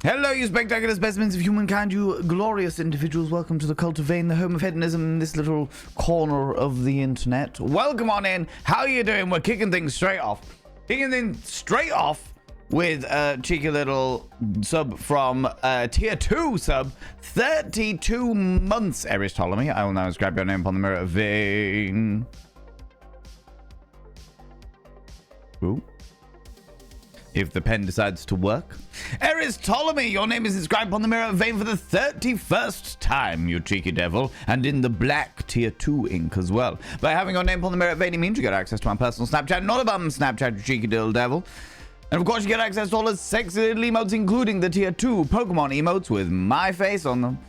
Hello, you spectacular specimens of humankind, you glorious individuals. Welcome to the Cult of Vain, the home of hedonism in this little corner of the internet. Welcome on in. How are you doing? We're kicking things straight off. With a cheeky little sub from tier 2 sub, 32 months, Eris Ptolemy. I will now inscribe your name upon the mirror of Vain. Ooh. If the pen decides to work. Eris Ptolemy, your name is inscribed upon the mirror of Vain for the 31st time, you cheeky devil, and in the black tier 2 ink as well. By having your name upon the mirror of Vain, it means you get access to my personal Snapchat, not a bum Snapchat, you cheeky little devil. And of course, you get access to all the sexy little emotes, including the tier 2 Pokemon emotes with my face on them.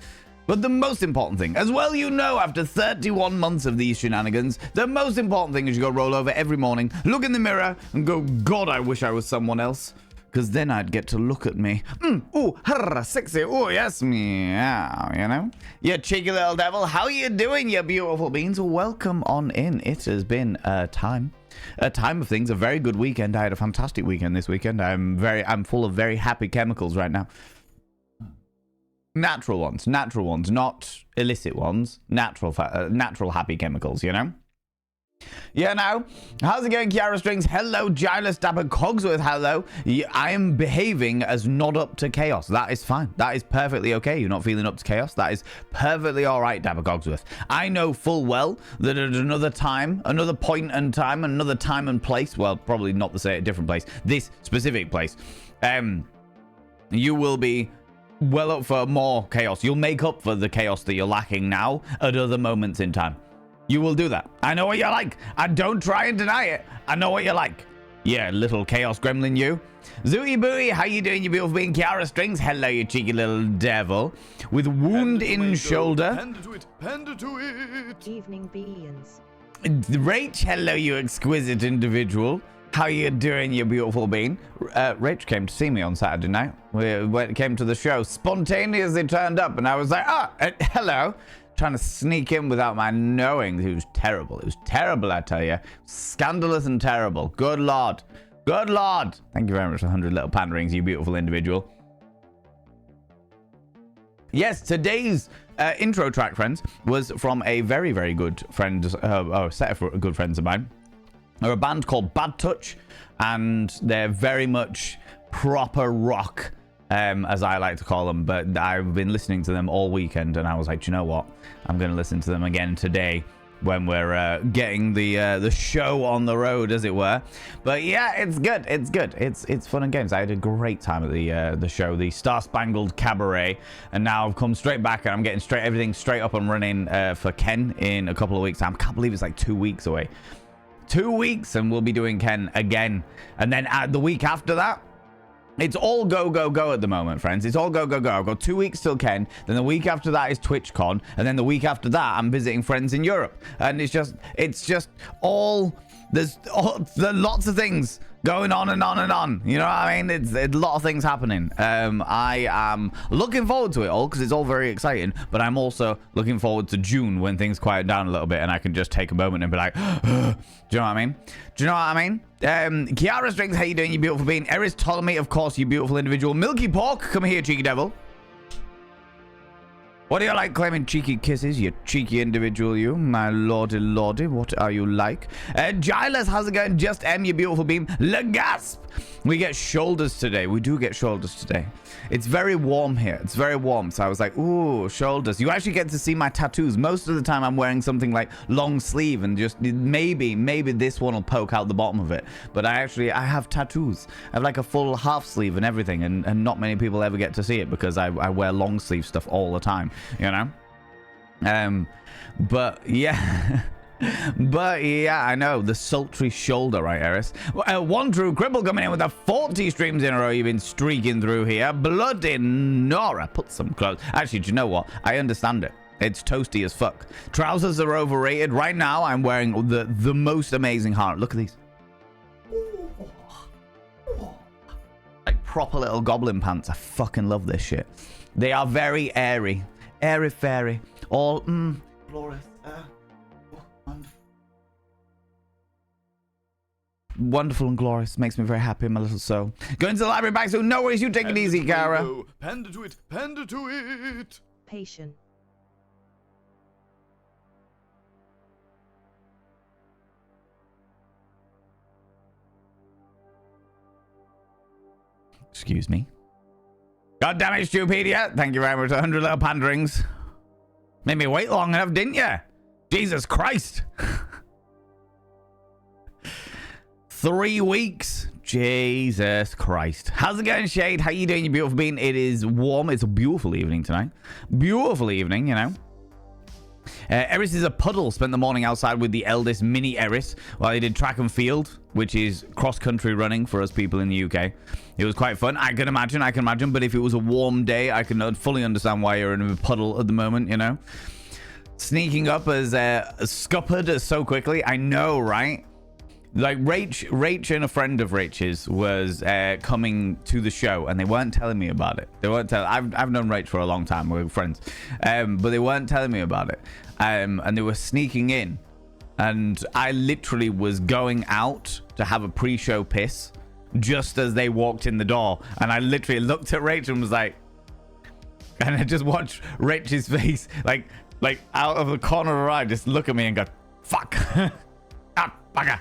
But the most important thing, as well you know, after 31 months of these shenanigans, the most important thing is you go roll over every morning, look in the mirror, and go, God, I wish I was someone else. Because then I'd get to look at me. Ooh, sexy, ooh, yes, meow, you know? You cheeky little devil, how you doing, you beautiful beans? Welcome on in. It has been a time of things, a very good weekend. I had a fantastic weekend this weekend. I'm full of very happy chemicals right now. Natural ones, not illicit ones. Natural happy chemicals, you know? Yeah, now, how's it going, Kiara Strings? Hello, Giles Dapper Cogsworth, hello. I am behaving as not up to chaos. That is fine. That is perfectly okay. You're not feeling up to chaos. That is perfectly all right, Dapper Cogsworth. I know full well that at another time, another point in time, another time and place, well, probably not the same, different place, this specific place, you will be well up for more chaos. You'll make up for the chaos that you're lacking now at other moments in time. You will do that. I know what you're like. I don't try and deny it. I know what you're like. Yeah, little chaos gremlin you. Zooey Booey, how you doing, you beautiful being? Kiara Strings, hello, you cheeky little devil. With wound in shoulder. Panda to it. Evening beans. Rach, hello, you exquisite individual. How you doing, you beautiful being? Rach came to see me on Saturday night. We came to the show. Spontaneously turned up, and I was like, hello. Trying to sneak in without my knowing. It was terrible. It was terrible, I tell you. Scandalous and terrible. Good Lord. Good Lord. Thank you very much for 100 little panderings, you beautiful individual. Yes, today's intro track, friends, was from a very, very good friend, set of good friends of mine. They're a band called Bad Touch, and they're very much proper rock, as I like to call them. But I've been listening to them all weekend, and I was like, do you know what? I'm going to listen to them again today when we're getting the show on the road, as it were. But yeah, it's good. It's good. It's fun and games. I had a great time at the show, the Star Spangled Cabaret, and now I've come straight back and I'm getting everything straight up and running for Ken in a couple of weeks. I can't believe it's like 2 weeks away. 2 weeks and we'll be doing Ken again. And then the week after that, it's all go, go, go at the moment, friends. It's all go, go, go. I've got 2 weeks till Ken. Then the week after that is TwitchCon. And then the week after that, I'm visiting friends in Europe. And it's just all, there's lots of things going on and on and on. You know what I mean? It's a lot of things happening. I am looking forward to it all because it's all very exciting. But I'm also looking forward to June when things quiet down a little bit and I can just take a moment and be like, do you know what I mean? Do you know what I mean? Kiara Strings, how you doing, you beautiful being? Eris Ptolemy, of course, you beautiful individual. Milky Pork, come here, cheeky devil. What do you like claiming cheeky kisses, you cheeky individual, you? My lordy, what are you like? Giles, how's it going? Just M, you beautiful beam. Legasp! We get shoulders today. We do get shoulders today. It's very warm here. It's very warm. So I was like, ooh, shoulders. You actually get to see my tattoos. Most of the time I'm wearing something like long sleeve and just maybe this one will poke out the bottom of it. But I have tattoos. I have like a full half sleeve and everything. And not many people ever get to see it because I wear long sleeve stuff all the time, you know? But yeah. But yeah, I know, the sultry shoulder, right, Eris? One True Cripple coming in with the 40 streams in a row you've been streaking through here. Bloody Nora, put some clothes. Actually, do you know what? I understand it. It's toasty as fuck. Trousers are overrated. Right now, I'm wearing the most amazing heart. Look at these. Like proper little goblin pants. I fucking love this shit. They are very airy. Airy fairy. All, glorious. wonderful and glorious. Makes me very happy in my little soul. Going to the library back soon. No worries, you take it easy, Kara. Panda to it, panda to it. Patient. Excuse me. God damn it, Stupedia. Thank you very much. 100 little panderings. Made me wait long enough, didn't you? Jesus Christ. 3 weeks. Jesus Christ. How's it going, Shade? How you doing, you beautiful bean? It is warm. It's a beautiful evening tonight. Beautiful evening, you know. Eris is a puddle. Spent the morning outside with the eldest mini Eris while he did track and field, which is cross-country running for us people in the UK. It was quite fun. I can imagine. But if it was a warm day, I can fully understand why you're in a puddle at the moment, you know. Sneaking up as scuppered so quickly. I know, right? Like Rach and a friend of Rach's was coming to the show, and they weren't telling me about it. They weren't telling. I've known Rach for a long time. We're friends, but they weren't telling me about it. And they were sneaking in, and I literally was going out to have a pre-show piss just as they walked in the door, and I literally looked at Rach and was like, and I just watched Rach's face, like out of the corner of her eye, just look at me and go, "Fuck, ah, bugger."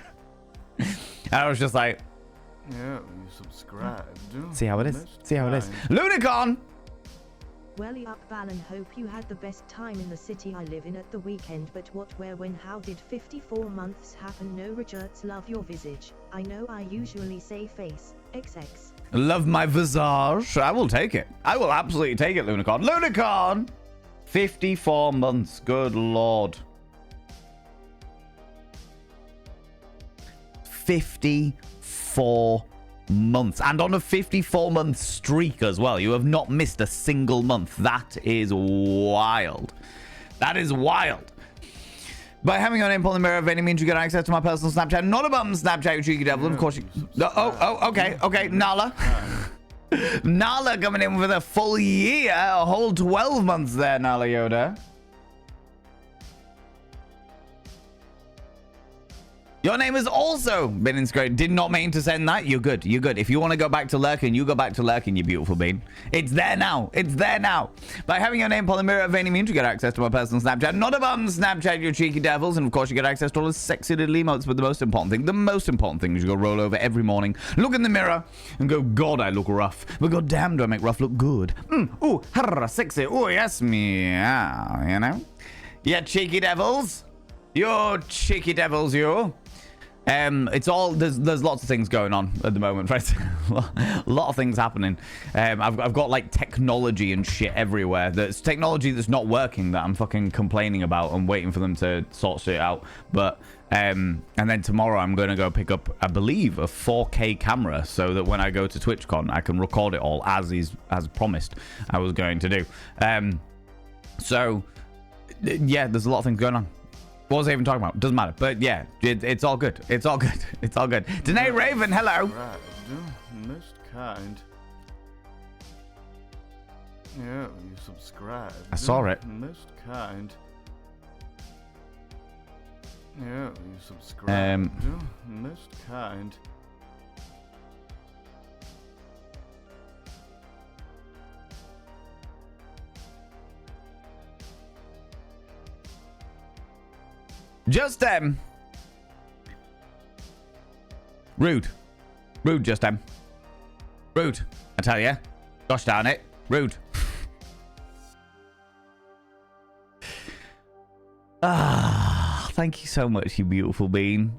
And I was just like, Yeah, you subscribed. see how it is. See how it is. Lunicon! Welly up, Balan. Hope you had the best time in the city I live in at the weekend. But what, where, when, how did 54 months happen? No regrets. Love your visage. I know I usually say face. XX. Love my visage. I will take it. I will absolutely take it, Lunicon. Lunicon! 54 months. Good lord. 54 months, and on a 54-month streak as well. You have not missed a single month. That is wild. That is wild. By having your name on the mirror of any means, you get access to my personal Snapchat. Not a bum Snapchat, you cheeky devil. Of course you. Okay. Nala. Nala coming in with a full year, a whole 12 months there, Nala Yoda. Your name has also been inscribed. Did not mean to send that. You're good. You're good. If you want to go back to lurking, you go back to lurking, you beautiful bean. It's there now. It's there now. By having your name on the mirror of any means, you get access to my personal Snapchat. Not a bum Snapchat, you cheeky devils. And of course, you get access to all the sexy little emotes. But the most important thing is you go roll over every morning, look in the mirror, and go, God, I look rough. But God damn, do I make rough look good. Ooh, harra, sexy. Oh, yes, meow. You know? Yeah, cheeky devils. You're cheeky devils, you. It's all there's lots of things going on at the moment, right? A lot of things happening. I've got like technology and shit everywhere. There's technology that's not working that I'm fucking complaining about and waiting for them to sort shit out. But and then tomorrow I'm going to go pick up, I believe, a 4K camera so that when I go to TwitchCon I can record it all as promised I was going to do. So yeah, there's a lot of things going on. What was I even talking about? Doesn't matter. But yeah, it's all good. It's all good. It's all good. Danae Raven, hello. Most kind. Yeah, you subscribed. I saw it. Most kind. Yeah, you subscribed. Most kind. Just them. Rude. Rude, just them. Rude, I tell ya. Gosh darn it. Rude. Thank you so much, you beautiful bean.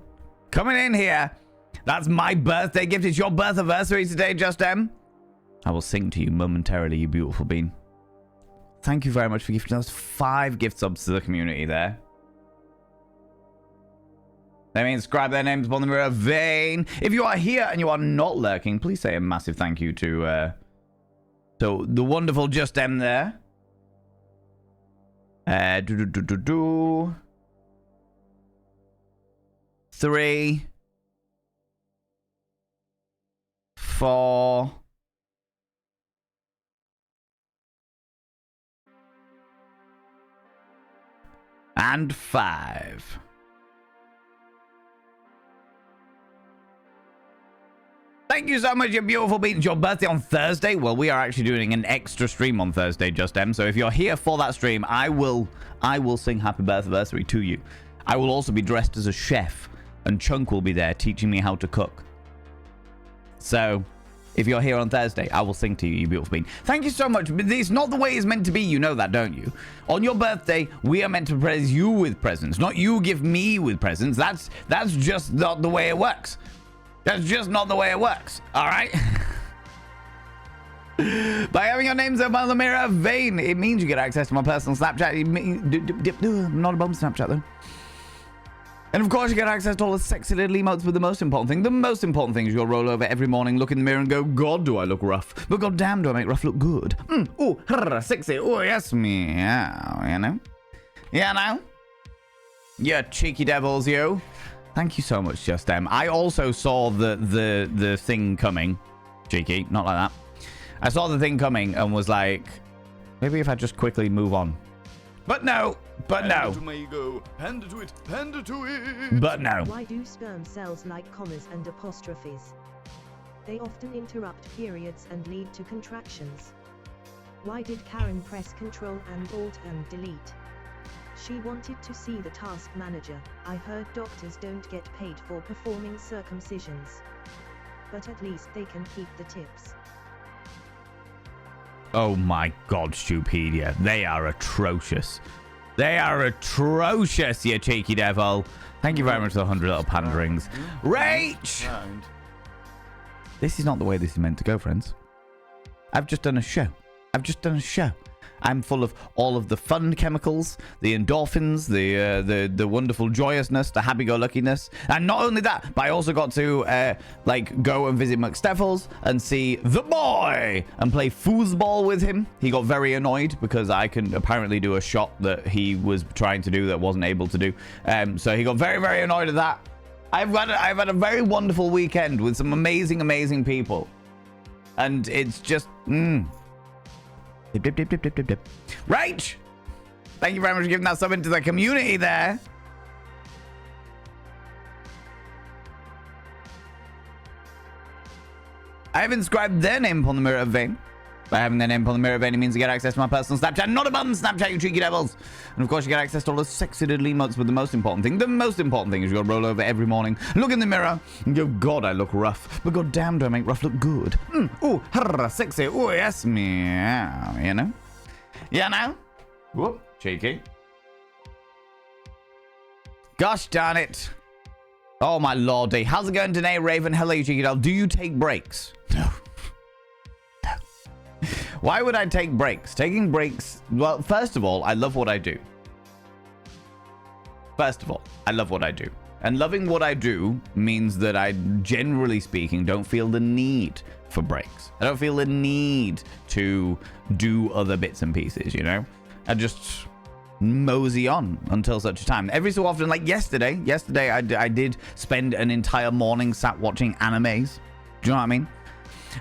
Coming in here. That's my birthday gift. It's your birth anniversary today, Just M. I will sing to you momentarily, you beautiful bean. Thank you very much for gifting us 5 gift subs to the community there. They may inscribe their names upon the mirror of Vane. If you are here and you are not lurking, please say a massive thank you to the wonderful Just M there. 3, 4, and 5. Thank you so much, you beautiful beings. Your birthday on Thursday? Well, we are actually doing an extra stream on Thursday, Just M. So if you're here for that stream, I will sing happy birthday to you. I will also be dressed as a chef, and Chunk will be there teaching me how to cook. So if you're here on Thursday, I will sing to you, you beautiful being. Thank you so much. But it's not the way it's meant to be. You know that, don't you? On your birthday, we are meant to praise you with presents, not you give me with presents. That's just not the way it works. That's just not the way it works. All right? By having your names up on the mirror vein, it means you get access to my personal Snapchat. Not a bum Snapchat, though. And of course, you get access to all the sexy little emotes, but the most important thing is you'll roll over every morning, look in the mirror and go, God, do I look rough? But God damn, do I make rough look good? Ooh, sexy. Oh, yes, meow, you know? Yeah, now? You cheeky devils, you. Thank you so much, Just M. I also saw the thing coming. Cheeky, not like that. I saw the thing coming and was like, maybe if I just quickly move on. But no. But no. Hand to it. But no. Why do sperm cells like commas and apostrophes? They often interrupt periods and lead to contractions. Why did Karen press Ctrl and Alt and Delete? She wanted to see the task manager. I heard doctors don't get paid for performing circumcisions. But at least they can keep the tips. Oh my God, Stupedia. They are atrocious. They are atrocious, you cheeky devil. Thank you very much for the 100 little panderings. Rach! This is not the way this is meant to go, friends. I've just done a show. I'm full of all of the fun chemicals, the endorphins, the wonderful joyousness, the happy-go-luckiness. And not only that, but I also got to go and visit McSteffels and see the boy and play foosball with him. He got very annoyed because I can apparently do a shot that he was trying to do that wasn't able to do. So he got very, very annoyed at that. I've had a very wonderful weekend with some amazing, amazing people. And it's just... Dip. Rach! Thank you very much for giving that sub into the community there. I have inscribed their name upon the mirror of vein. By having their name upon the mirror of vein, it means you get access to my personal Snapchat. Not a bum Snapchat, you cheeky devils. And of course, you get access to all the sexy little emotes, but the most important thing is you'll roll over every morning, look in the mirror, and go, God, I look rough. But God damn, do I make rough look good? Ooh, sexy. Ooh, yes, meow. You know? Yeah, now? Whoop, cheeky. Gosh darn it. Oh, my lordy. How's it going today, Raven? Hello, you cheeky devil. Do you take breaks? No. Why would I take breaks? Taking breaks... Well, first of all, I love what I do. And loving what I do means that I, generally speaking, don't feel the need for breaks. I don't feel the need to do other bits and pieces, you know? I just mosey on until such a time. Every so often, like yesterday I did spend an entire morning sat watching animes. Do you know what I mean?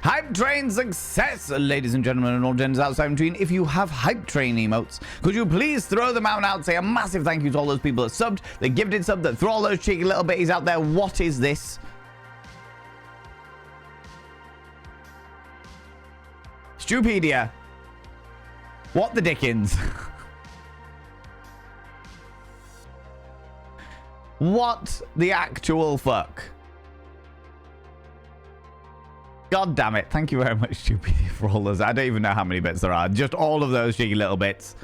Hype Train success, ladies and gentlemen, and all genders outside between. If you have Hype Train emotes, could you please throw them out and say a massive thank you to all those people that subbed, that gifted subbed, that threw all those cheeky little bitties out there. What is this? Stupedia. What the dickens? What the actual fuck? God damn it. Thank you very much, Stupedia, for all those. I don't even know how many bits there are. Just all of those cheeky little bits.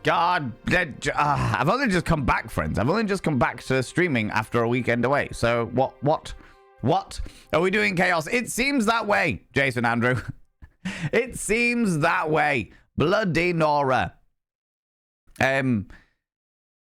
God. I've only just come back, friends. I've only just come back to streaming after a weekend away. So what are we doing? Chaos? It seems that way, Jason Andrew. It seems that way. Bloody Nora.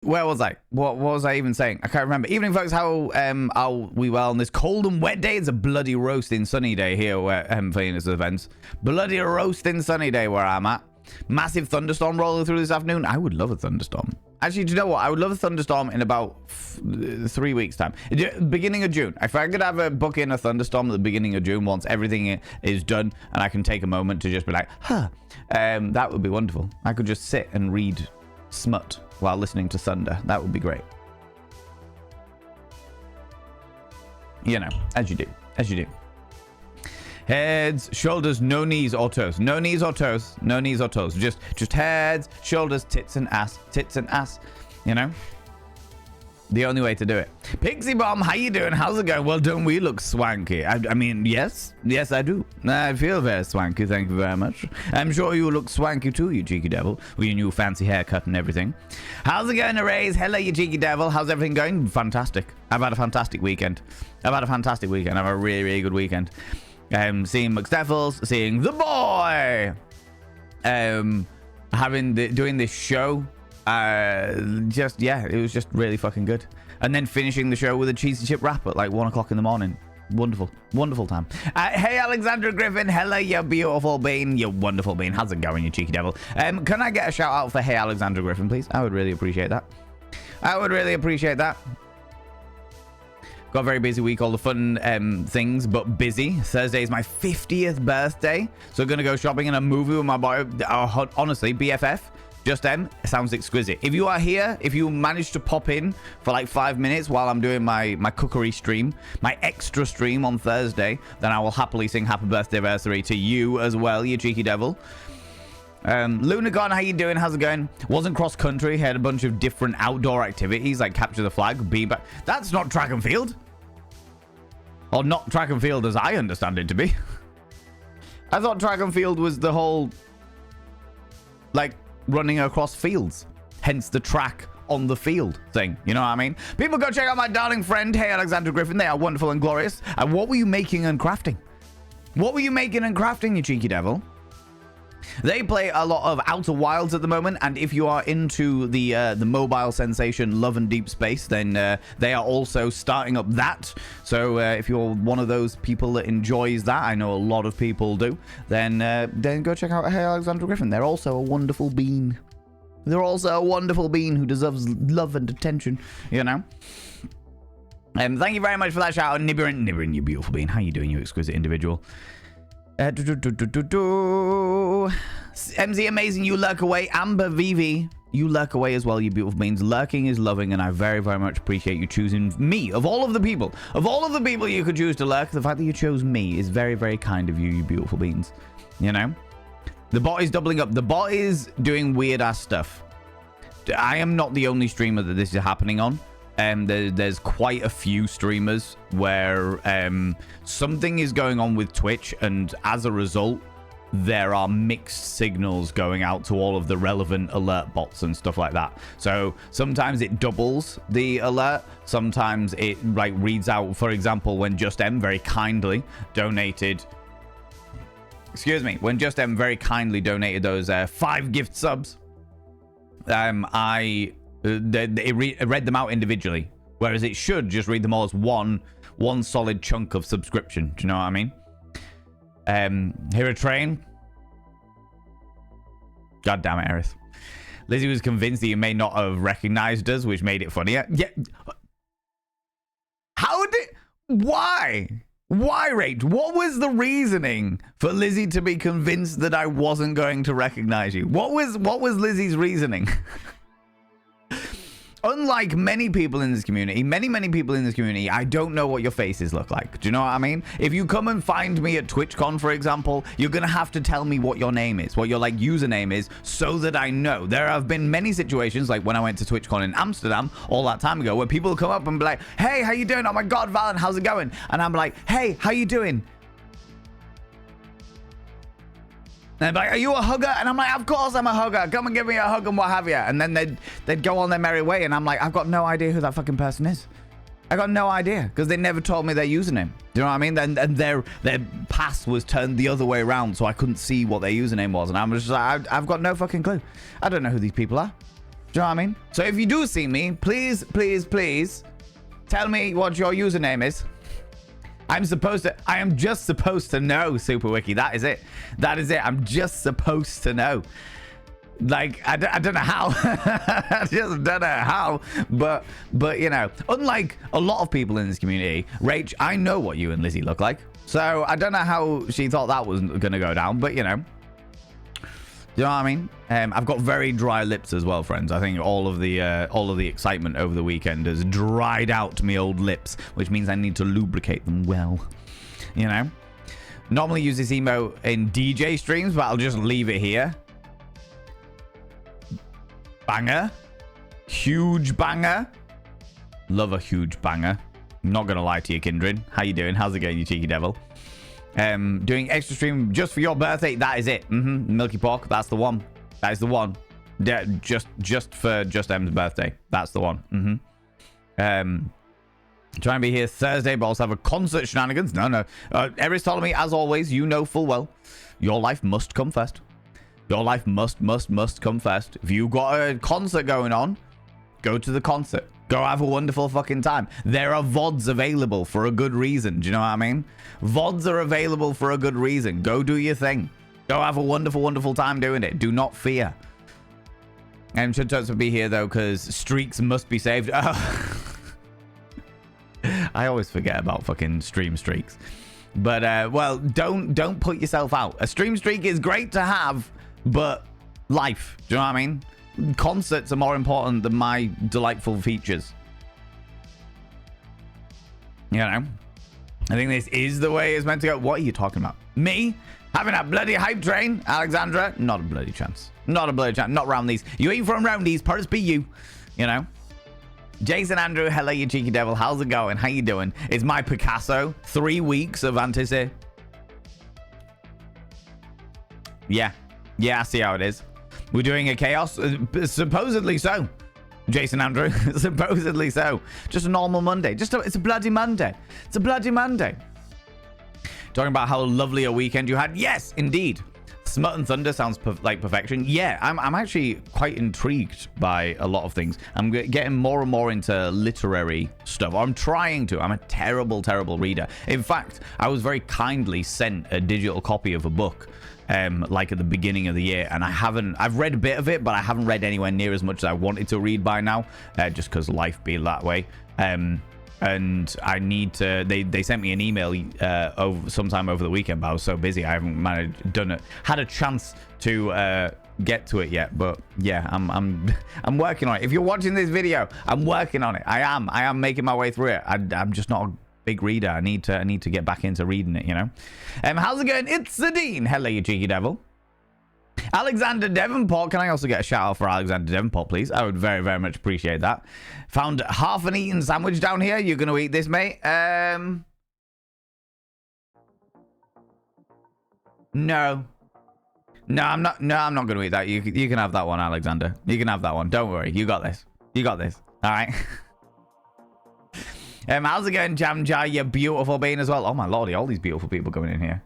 Where was I? What was I even saying? I can't remember. Evening, folks. How are we well on this cold and wet day? It's a bloody roasting sunny day here where Venus events. Bloody roasting sunny day where I'm at. Massive thunderstorm rolling through this afternoon. I would love a thunderstorm. Actually, do you know what? I would love a thunderstorm in about 3 weeks' time. Beginning of June. If I could have a book in a thunderstorm at the beginning of June, once everything is done, and I can take a moment to just be like, that would be wonderful. I could just sit and read smut while listening to thunder. That would be great. You know, as you do. Heads, shoulders, no knees or toes. No knees or toes. No knees or toes. Just heads, shoulders, tits and ass. Tits and ass. You know? The only way to do it. Pixie Bomb, how you doing? How's it going? Well, don't we look swanky? I mean, yes. Yes, I do. I feel very swanky. Thank you very much. I'm sure you look swanky too, you cheeky devil. With your new fancy haircut and everything. How's it going, Arrays? Hello, you cheeky devil. How's everything going? Fantastic. I've had a fantastic weekend. I've had a a really, really good weekend. Seeing McSteffels, seeing the boy. Doing this show. It was just really fucking good. And then finishing the show with a cheesy chip wrap at like 1 o'clock in the morning. Wonderful time. Hey, Alexandra Griffin. Hello, you beautiful bean. You wonderful bean. How's it going, you cheeky devil? Can I get a shout out for Hey, Alexandra Griffin, please? I would really appreciate that. Got a very busy week, all the fun things, but busy. Thursday is my 50th birthday, so gonna go shopping and a movie with my boy. Honestly, BFF. Just M sounds exquisite. If you are here, if you manage to pop in for like 5 minutes while I'm doing my cookery stream, my extra stream on Thursday, then I will happily sing happy birthday anniversary to you as well, you cheeky devil. Lunagon, how you doing? How's it going? Wasn't cross country, had a bunch of different outdoor activities like capture the flag, be back. That's not track and field. Or not track and field as I understand it to be. I thought track and field was the whole like running across fields, hence the track on the field thing, you know what I mean? People, go check out my darling friend, Hey Alexandra Griffin. They are wonderful and glorious. And what were you making and crafting? You cheeky devil? They play a lot of Outer Wilds at the moment, and if you are into the mobile sensation Love and Deep Space, then they are also starting up that. So if you're one of those people that enjoys that, I know a lot of people do, then go check out Hey Alexandra Griffin. They're also a wonderful bean. Who deserves love and attention, you know? Thank you very much for that shout out, Nibirin, you beautiful bean. How you doing, you exquisite individual? MZ Amazing, you lurk away. Amber Vivi, you lurk away as well, you beautiful beans. Lurking is loving, and I very, very much appreciate you choosing me. Of all of the people you could choose to lurk, the fact that you chose me is very, very kind of you, you beautiful beans. You know? The bot is doubling up. The bot is doing weird ass stuff. I am not the only streamer that this is happening on. There's quite a few streamers where something is going on with Twitch, and as a result, there are mixed signals going out to all of the relevant alert bots and stuff like that. So sometimes it doubles the alert, sometimes it like reads out, for example, when Just M very kindly donated those 5 gift subs. It read them out individually, whereas it should just read them all as one solid chunk of subscription. Do you know what I mean? Hear a train? God damn it, Aerith. Lizzie was convinced that you may not have recognized us, which made it funnier. Yeah. Why? Why, Rach? What was the reasoning for Lizzie to be convinced that I wasn't going to recognize you? What was Lizzie's reasoning? Unlike many people in this community, many people in this community, I don't know what your faces look like. Do you know what I mean? If you come and find me at TwitchCon, for example, you're going to have to tell me what your name is, what your like username is, so that I know. There have been many situations, like when I went to TwitchCon in Amsterdam all that time ago, where people come up and be like, hey, how you doing? Oh my God, Valen, how's it going? And I'm like, hey, how you doing? And they're like, are you a hugger? And I'm like, of course I'm a hugger. Come and give me a hug and what have you. And then they'd go on their merry way. And I'm like, I've got no idea who that fucking person is. I got no idea because they never told me their username. Do you know what I mean? And their pass was turned the other way around, so I couldn't see what their username was. And I'm just like, I've got no fucking clue. I don't know who these people are. Do you know what I mean? So if you do see me, please tell me what your username is. I am just supposed to know, Super Wiki. That is it. I'm just supposed to know. Like, I don't know how. I just don't know how. But you know, unlike a lot of people in this community, Rach, I know what you and Lizzie look like. So I don't know how she thought that was going to go down. But, you know. You know what I mean? I've got very dry lips as well, friends. I think all of the excitement over the weekend has dried out my old lips, which means I need to lubricate them well. You know? Normally use this emote in DJ streams, but I'll just leave it here. Banger. Huge banger. Love a huge banger. Not gonna lie to you, Kindred. How you doing? How's it going, you cheeky devil? Doing extra stream just for your birthday. That is it. Milky Pork. That's the one. That is the one. Yeah, just for Just M's birthday. That's the one. Trying to be here Thursday, but also have a concert shenanigans. No. Eris Ptolemy, as always, you know full well, your life must come first. Your life must come first. If you got a concert going on, go to the concert. Go have a wonderful fucking time. There are VODs available for a good reason. Do you know what I mean? VODs are available for a good reason. Go do your thing. Go have a wonderful time doing it. Do not fear. And should Totes be here though, because streaks must be saved. Oh. I always forget about fucking stream streaks. But well, don't put yourself out. A stream streak is great to have, but life. Do you know what I mean? Concerts are more important than my delightful features. You know? I think this is the way it's meant to go. What are you talking about? Me? Having a bloody hype train? Alexandra? Not a bloody chance. Not a bloody chance. Not round these. You ain't from round these. Parts be you. You know? Jason Andrew, hello you cheeky devil. How's it going? How you doing? It's my Picasso. 3 weeks of anticipation. Yeah. Yeah, I see how it is. We're doing a chaos? Supposedly so. Jason Andrew. Supposedly so. Just a normal Monday. It's a bloody Monday. It's a bloody Monday. Talking about how lovely a weekend you had. Yes, indeed. Smut and Thunder sounds like perfection. Yeah, I'm actually quite intrigued by a lot of things. I'm getting more and more into literary stuff. I'm trying to. I'm a terrible reader. In fact, I was very kindly sent a digital copy of a book like at the beginning of the year, and I've read a bit of it, but I haven't read anywhere near as much as I wanted to read by now, just because life be that way. And I need to, they sent me an email sometime over the weekend, but I was so busy I haven't had a chance to get to it yet. But yeah, I'm working on it. If you're watching this video, I'm working on it. I am making my way through it. I'm just not a big reader. I need to get back into reading it, you know. How's it going? It's the Dean. Hello, you cheeky devil. Alexander Devonport. Can I also get a shout out for Alexander Devonport, please? I would very, very much appreciate that. Found half an eaten sandwich down here. You're going to eat this, mate? No. No, I'm not going to eat that. You can have that one, Alexander. You can have that one. Don't worry. You got this. You got this. All right. How's it going, Jam Jar? You beautiful being as well. Oh, my lordy. All these beautiful people coming in here.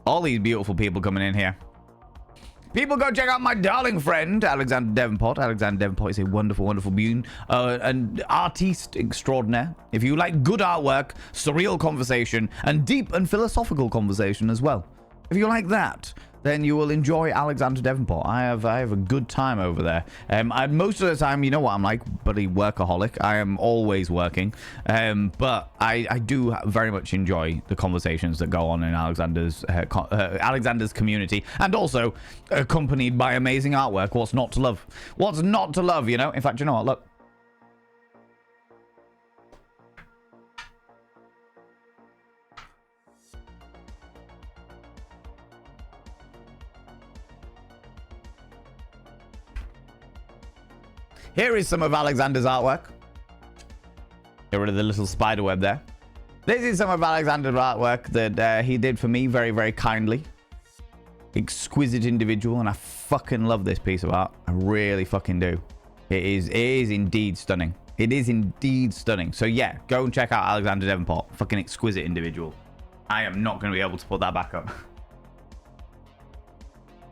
All these beautiful people coming in here. People, go check out my darling friend, Alexander Devonport. Alexander Devonport is a wonderful being. An artiste extraordinaire. If you like good artwork, surreal conversation, and deep and philosophical conversation as well. If you like that, then you will enjoy Alexander Devonport. I have a good time over there. Most of the time, you know what I'm like, buddy workaholic. I am always working. But I do very much enjoy the conversations that go on in Alexander's community, and also accompanied by amazing artwork. What's not to love? What's not to love, you know? In fact, you know what? Look. Here is some of Alexander's artwork. Get rid of the little spider web there. This is some of Alexander's artwork that he did for me very, very kindly. Exquisite individual, and I fucking love this piece of art. I really fucking do. It is indeed stunning. It is indeed stunning. So yeah, go and check out Alexander Devonport. Fucking exquisite individual. I am not going to be able to put that back up.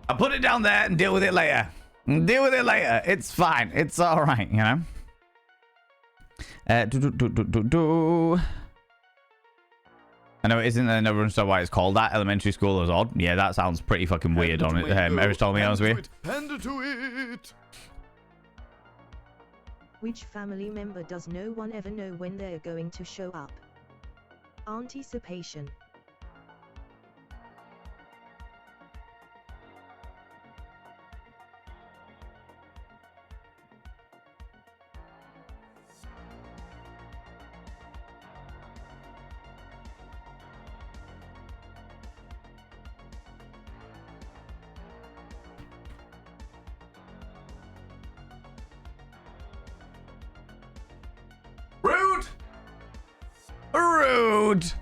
I'll put it down there and deal with it later. Deal with it later. It's fine. It's all right, you know. I know it isn't, I never understood why it's called that. Elementary school is odd. Yeah, that sounds pretty fucking weird on it. Eris told me, honest with you. Panda to it. Which family member does no one ever know when they're going to show up? Anticipation. dude.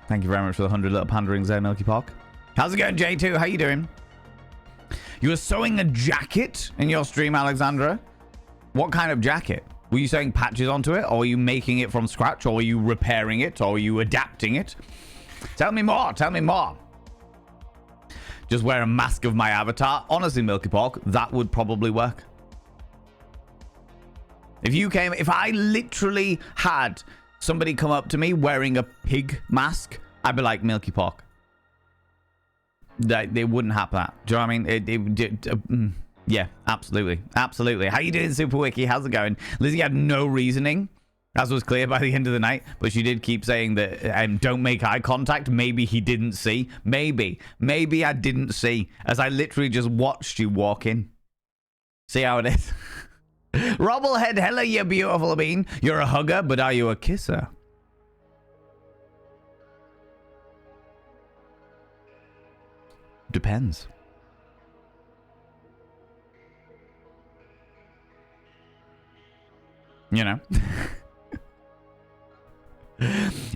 Thank you very much for the 100 little panderings there, Milky Park. How's it going, J2? How you doing? You were sewing a jacket in your stream, Alexandra? What kind of jacket? Were you sewing patches onto it? Or were you making it from scratch? Or were you repairing it? Or were you adapting it? Tell me more. Tell me more. Just wear a mask of my avatar. Honestly, Milky Pork, that would probably work. If I literally had somebody come up to me wearing a pig mask, I'd be like, Milky Pork. They wouldn't have that. Do you know what I mean? Yeah, absolutely. Absolutely. How you doing, Super Wiki? How's it going? Lizzie had no reasoning, as was clear by the end of the night, but she did keep saying that don't make eye contact. Maybe he didn't see. Maybe I didn't see, as I literally just watched you walk in. See how it is? Robblehead, hello, you beautiful bean. You're a hugger, but are you a kisser? Depends. You know?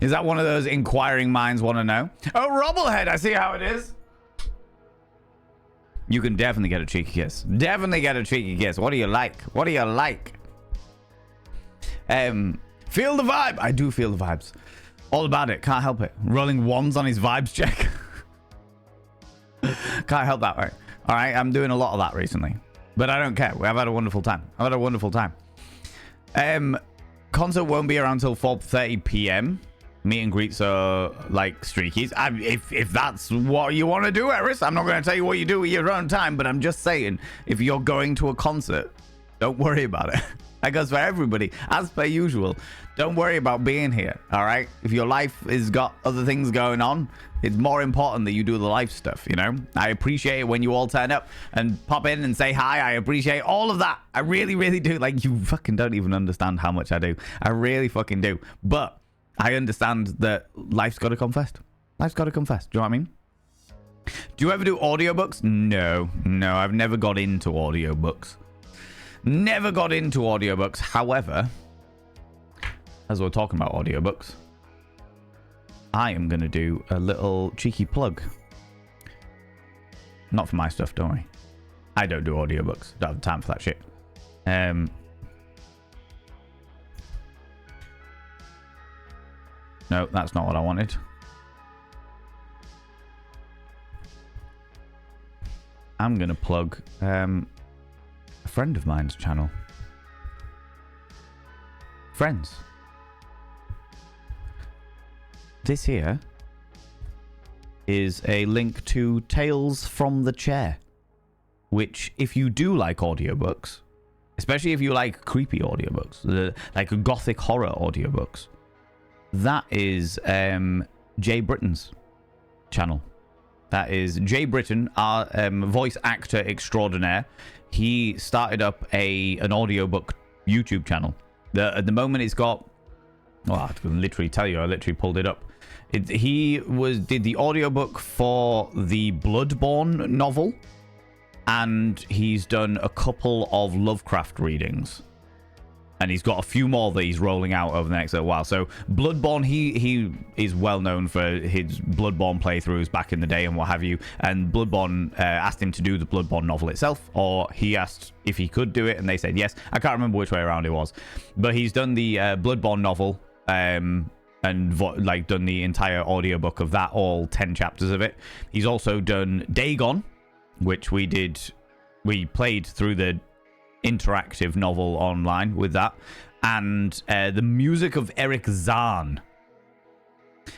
Is that one of those inquiring minds want to know? Oh, Robblehead, I see how it is. You can definitely get a cheeky kiss. Definitely get a cheeky kiss. What do you like? What do you like? Feel the vibe. I do feel the vibes. All about it. Can't help it. Rolling ones on his vibes check. Can't help that, right? All right, I'm doing a lot of that recently. But I don't care. I've had a wonderful time. I've had a wonderful time. Concert won't be around till 4:30 p.m. Meet and greets are like streakies. If that's what you want to do, Eris, I'm not going to tell you what you do with your own time, but I'm just saying, if you're going to a concert, don't worry about it. That goes for everybody, as per usual. Don't worry about being here, all right? If your life has got other things going on, it's more important that you do the life stuff, you know? I appreciate it when you all turn up and pop in and say hi. I appreciate all of that. I really, really do. Like, you fucking don't even understand how much I do. I really fucking do. But I understand that life's got to come first. Life's got to come first. Do you know what I mean? Do you ever do audiobooks? No, I've never got into audiobooks. Never got into audiobooks. However, as we're talking about audiobooks, I am going to do a little cheeky plug. Not for my stuff, don't worry. I don't do audiobooks. Don't have time for that shit. No, that's not what I wanted. I'm going to plug a friend of mine's channel. Friends. This here is a link to Tales from the Chair, which, if you do like audiobooks, especially if you like creepy audiobooks, like gothic horror audiobooks, that is Jay Britton's channel. That is Jay Britton, our voice actor extraordinaire. He started up an audiobook YouTube channel. At the moment, it's got... Well, I can literally tell you. I literally pulled it up. He did the audiobook for the Bloodborne novel, and he's done a couple of Lovecraft readings. And he's got a few more that he's rolling out over the next little while. So Bloodborne, he is well known for his Bloodborne playthroughs back in the day and what have you. And Bloodborne asked him to do the Bloodborne novel itself, or he asked if he could do it, and they said yes. I can't remember which way around it was. But he's done the Bloodborne novel and done the entire audiobook of that, all 10 chapters of it. He's also done Dagon, which we played through the interactive novel online with that, and the music of Eric Zahn.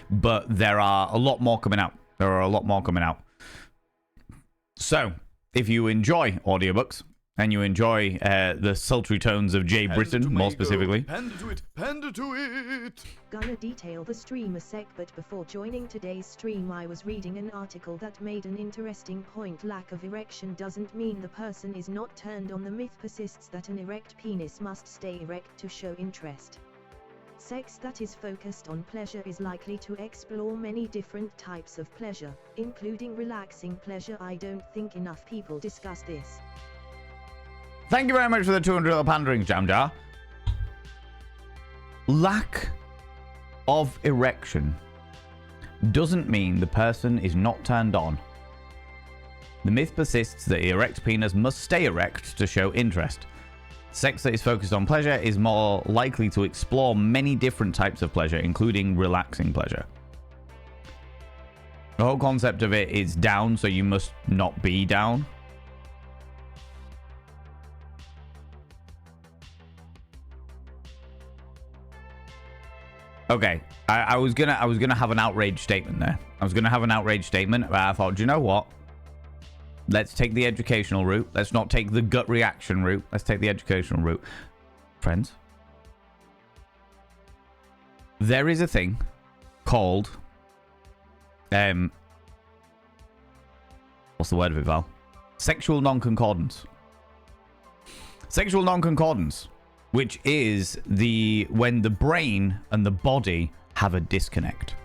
But there are a lot more coming out. So if you enjoy audiobooks and you enjoy the sultry tones of Jay Britton, more specifically, Panda to it. Gonna detail the stream a sec, but before joining today's stream I was reading an article that made an interesting point. Lack of erection doesn't mean the person is not turned on. The myth persists that an erect penis must stay erect to show interest. Sex that is focused on pleasure is likely to explore many different types of pleasure, including relaxing pleasure. I don't think enough people discuss this. Thank you very much for the $200 pandering, Jam Jar. Lack of erection doesn't mean the person is not turned on. The myth persists that the erect penis must stay erect to show interest. Sex that is focused on pleasure is more likely to explore many different types of pleasure, including relaxing pleasure. The whole concept of it is down, so you must not be down. Okay, I was gonna have an outrage statement there. I was gonna have an outrage statement, but I thought, do you know what? Let's take the educational route. Let's not take the gut reaction route. Let's take the educational route. Friends, there is a thing called what's the word of it, Val? Sexual non-concordance. Sexual non-concordance, which is when the brain and the body have a disconnect.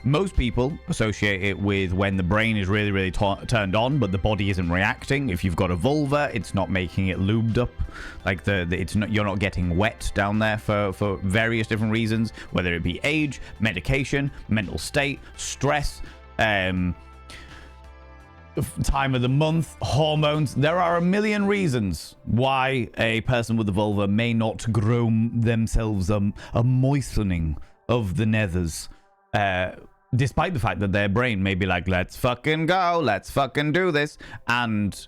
Most people associate it with when the brain is really, really turned on, but the body isn't reacting. If you've got a vulva, it's not making it lubed up. Like you're not getting wet down there for various different reasons, whether it be age, medication, mental state, stress, time of the month, hormones. There are a million reasons why a person with a vulva may not grow themselves a moistening of the nethers. Despite the fact that their brain may be like, let's fucking go, let's fucking do this. And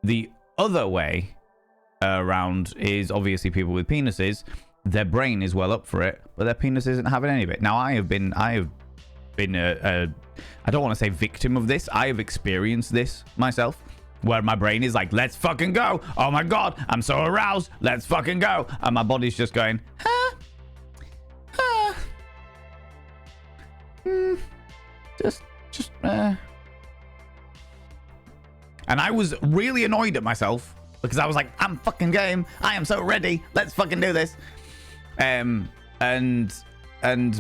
the other way around is obviously people with penises. Their brain is well up for it, but their penis isn't having any of it. Now, I have been I don't want to say victim of this. I have experienced this myself, where my brain is like, let's fucking go. Oh my God, I'm so aroused. Let's fucking go. And my body's just going, And I was really annoyed at myself because I was like, I'm fucking game. I am so ready. Let's fucking do this. And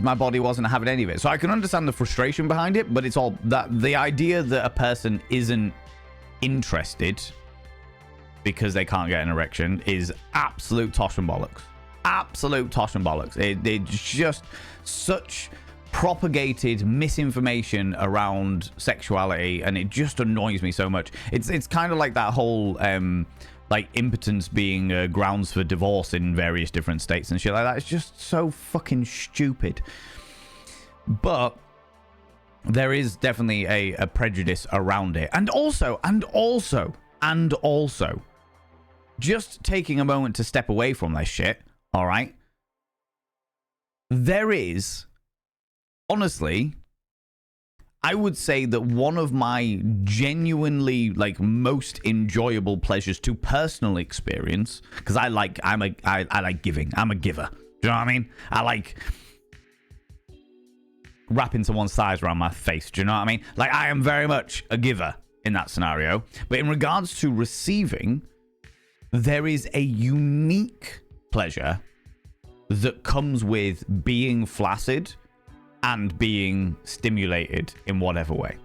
my body wasn't having any of it. So I can understand the frustration behind it, but it's all that the idea that a person isn't interested because they can't get an erection is absolute tosh and bollocks. Absolute tosh and bollocks. It's just such propagated misinformation around sexuality, and it just annoys me so much. It's kind of like that whole like impotence being grounds for divorce in various different states and shit like that. It's just so fucking stupid. But there is definitely a prejudice around it, and also just taking a moment to step away from this shit. All right, there is, honestly, I would say that one of my genuinely like most enjoyable pleasures to personally experience, because I like giving. I'm a giver. Do you know what I mean? I like wrapping someone's thighs around my face. Do you know what I mean? Like, I am very much a giver in that scenario. But in regards to receiving, there is a unique pleasure that comes with being flaccid and being stimulated in whatever way.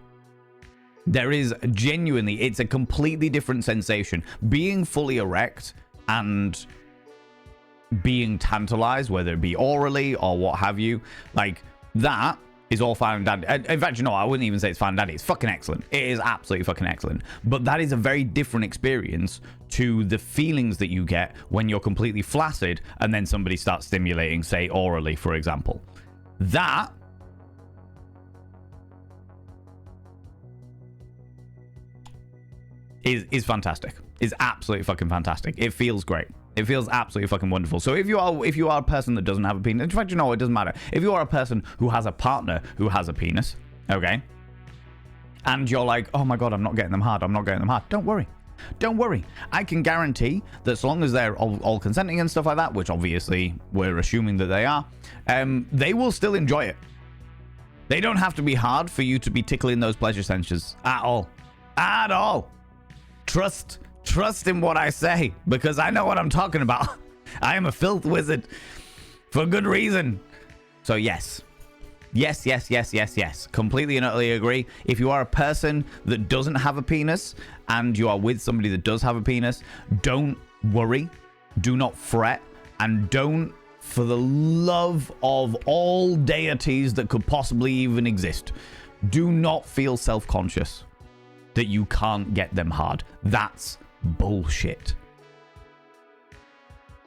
There is genuinely, it's a completely different sensation. Being fully erect and being tantalized, whether it be orally or what have you, like, that is all fine and dandy. In fact, you know, I wouldn't even say it's fine and dandy. It's fucking excellent. It is absolutely fucking excellent. But that is a very different experience to the feelings that you get when you're completely flaccid and then somebody starts stimulating, say, orally, for example. That is fantastic. Is absolutely fucking fantastic. It feels great. It feels absolutely fucking wonderful. So if you are a person that doesn't have a penis, in fact, you know, it doesn't matter. If you are a person who has a partner who has a penis, okay, and you're like, oh my God, I'm not getting them hard. Don't worry. Don't worry. I can guarantee that as long as they're all consenting and stuff like that, which obviously we're assuming that they are, they will still enjoy it. They don't have to be hard for you to be tickling those pleasure sensors at all. At all. Trust in what I say, because I know what I'm talking about. I am a filth wizard for good reason. So yes, Yes, yes, yes, yes, yes. Completely and utterly agree. If you are a person that doesn't have a penis and you are with somebody that does have a penis, don't worry, do not fret, and don't, for the love of all deities that could possibly even exist, do not feel self-conscious that you can't get them hard. That's bullshit.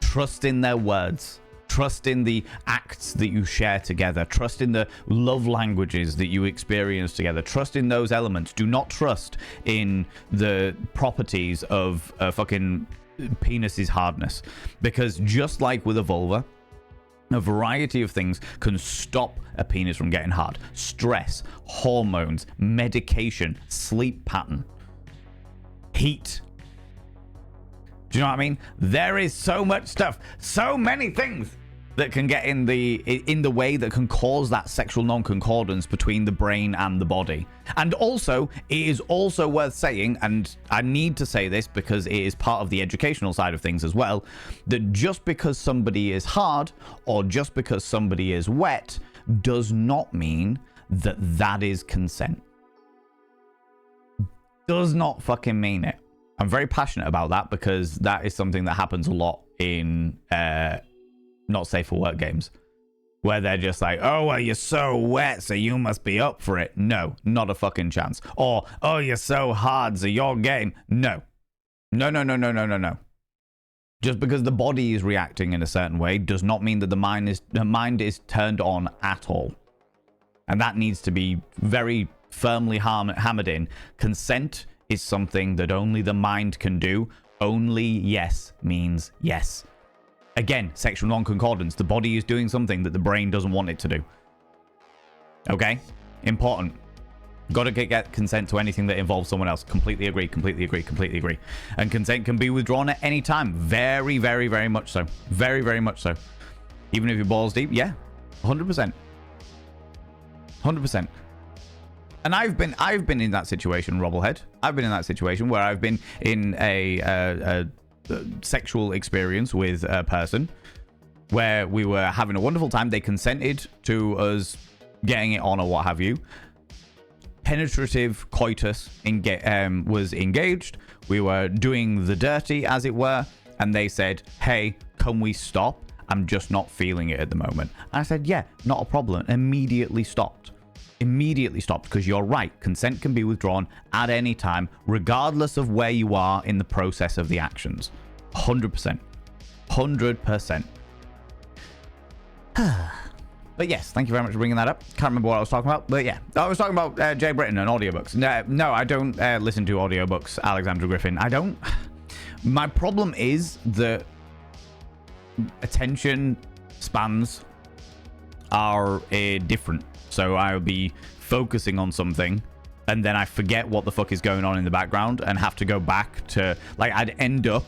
Trust in their words. Trust in the acts that you share together. Trust in the love languages that you experience together. Trust in those elements. Do not trust in the properties of a fucking penis's hardness. Because just like with a vulva, a variety of things can stop a penis from getting hard. Stress, hormones, medication, sleep pattern, heat. Do you know what I mean? There is so much stuff, so many things that can get in the way that can cause that sexual non-concordance between the brain and the body. And also, it is also worth saying, and I need to say this because it is part of the educational side of things as well, that just because somebody is hard or just because somebody is wet does not mean that that is consent. Does not fucking mean it. I'm very passionate about that because that is something that happens a lot in not safe for work games, where they're just like, oh, well, you're so wet, so you must be up for it. No, not a fucking chance. Or, oh, you're so hard, so you're game. No. No. Just because the body is reacting in a certain way does not mean that the mind is turned on at all. And that needs to be very firmly hammered in. Consent is something that only the mind can do. Only yes means yes. Again, sexual non-concordance. The body is doing something that the brain doesn't want it to do. Okay? Important. Got to get consent to anything that involves someone else. Completely agree. And consent can be withdrawn at any time. Very, very, very much so. Very, very much so. Even if your balls deep, yeah. 100%. 100%. And I've been in that situation, Robblehead. I've been in that situation where I've been in a sexual experience with a person where we were having a wonderful time. They consented to us getting it on or what have you. Penetrative coitus was engaged. We were doing the dirty, as it were, and they said, hey, can we stop? I'm just not feeling it at the moment. And I said, yeah, not a problem. Immediately stopped, because you're right. Consent can be withdrawn at any time, regardless of where you are in the process of the actions. 100%. 100%. But yes, thank you very much for bringing that up. Can't remember what I was talking about, but yeah. I was talking about Jay Britton and audiobooks. No, I don't listen to audiobooks, Alexander Griffin. I don't. My problem is that attention spans are different. So I'll be focusing on something and then I forget what the fuck is going on in the background and have to go back to, like, I'd end up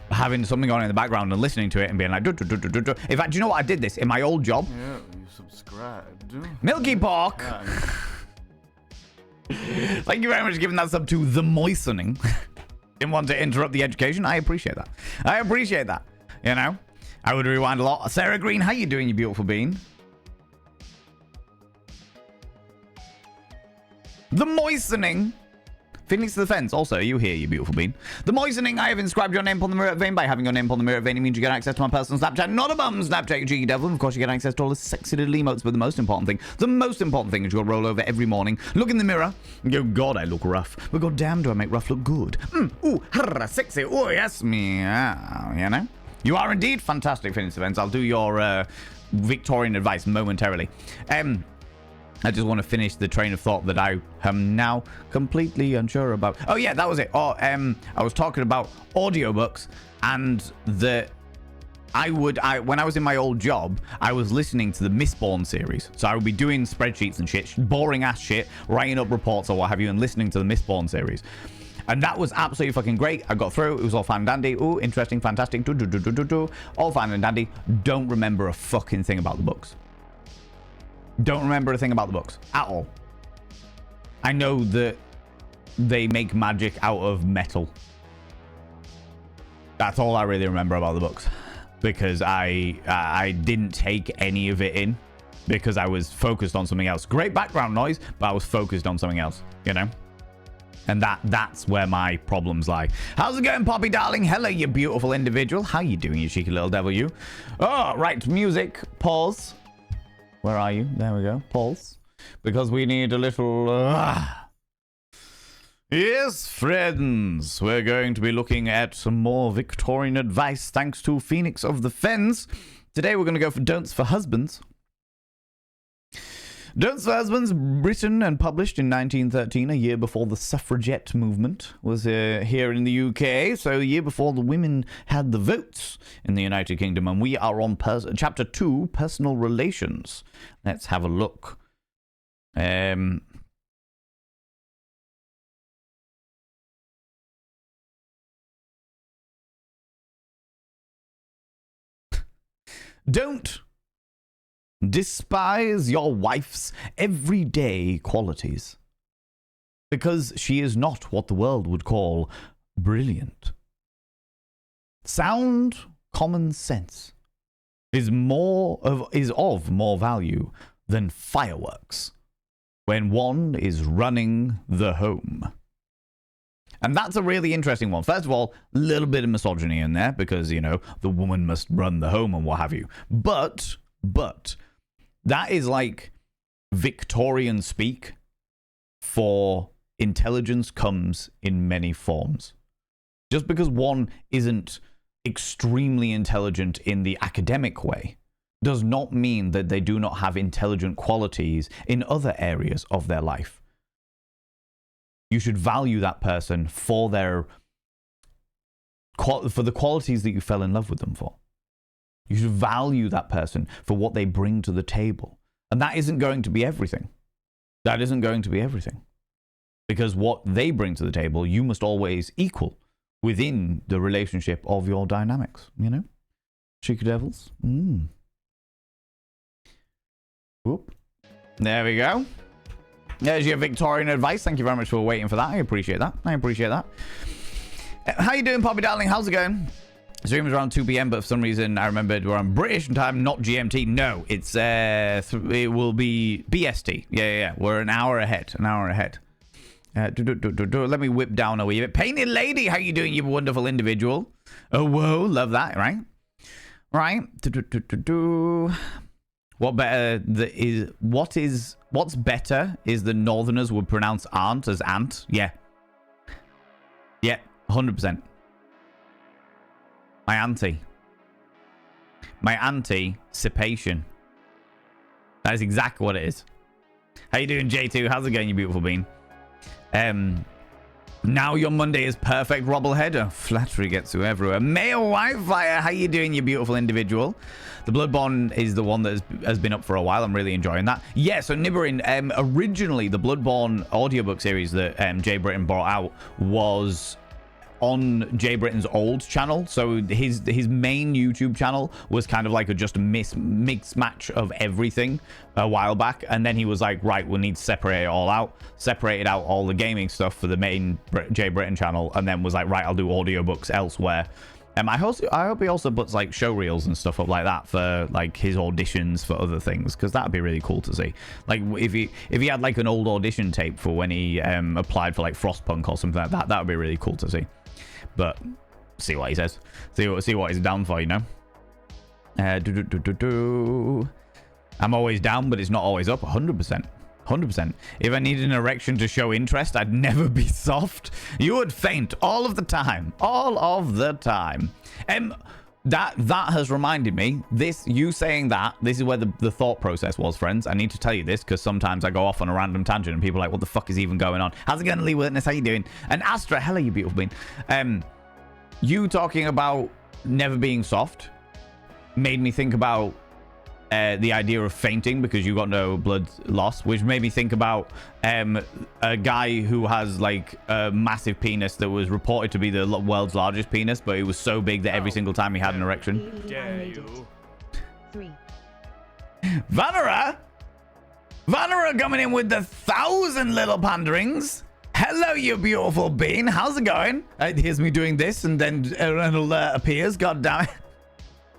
having something on in the background and listening to it and being like, In fact, do you know what? I did this in my old job. Yeah, you subscribed. Milky Pork. Yeah. Thank you very much for giving that sub to The Moistening. Didn't want to interrupt the education. I appreciate that. You know? I would rewind a lot. Sarah Green, how you doing, you beautiful bean? The Moistening. Phoenix to the Fence. Also, you here, you beautiful bean. The Moistening. I have inscribed your name upon the mirror of vein. By having your name upon the mirror of vein, it means you get access to my personal Snapchat. Not a bum Snapchat, you cheeky devil. And of course, you get access to all the sexy little emotes. But the most important thing is you'll roll over every morning, look in the mirror, and go, God, I look rough. But god damn, do I make rough look good. Ooh, sexy. Oh, yes, meow. You know? You are indeed fantastic, Phoenix to the Fence. I'll do your Victorian advice momentarily. I just want to finish the train of thought that I am now completely unsure about. Oh, yeah, that was it. I was talking about audiobooks and when I was in my old job, I was listening to the Mistborn series. So I would be doing spreadsheets and shit, boring ass shit, writing up reports or what have you, and listening to the Mistborn series. And that was absolutely fucking great. I got through. It was all fine and dandy. Ooh, interesting, fantastic. All fine and dandy. Don't remember a fucking thing about the books. Don't remember a thing about the books at all. I know that they make magic out of metal. That's all I really remember about the books, because I didn't take any of it in. because I was focused on something else. Great background noise, but I was focused on something else, you know? And that's where my problems lie. How's it going, Poppy darling? Hello, you beautiful individual. How you doing, you cheeky little devil, you? Oh, right, music. Pause. Where are you? There we go. Pause. Because we need a little... Yes, friends. We're going to be looking at some more Victorian advice thanks to Phoenix of the Fens. Today we're going to go for Don'ts for Husbands. Don'ts for Husbands, written and published in 1913, a year before the suffragette movement was here in the UK, so a year before the women had the votes in the United Kingdom, and we are on Chapter 2, Personal Relations. Let's have a look. Don't despise your wife's everyday qualities, because she is not what the world would call brilliant. Sound common sense is of more value than fireworks when one is running the home. And that's a really interesting one. First of all, a little bit of misogyny in there because, you know, the woman must run the home and what have you. But that is like Victorian speak for intelligence comes in many forms. Just because one isn't extremely intelligent in the academic way does not mean that they do not have intelligent qualities in other areas of their life. You should value that person for the qualities that you fell in love with them for. You should value that person for what they bring to the table. And that isn't going to be everything. That isn't going to be everything. Because what they bring to the table, you must always equal within the relationship of your dynamics, you know? Cheeky devils. Whoop. There we go. There's your Victorian advice. Thank you very much for waiting for that. I appreciate that. How you doing, Poppy darling? How's it going? Stream is around 2 p.m, but for some reason I remembered we're on British time, not GMT. No, it's it will be BST. Yeah. We're an hour ahead. Let me whip down a wee bit. Painted Lady, how you doing, you wonderful individual? Oh, whoa, love that, right? What's better is the Northerners would pronounce aunt as ant. Yeah, 100%. My auntie, Sipation. That is exactly what it is. How you doing, J2? How's it going, you beautiful bean? Now your Monday is perfect, Robblehead. Flattery gets you everywhere. Male Wildfire, how you doing, you beautiful individual? The Bloodborne is the one that has been up for a while. I'm really enjoying that. Yeah, so Nibberin, originally the Bloodborne audiobook series that Jay Britton brought out was on Jay Britton's old channel. So his main YouTube channel was kind of like just a mixed match of everything a while back, and then he was like, right, we'll need to separate it all out, separated out all the gaming stuff for the main Jay Britton channel, and then was like, right, I'll do audiobooks elsewhere. I hope he also puts like show reels and stuff up like that for like his auditions for other things, because that'd be really cool to see. Like if he had like an old audition tape for when he applied for like Frostpunk or something like that, that would be really cool to see. But see what he says. See what he's down for, you know. I'm always down, but it's not always up. 100%. If I needed an erection to show interest, I'd never be soft. You would faint all of the time. That has reminded me. You saying that, this is where the thought process was, friends. I need to tell you this because sometimes I go off on a random tangent and people are like, what the fuck is even going on? How's it going, Lee Witness? How you doing? And Astra, hello, you beautiful bean. You talking about never being soft made me think about the idea of fainting because you got no blood loss, which made me think about a guy who has like a massive penis that was reported to be the world's largest penis, but it was so big that every single time he had an erection. Dare you? 3. Vanera coming in with the 1,000 little panderings. Hello, you beautiful bean. How's it going? Here's me doing this, and then an alert appears. God damn it.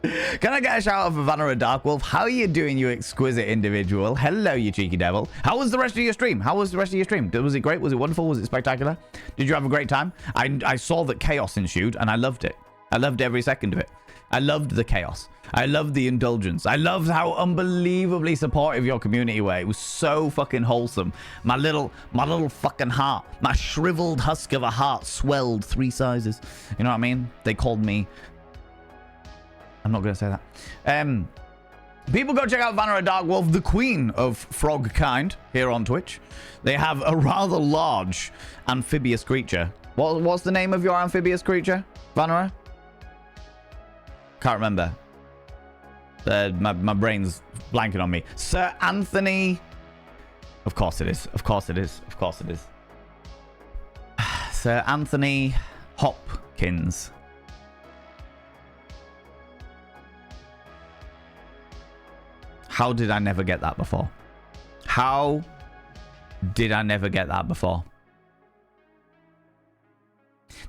Can I get a shout out for Vanilla Darkwolf? How are you doing, you exquisite individual? Hello, you cheeky devil. How was the rest of your stream? Was it great? Was it wonderful? Was it spectacular? Did you have a great time? I saw that chaos ensued, and I loved it. I loved every second of it. I loved the chaos. I loved the indulgence. I loved how unbelievably supportive your community were. It was so fucking wholesome. My little fucking heart, my shriveled husk of a heart swelled 3 sizes. You know what I mean? They called me... I'm not going to say that. People go check out Vanilla Darkwolf, the queen of frog kind, here on Twitch. They have a rather large amphibious creature. What's the name of your amphibious creature, Vanilla? Can't remember. My brain's blanking on me. Sir Anthony. Of course it is. Of course it is. Of course it is. Sir Anthony Hopkins. How did I never get that before? How did I never get that before?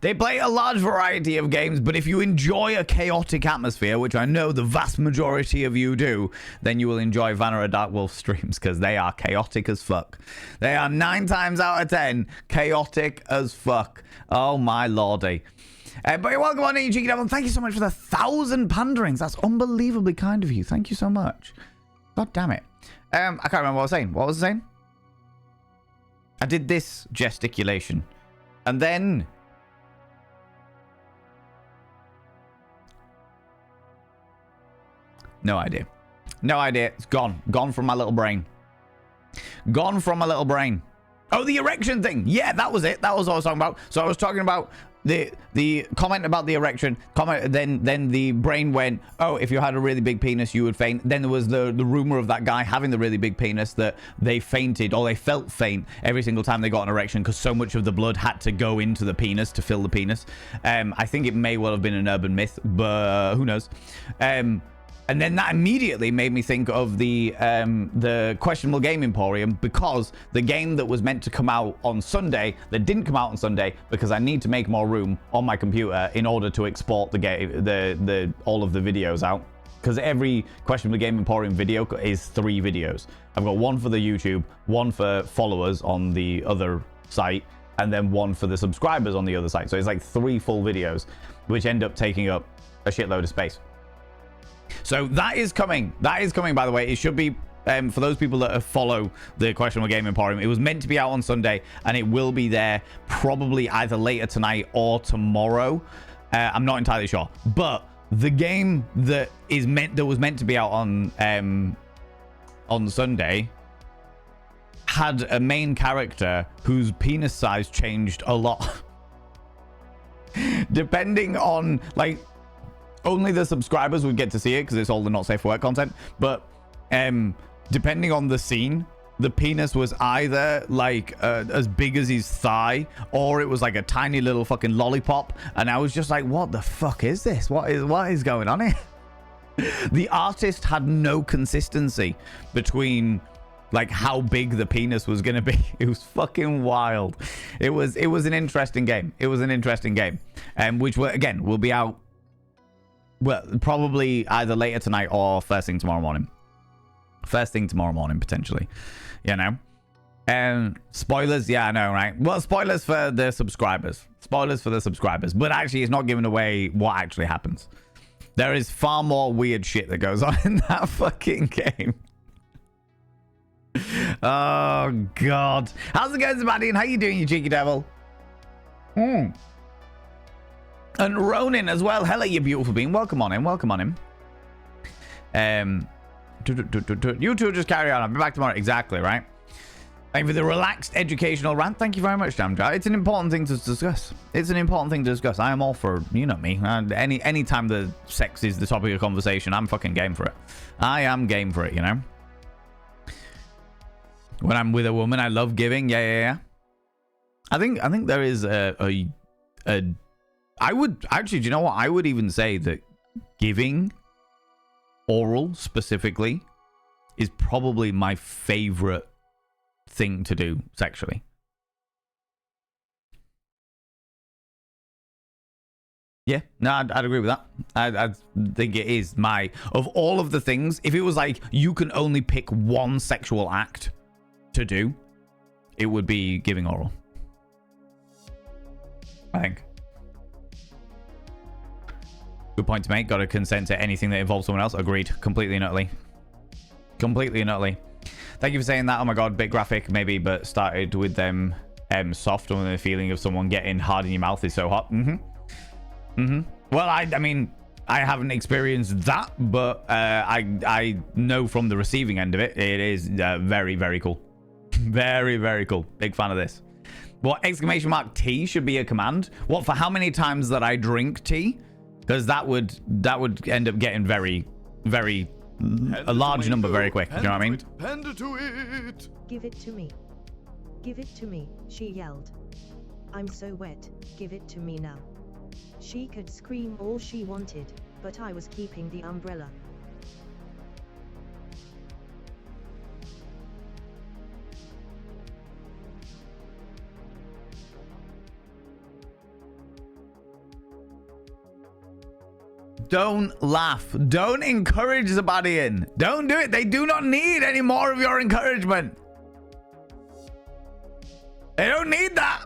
They play a large variety of games, but if you enjoy a chaotic atmosphere, which I know the vast majority of you do, then you will enjoy Vanilla Darkwolf streams, because they are chaotic as fuck. They are 9 times out of 10 chaotic as fuck. Oh my lordy. But welcome on in, you cheeky devil. Thank you so much for the 1,000 panderings. That's unbelievably kind of you. Thank you so much. God damn it. I can't remember what I was saying. What was I saying? I did this gesticulation. And then... no idea. No idea. It's gone. Gone from my little brain. Gone from my little brain. Oh, the erection thing. Yeah, that was it. That was what I was talking about. So I was talking about the comment about the erection. Then the brain went, oh, if you had a really big penis, you would faint. Then there was the rumor of that guy having the really big penis that they fainted, or they felt faint every single time they got an erection because so much of the blood had to go into the penis to fill the penis. I think it may well have been an urban myth, but who knows? And then that immediately made me think of the Questionable Game Emporium, because the game that was meant to come out on Sunday, that didn't come out on Sunday because I need to make more room on my computer in order to export the game, all of the videos out. Because every Questionable Game Emporium video is 3 videos. I've got one for the YouTube, one for followers on the other site, and then one for the subscribers on the other site. So it's like 3 full videos, which end up taking up a shitload of space. So that is coming. That is coming, by the way. It should be, for those people that follow the Questionable Game Emporium, it was meant to be out on Sunday, and it will be there probably either later tonight or tomorrow. I'm not entirely sure. But the game that was meant to be out on Sunday had a main character whose penis size changed a lot. Depending on, like... only the subscribers would get to see it because it's all the not safe for work content. But depending on the scene, the penis was either like as big as his thigh, or it was like a tiny little fucking lollipop. And I was just like, what the fuck is this? What is going on here? The artist had no consistency between like how big the penis was going to be. It was fucking wild. It was an interesting game. It was an interesting game. Which will be out, well, probably either later tonight or first thing tomorrow morning. First thing tomorrow morning, potentially. You know? Spoilers, yeah, I know, right? Well, spoilers for the subscribers. Spoilers for the subscribers. But actually, it's not giving away what actually happens. There is far more weird shit that goes on in that fucking game. Oh, God. How's it going, Sebastian? How you doing, you cheeky devil? And Ronin as well. Hello, you beautiful being. Welcome on in. Welcome on in. You two just carry on. I'll be back tomorrow. Exactly, right? Thank you for the relaxed educational rant. Thank you very much, Jamjar. It's an important thing to discuss. It's an important thing to discuss. I am all for, you know me. Any time the sex is the topic of conversation, I'm fucking game for it. I am game for it, you know? When I'm with a woman, I love giving. Yeah. I think there is I would actually, do you know what? I would even say that giving, oral specifically, is probably my favorite thing to do sexually. Yeah, no, I'd agree with that. I think it is of all of the things, if it was like you can only pick one sexual act to do, it would be giving oral. I think. Good point to make. Got to consent to anything that involves someone else. Agreed. Completely and utterly. Completely and utterly. Thank you for saying that. Oh my god, bit graphic maybe, but started with them soft, when the feeling of someone getting hard in your mouth is so hot. Well, I mean, I haven't experienced that, but I know from the receiving end of it, it is very, very cool. Very, very cool. Big fan of this. What, exclamation mark tea should be a command? What, for how many times that I drink tea? Because that would end up getting very, very a large number very quick. You know what I mean? Panda to it. Give it to me. Give it to me, she yelled. I'm so wet, give it to me now. She could scream all she wanted, but I was keeping the umbrella. Don't laugh. Don't encourage the body in. Don't do it. They do not need any more of your encouragement. They don't need that.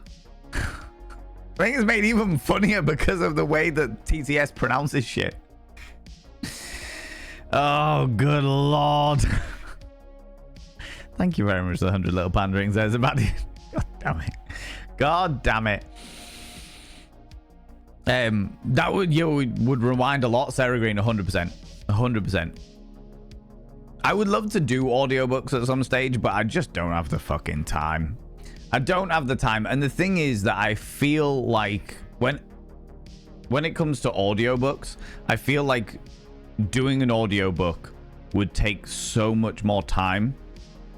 I think it's made even funnier because of the way that TTS pronounces shit. Oh, good lord. Thank you very much for the 100 little panderings there, Zabadi. God damn it. God damn it. That would rewind a lot, Sarah Green, 100%. 100%. I would love to do audiobooks at some stage, but I just don't have the fucking time. I don't have the time. And the thing is that I feel like when it comes to audiobooks, I feel like doing an audiobook would take so much more time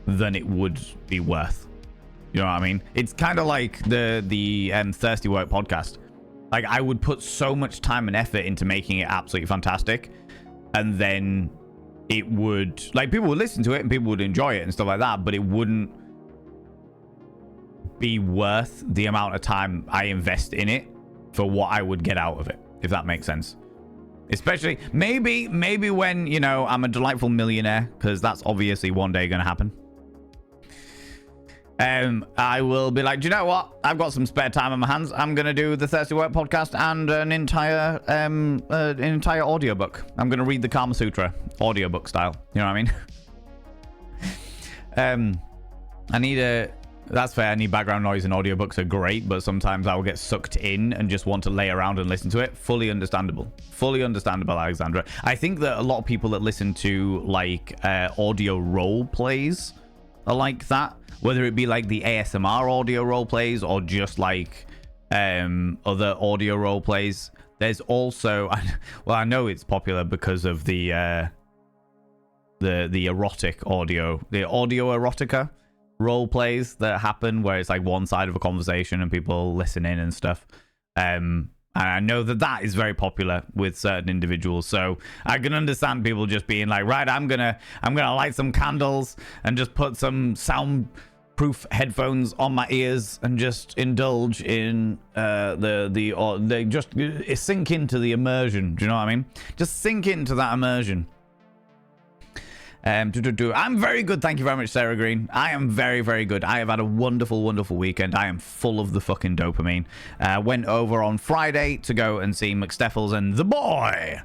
than it would be worth. You know what I mean? It's kind of like the Thirsty Work podcast. Like, I would put so much time and effort into making it absolutely fantastic, and then it would, like, people would listen to it and people would enjoy it and stuff like that, but it wouldn't be worth the amount of time I invest in it for what I would get out of it, if that makes sense. Especially maybe when, you know, I'm a delightful millionaire, because that's obviously one day going to happen. I will be like, do you know what? I've got some spare time on my hands. I'm going to do the Thirsty Work podcast and an entire audiobook. I'm going to read the Kama Sutra audiobook style. You know what I mean? That's fair. I need background noise, and audiobooks are great, but sometimes I will get sucked in and just want to lay around and listen to it. Fully understandable. Fully understandable, Alexandra. I think that a lot of people that listen to like audio role plays are like that, whether it be like the ASMR audio role plays or just like other audio role plays. There's also, well, I know it's popular because of the erotic audio, the audio erotica role plays that happen where it's like one side of a conversation and people listen in and stuff. And I know that is very popular with certain individuals, so I can understand people just being like, right, I'm gonna light some candles and just put some soundproof headphones on my ears and just indulge in they just sink into the immersion. Do you know what I mean? Just sink into that immersion. I'm very good. Thank you very much, Sarah Green. I am very, very good. I have had a wonderful, wonderful weekend. I am full of the fucking dopamine. Went over on Friday to go and see McSteffels and the boy.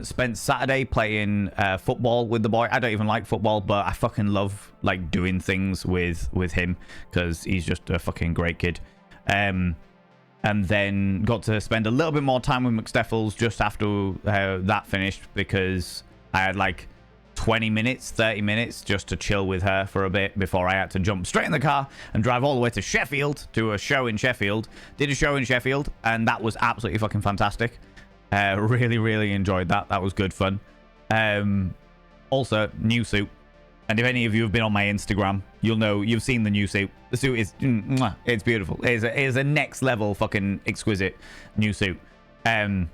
Spent Saturday playing football with the boy. I don't even like football, but I fucking love like doing things with him because he's just a fucking great kid. And then got to spend a little bit more time with McSteffels just after that finished, because I had like 20 minutes, 30 minutes just to chill with her for a bit before I had to jump straight in the car and drive all the way to Sheffield to a show in Sheffield. Did a show in Sheffield, and that was absolutely fucking fantastic. Really, really enjoyed that. That was good fun. Also, new suit. And if any of you have been on my Instagram, you'll know you've seen the new suit. The suit is, it's beautiful. It is a next level fucking exquisite new suit. And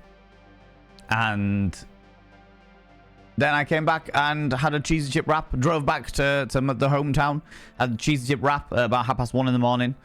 then I came back and had a cheesy chip wrap. Drove back to the hometown. Had a cheesy chip wrap about 1:30 in the morning.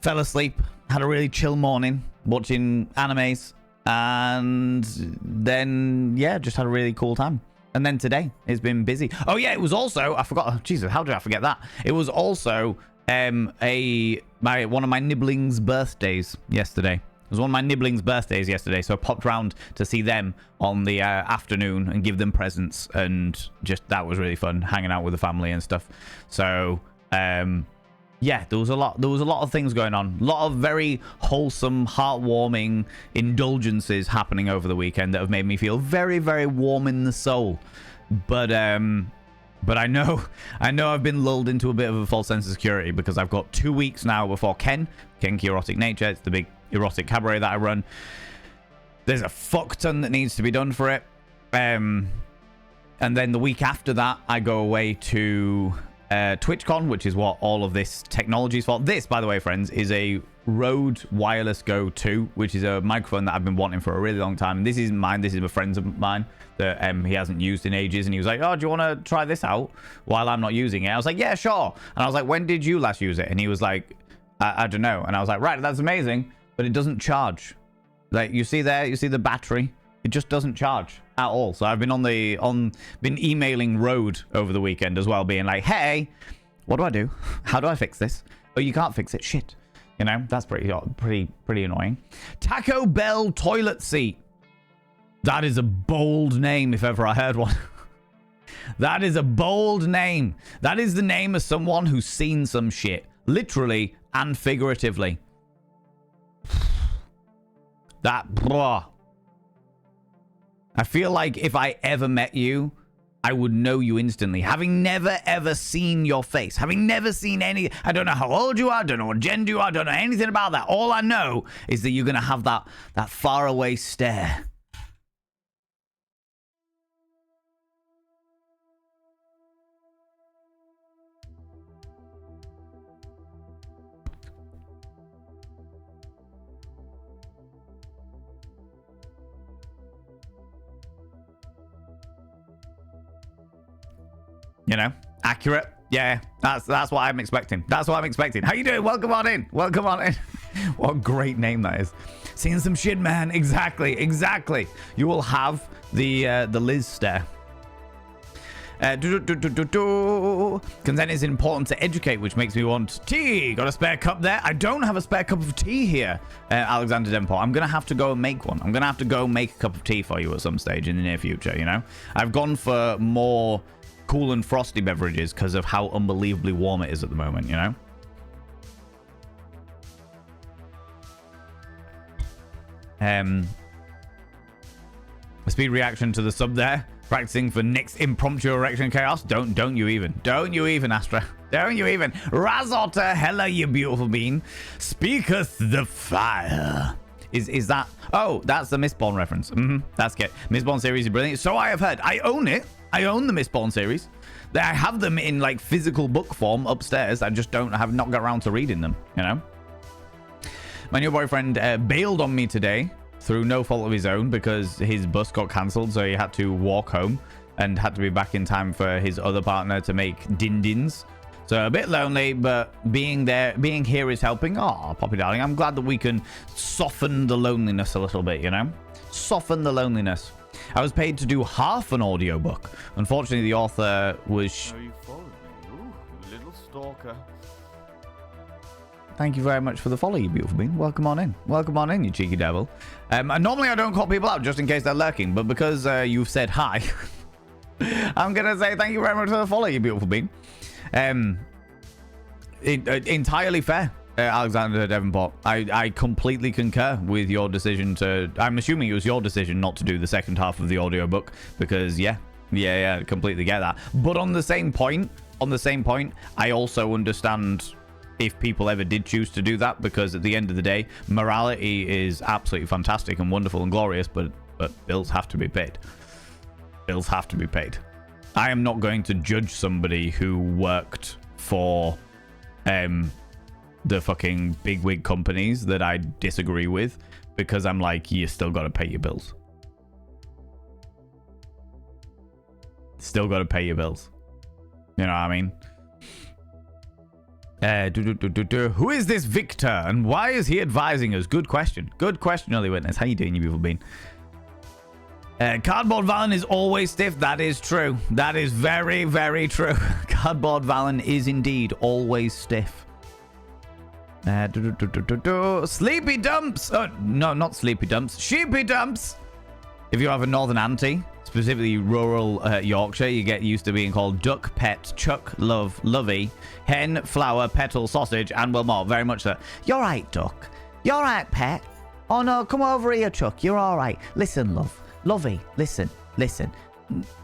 Fell asleep. Had a really chill morning watching animes. And then, yeah, just had a really cool time. And then today it's been busy. Oh yeah, it was also, I forgot. Oh, Jesus, how did I forget that? It was also one of my nibblings' birthdays yesterday. It was one of my nibblings' birthdays yesterday, so I popped round to see them on the afternoon and give them presents, and just that was really fun, hanging out with the family and stuff. So yeah, there was a lot of things going on, a lot of very wholesome, heartwarming indulgences happening over the weekend that have made me feel very, very warm in the soul. But I know I've been lulled into a bit of a false sense of security because I've got 2 weeks now before Kenki Erotic Nature. It's the big erotic cabaret that I run. There's a fuck ton that needs to be done for it. And then the week after that, I go away to TwitchCon, which is what all of this technology is for. This, by the way, friends, is a Rode Wireless Go 2, which is a microphone that I've been wanting for a really long time. This isn't mine. This is a friend's of mine that he hasn't used in ages. And he was like, oh, do you want to try this out while I'm not using it? I was like, yeah, sure. And I was like, when did you last use it? And he was like, I don't know. And I was like, right, that's amazing. But it doesn't charge. Like, you see there, you see the battery? It just doesn't charge at all. So I've been been emailing Rode over the weekend as well, being like, hey, what do I do? How do I fix this? Oh, you can't fix it. Shit. You know, that's pretty annoying. Taco Bell toilet seat. That is a bold name if ever I heard one. That is a bold name. That is the name of someone who's seen some shit, literally and figuratively. Bruh. I feel like if I ever met you, I would know you instantly. Having never ever seen your face, having never seen any, I don't know how old you are, I don't know what gender you are, I don't know anything about that. All I know is that you're going to have that faraway stare. You know, accurate. Yeah, that's what I'm expecting. That's what I'm expecting. How you doing? Welcome on in. Welcome on in. What a great name that is. Seeing some shit, man. Exactly. You will have the Liz stare. Consent is important to educate, which makes me want tea. Got a spare cup there? I don't have a spare cup of tea here, Alexander Denport. I'm going to have to go and make one. I'm going to have to go make a cup of tea for you at some stage in the near future, you know? I've gone for more cool and frosty beverages because of how unbelievably warm it is at the moment, you know? A speed reaction to the sub there. Practicing for next impromptu erection chaos. Don't you even, Astra. Don't you even. Razotta, hello, you beautiful bean. Speaketh the fire. Is that? Oh, that's the Mistborn reference. That's good. Mistborn series is brilliant. So I have heard. I own it. I own the Mistborn series. I have them in like physical book form upstairs. I just have not got around to reading them, you know? My new boyfriend bailed on me today through no fault of his own because his bus got cancelled, so he had to walk home and had to be back in time for his other partner to make din-dins. So a bit lonely, but being here is helping. Oh, Poppy darling, I'm glad that we can soften the loneliness a little bit, you know? Soften the loneliness. I was paid to do half an audiobook. Unfortunately, the author was... Oh, you followed me. Ooh, little stalker. Thank you very much for the follow, you beautiful bean. Welcome on in. Welcome on in, you cheeky devil. And normally I don't call people out just in case they're lurking, but because you've said hi, I'm going to say thank you very much for the follow, you beautiful bean. Entirely fair, Alexander Devonport. I completely concur with your decision to... I'm assuming it was your decision not to do the second half of the audiobook because, yeah, completely get that. But on the same point, I also understand if people ever did choose to do that, because at the end of the day, morality is absolutely fantastic and wonderful and glorious, but bills have to be paid. Bills have to be paid. I am not going to judge somebody who worked for the fucking bigwig companies that I disagree with because I'm like, you still got to pay your bills. Still got to pay your bills. You know what I mean? Who is this Victor and why is he advising us? Good question. Good question, Early Witness. How you doing, you beautiful bean? Cardboard Valen is always stiff. That is true. That is very, very true. Cardboard Valen is indeed always stiff. Sleepy Dumps. Oh, no, not Sleepy Dumps. Sheepy Dumps. If you have a northern auntie, specifically rural Yorkshire, you get used to being called Duck, Pet, Chuck, Love, Lovey, Hen, Flower, Petal, Sausage, and well more. Very much so. You're right, Duck. You're right, Pet. Oh, no, come over here, Chuck. You're all right. Listen, Love. Lovey, listen.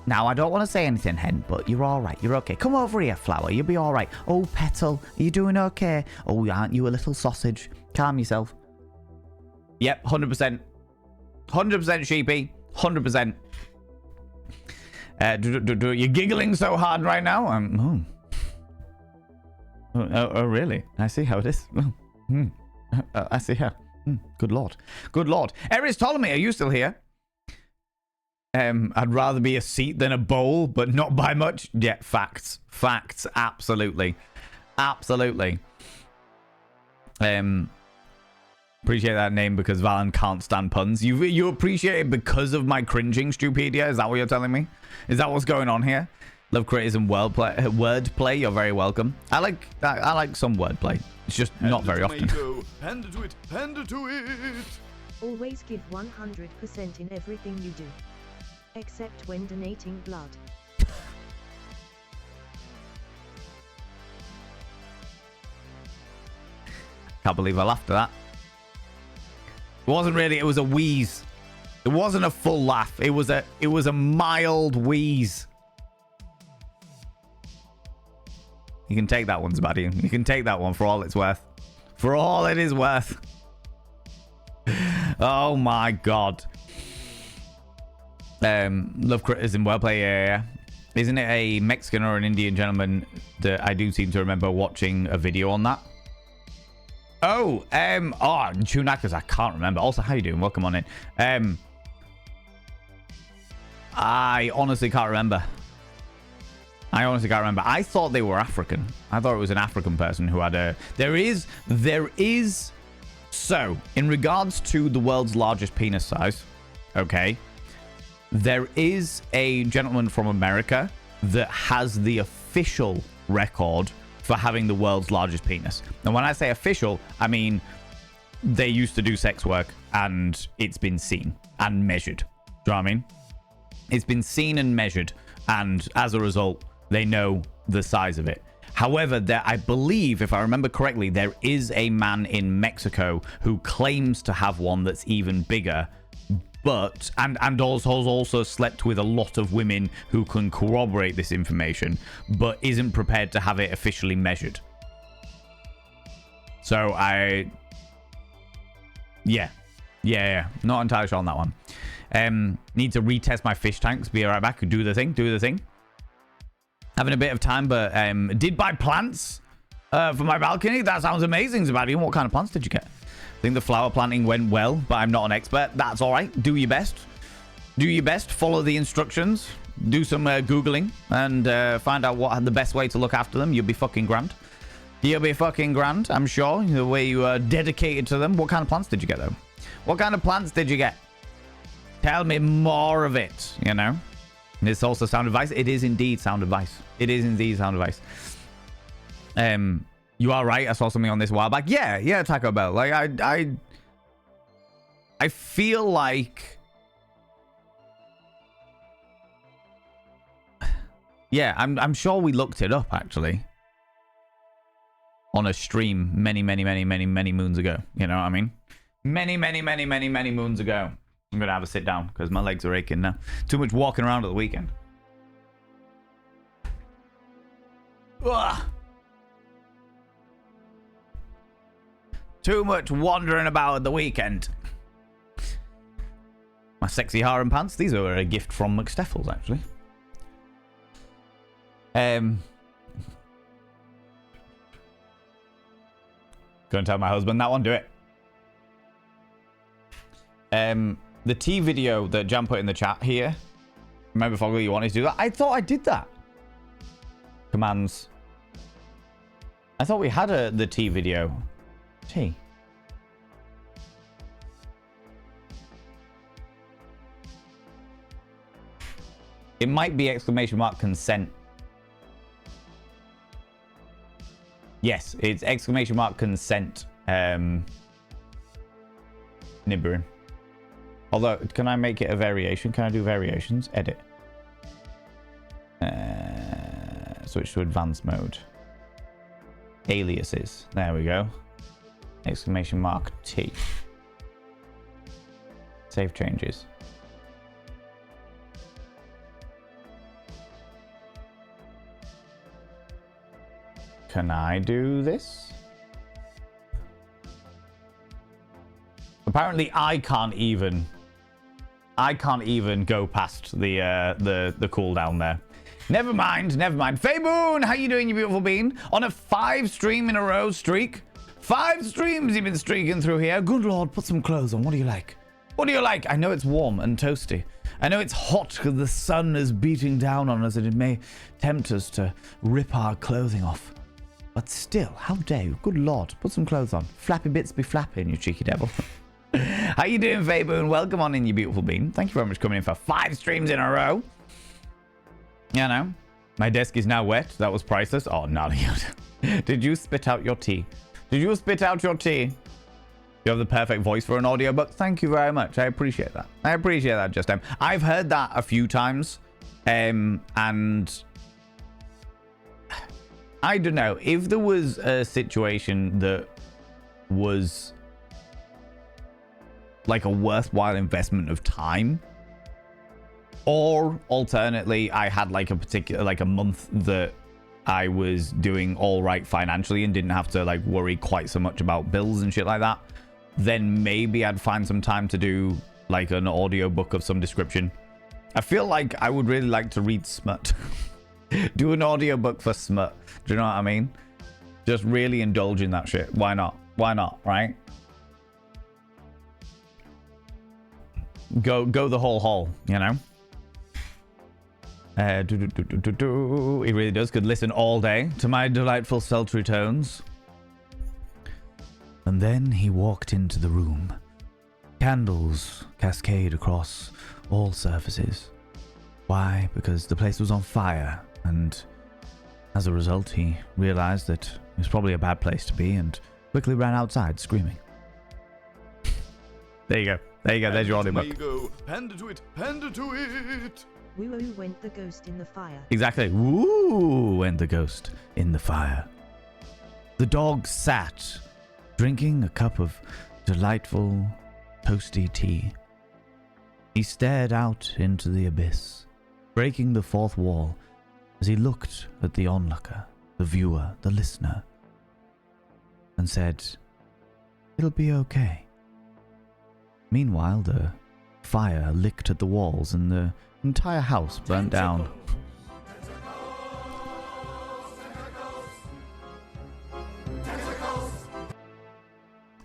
Now, I don't want to say anything, Hen, but you're all right. You're okay. Come over here, Flower. You'll be all right. Oh, Petal, are you doing okay? Oh, aren't you a little sausage? Calm yourself. Yep, 100%. 100% Sheepy. 100%. You're giggling so hard right now. Oh, really? I see how it is. I see how. Good lord. Good lord. Eris Ptolemy, are you still here? I'd rather be a seat than a bowl, but not by much. Yeah, facts. Facts. Absolutely. Absolutely. Appreciate that name because Valen can't stand puns. You appreciate it because of my cringing, Stupedia? Is that what you're telling me? Is that what's going on here? Love criticism, wordplay. You're very welcome. I like some wordplay. It's just not very often. Hand it to it. Hand it to it. Always give 100% in everything you do. Except when donating blood. Can't believe I laughed at that. It wasn't really, it was a wheeze. It wasn't a full laugh. It was a mild wheeze. You can take that one, Zbadian. You can take that one for all it's worth. For all it is worth. Oh my god. Love criticism, wordplay, yeah. Isn't it a Mexican or an Indian gentleman that I do seem to remember watching a video on that? Oh, Chunakas, I can't remember. Also, how you doing? Welcome on in. I honestly can't remember. I thought they were African. I thought it was an African person who had a... There is... So, in regards to the world's largest penis size, okay, there is a gentleman from America that has the official record for having the world's largest penis. And when I say official, I mean they used to do sex work and it's been seen and measured. Do you know what I mean? It's been seen and measured, and as a result, they know the size of it. However, I believe, if I remember correctly, there is a man in Mexico who claims to have one that's even bigger, but and also slept with a lot of women who can corroborate this information, but isn't prepared to have it officially measured. So yeah, not entirely sure on that one. Need to retest my fish tanks. Be right back. Do the thing. Having a bit of time, but did buy plants for my balcony. That sounds amazing, Sebastian. What kind of plants did you get? I think the flower planting went well, but I'm not an expert. That's all right. Do your best. Follow the instructions. Do some Googling and find out what the best way to look after them. You'll be fucking grand. I'm sure. The way you are dedicated to them. What kind of plants did you get, though? What kind of plants did you get? Tell me more of it, you know? It's also sound advice. It is indeed sound advice. You are right. I saw something on this a while back. Yeah, Taco Bell. Like I feel like, yeah, I'm sure we looked it up actually on a stream many moons ago. You know what I mean? Many moons ago. I'm gonna have a sit down because my legs are aching now. Too much walking around at the weekend. Ugh. Too much wandering about at the weekend. My sexy harem pants. These are a gift from McSteffels, actually. Go and tell my husband that one. Do it. The T video that Jam put in the chat here. Remember, Foggle, you wanted to do that? I thought I did that. Commands. I thought we had the tea video. Tea. It might be exclamation mark consent. Yes, it's exclamation mark consent. Nibbering. Although, can I make it a variation? Can I do variations? Edit. Switch to advanced mode. Aliases. There we go. Exclamation mark T. Save changes. Can I do this? Apparently, I can't even go past the cooldown there. Never mind, never mind. Fayboon, how you doing, you beautiful bean? On a 5 stream in a row streak. 5 streams you've been streaking through here. Good Lord, put some clothes on. What do you like? What do you like? I know it's warm and toasty. I know it's hot because the sun is beating down on us and it may tempt us to rip our clothing off. But still, how dare you? Good Lord, put some clothes on. Flappy bits be flapping, you cheeky devil. How you doing, Fayboon? Welcome on in, you beautiful bean. Thank you very much for coming in for 5 streams in a row. You know, my desk is now wet. That was priceless. Oh, not you. Did you spit out your tea? Did you spit out your tea? You have the perfect voice for an audiobook. Thank you very much. I appreciate that. I appreciate that, Just I've heard that a few times. And I don't know. If there was a situation that was like a worthwhile investment of time, or alternately, I had like a particular, like a month that I was doing all right financially and didn't have to like worry quite so much about bills and shit like that, then maybe I'd find some time to do like an audiobook of some description. I feel like I would really like to read smut. Do an audiobook for smut. Do you know what I mean? Just really indulge in that shit. Why not? Why not, right? Go the whole hole, you know? It really does. Could listen all day to my delightful sultry tones. And then he walked into the room. Candles cascade across all surfaces. Why? Because the place was on fire, and as a result, he realized that it was probably a bad place to be and quickly ran outside screaming. There you go. There you go. There's your audiobook. There you go. Panda to it. Panda to it. Woo went the ghost in the fire. Exactly. Woo went the ghost in the fire. The dog sat, drinking a cup of delightful, toasty tea. He stared out into the abyss, breaking the fourth wall as he looked at the onlooker, the viewer, the listener, and said, "It'll be okay." Meanwhile, the fire licked at the walls and the entire house burnt down.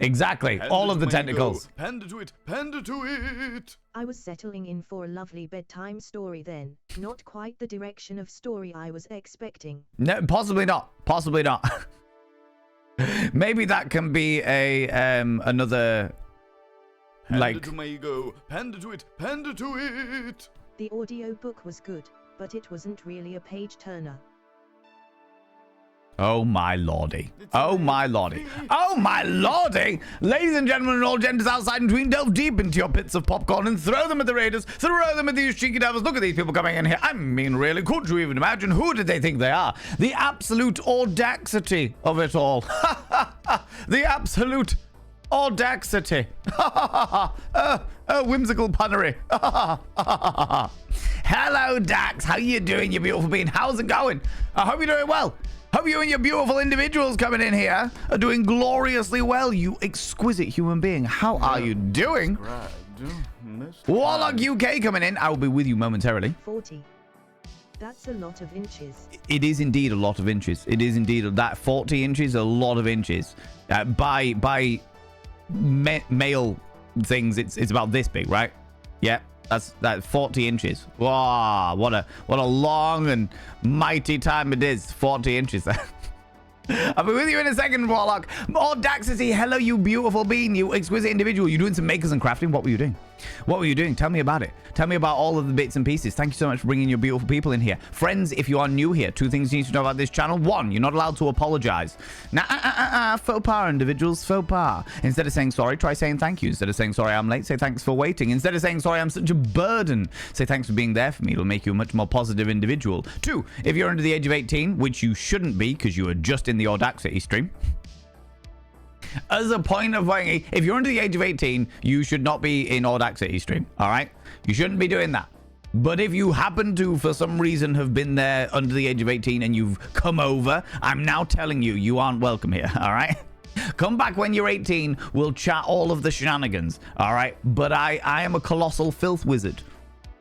Exactly, all of the tentacles. Panda to it. Panda to it. I was settling in for a lovely bedtime story then. Not quite the direction of story I was expecting. No, possibly not. Possibly not. Maybe that can be a another Panda like to my ego. Panda to it. Panda to it. The audiobook was good, but it wasn't really a page turner. Oh my lordy. Oh my lordy. Oh my lordy. Ladies and gentlemen and all genders outside and between, delve deep into your pits of popcorn and throw them at the raiders. Throw them at these cheeky devils. Look at these people coming in here. I mean, really, could you even imagine? Who did they think they are? The absolute audacity of it all. The absolute audacity. Whimsical punnery. Hello, Dax. How you doing, you beautiful bean? How's it going? I hope you're doing well. Hope you and your beautiful individuals coming in here are doing gloriously well, you exquisite human being. How are you doing? Warlock UK coming in. I will be with you momentarily. 40. That's a lot of inches. It is indeed a lot of inches. It is indeed that 40 inches, a lot of inches. By male things, it's about this big, right? Yeah. That's 40 inches. Wow, what a long and mighty time it is. 40 inches. I'll be with you in a second, Warlock. Audacity, hello, you beautiful being, you exquisite individual. You doing some makers and crafting? What were you doing? What were you doing? Tell me about it. Tell me about all of the bits and pieces. Thank you so much for bringing your beautiful people in here. Friends, if you are new here, 2 things you need to know about this channel. 1, you're not allowed to apologize. Faux pas, individuals, faux pas. Instead of saying sorry, try saying thank you. Instead of saying sorry, I'm late, say thanks for waiting. Instead of saying sorry, I'm such a burden, say thanks for being there for me. It'll make you a much more positive individual. 2, if you're under the age of 18, which you shouldn't be because you are just in the Audacity stream. As a point of like, if you're under the age of 18, you should not be in Audacity stream. All right, you shouldn't be doing that. But if you happen to, for some reason, have been there under the age of 18 and you've come over, I'm now telling you, you aren't welcome here. All right. Come back when you're 18. We'll chat all of the shenanigans. All right. But I am a colossal filth wizard,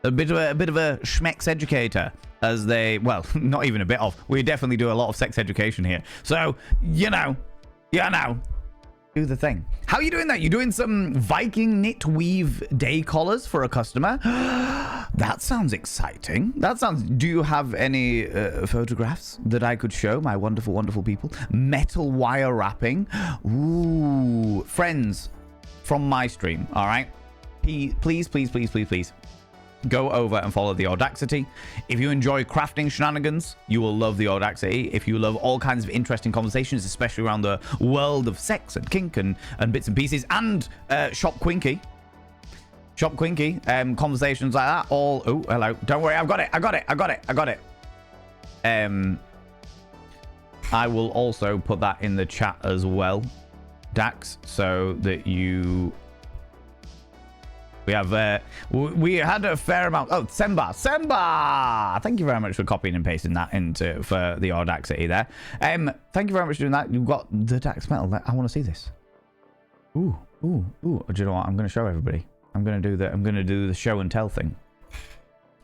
a bit of a schmex educator. As they, well, not even a bit of. We definitely do a lot of sex education here. So you know. Do the thing. How are you doing that? You doing some Viking knit weave day collars for a customer? That sounds exciting. That sounds... Do you have any photographs that I could show my wonderful, wonderful people? Metal wire wrapping. Ooh. Friends from my stream, all right? Please, go over and follow the Audacity. If you enjoy crafting shenanigans, you will love the Audacity. If you love all kinds of interesting conversations, especially around the world of sex and kink and bits and pieces, and Shop Quinky, conversations like that, all... Oh, hello. Don't worry, I got it. I will also put that in the chat as well, Dax, so that you... We had a fair amount. Oh, Semba! Thank you very much for copying and pasting that into for the Audacity there. Thank you very much for doing that. You've got the Dax Metal. I want to see this. Ooh. Do you know what? I'm going to show everybody. I'm going to do the show and tell thing.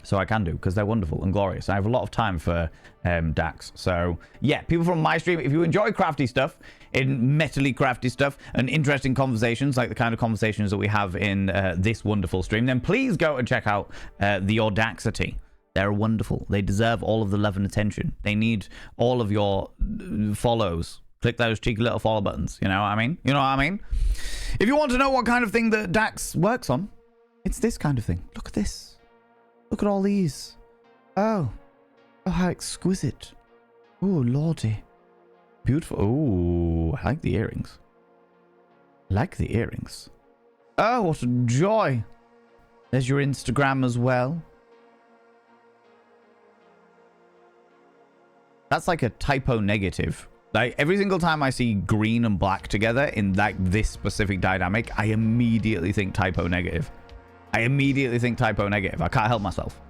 So I can do, because they're wonderful and glorious. I have a lot of time for Dax. So yeah, people from my stream, if you enjoy crafty stuff, in metally crafty stuff and interesting conversations like the kind of conversations that we have in this wonderful stream, then please go and check out the Audacity. They're wonderful. They deserve all of the love and attention. They need all of your follows. Click those cheeky little follow buttons. You know what I mean? If you want to know what kind of thing that Dax works on, it's this kind of thing. Look at this. Look at all these. Oh, how exquisite. Oh, lordy. Beautiful. Oh, I like the earrings. Oh, what a joy. There's your Instagram as well. That's like a typo negative. Like every single time I see green and black together in like this specific dynamic, I immediately think typo negative. I can't help myself.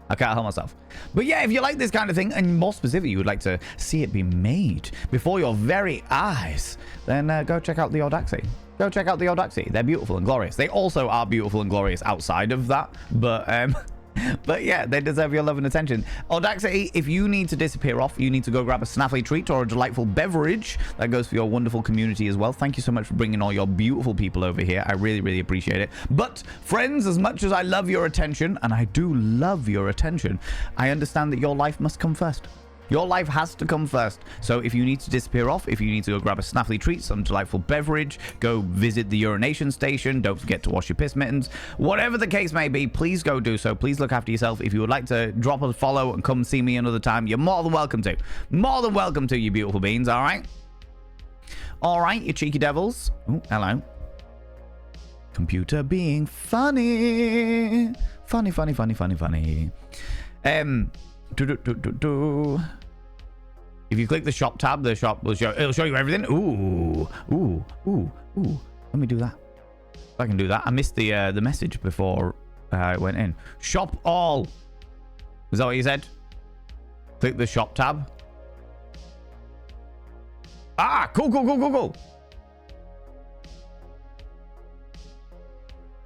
But yeah, if you like this kind of thing, and more specifically, you would like to see it be made before your very eyes, then go check out the Audacity. They're beautiful and glorious. They also are beautiful and glorious outside of that. But yeah, they deserve your love and attention. Audacity, if you need to disappear off, you need to go grab a snaffly treat or a delightful beverage. That goes for your wonderful community as well. Thank you so much for bringing all your beautiful people over here. I really, really appreciate it. But friends, as much as I love your attention, and I do love your attention, I understand that your life must come first. Your life has to come first. So if you need to disappear off, if you need to go grab a snaffly treat, some delightful beverage, go visit the urination station, don't forget to wash your piss mittens, whatever the case may be, please go do so. Please look after yourself. If you would like to drop a follow and come see me another time, you're more than welcome to. More than welcome to, you beautiful beings, all right? All right, you cheeky devils. Oh, hello. Computer being funny. Funny. If you click the shop tab, the shop will it'll show you everything. Ooh. Let me do that. If I can do that. I missed the message before I went in. Shop all. Is that what you said? Click the shop tab. Ah, cool.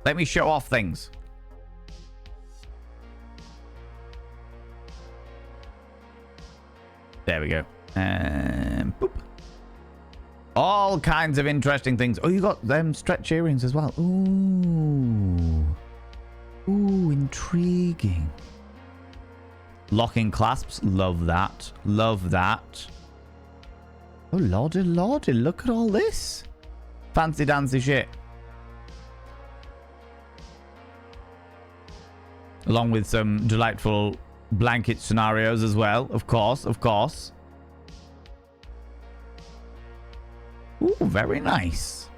Let me show off things. There we go. And boop. All kinds of interesting things. Oh, you got them stretch earrings as well. Ooh, intriguing. Locking clasps. Love that. Oh, lordy, lordy, look at all this. Fancy dancy shit. Along with some delightful blanket scenarios as well, of course, of course. Ooh, very nice.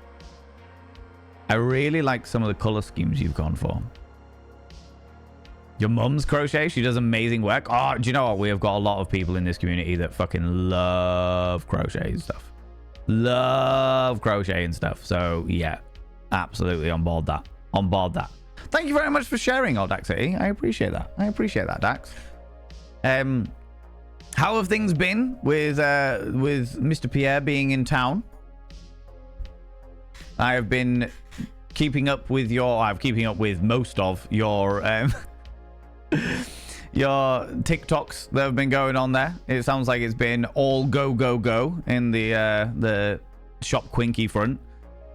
I really like some of the color schemes you've gone for. Your mum's crochet, she does amazing work. Oh, do you know what? We have got a lot of people in this community that fucking love crochet and stuff. Love crochet and stuff. So, yeah, absolutely on board that. On board that. Thank you very much for sharing, Audaxity. I appreciate that. I appreciate that, Dax. How have things been with Mr. Pierre being in town? I have been keeping up with I'm keeping up with most of your your TikToks that have been going on there. It sounds like it's been all go go go in the Shop Quinky front.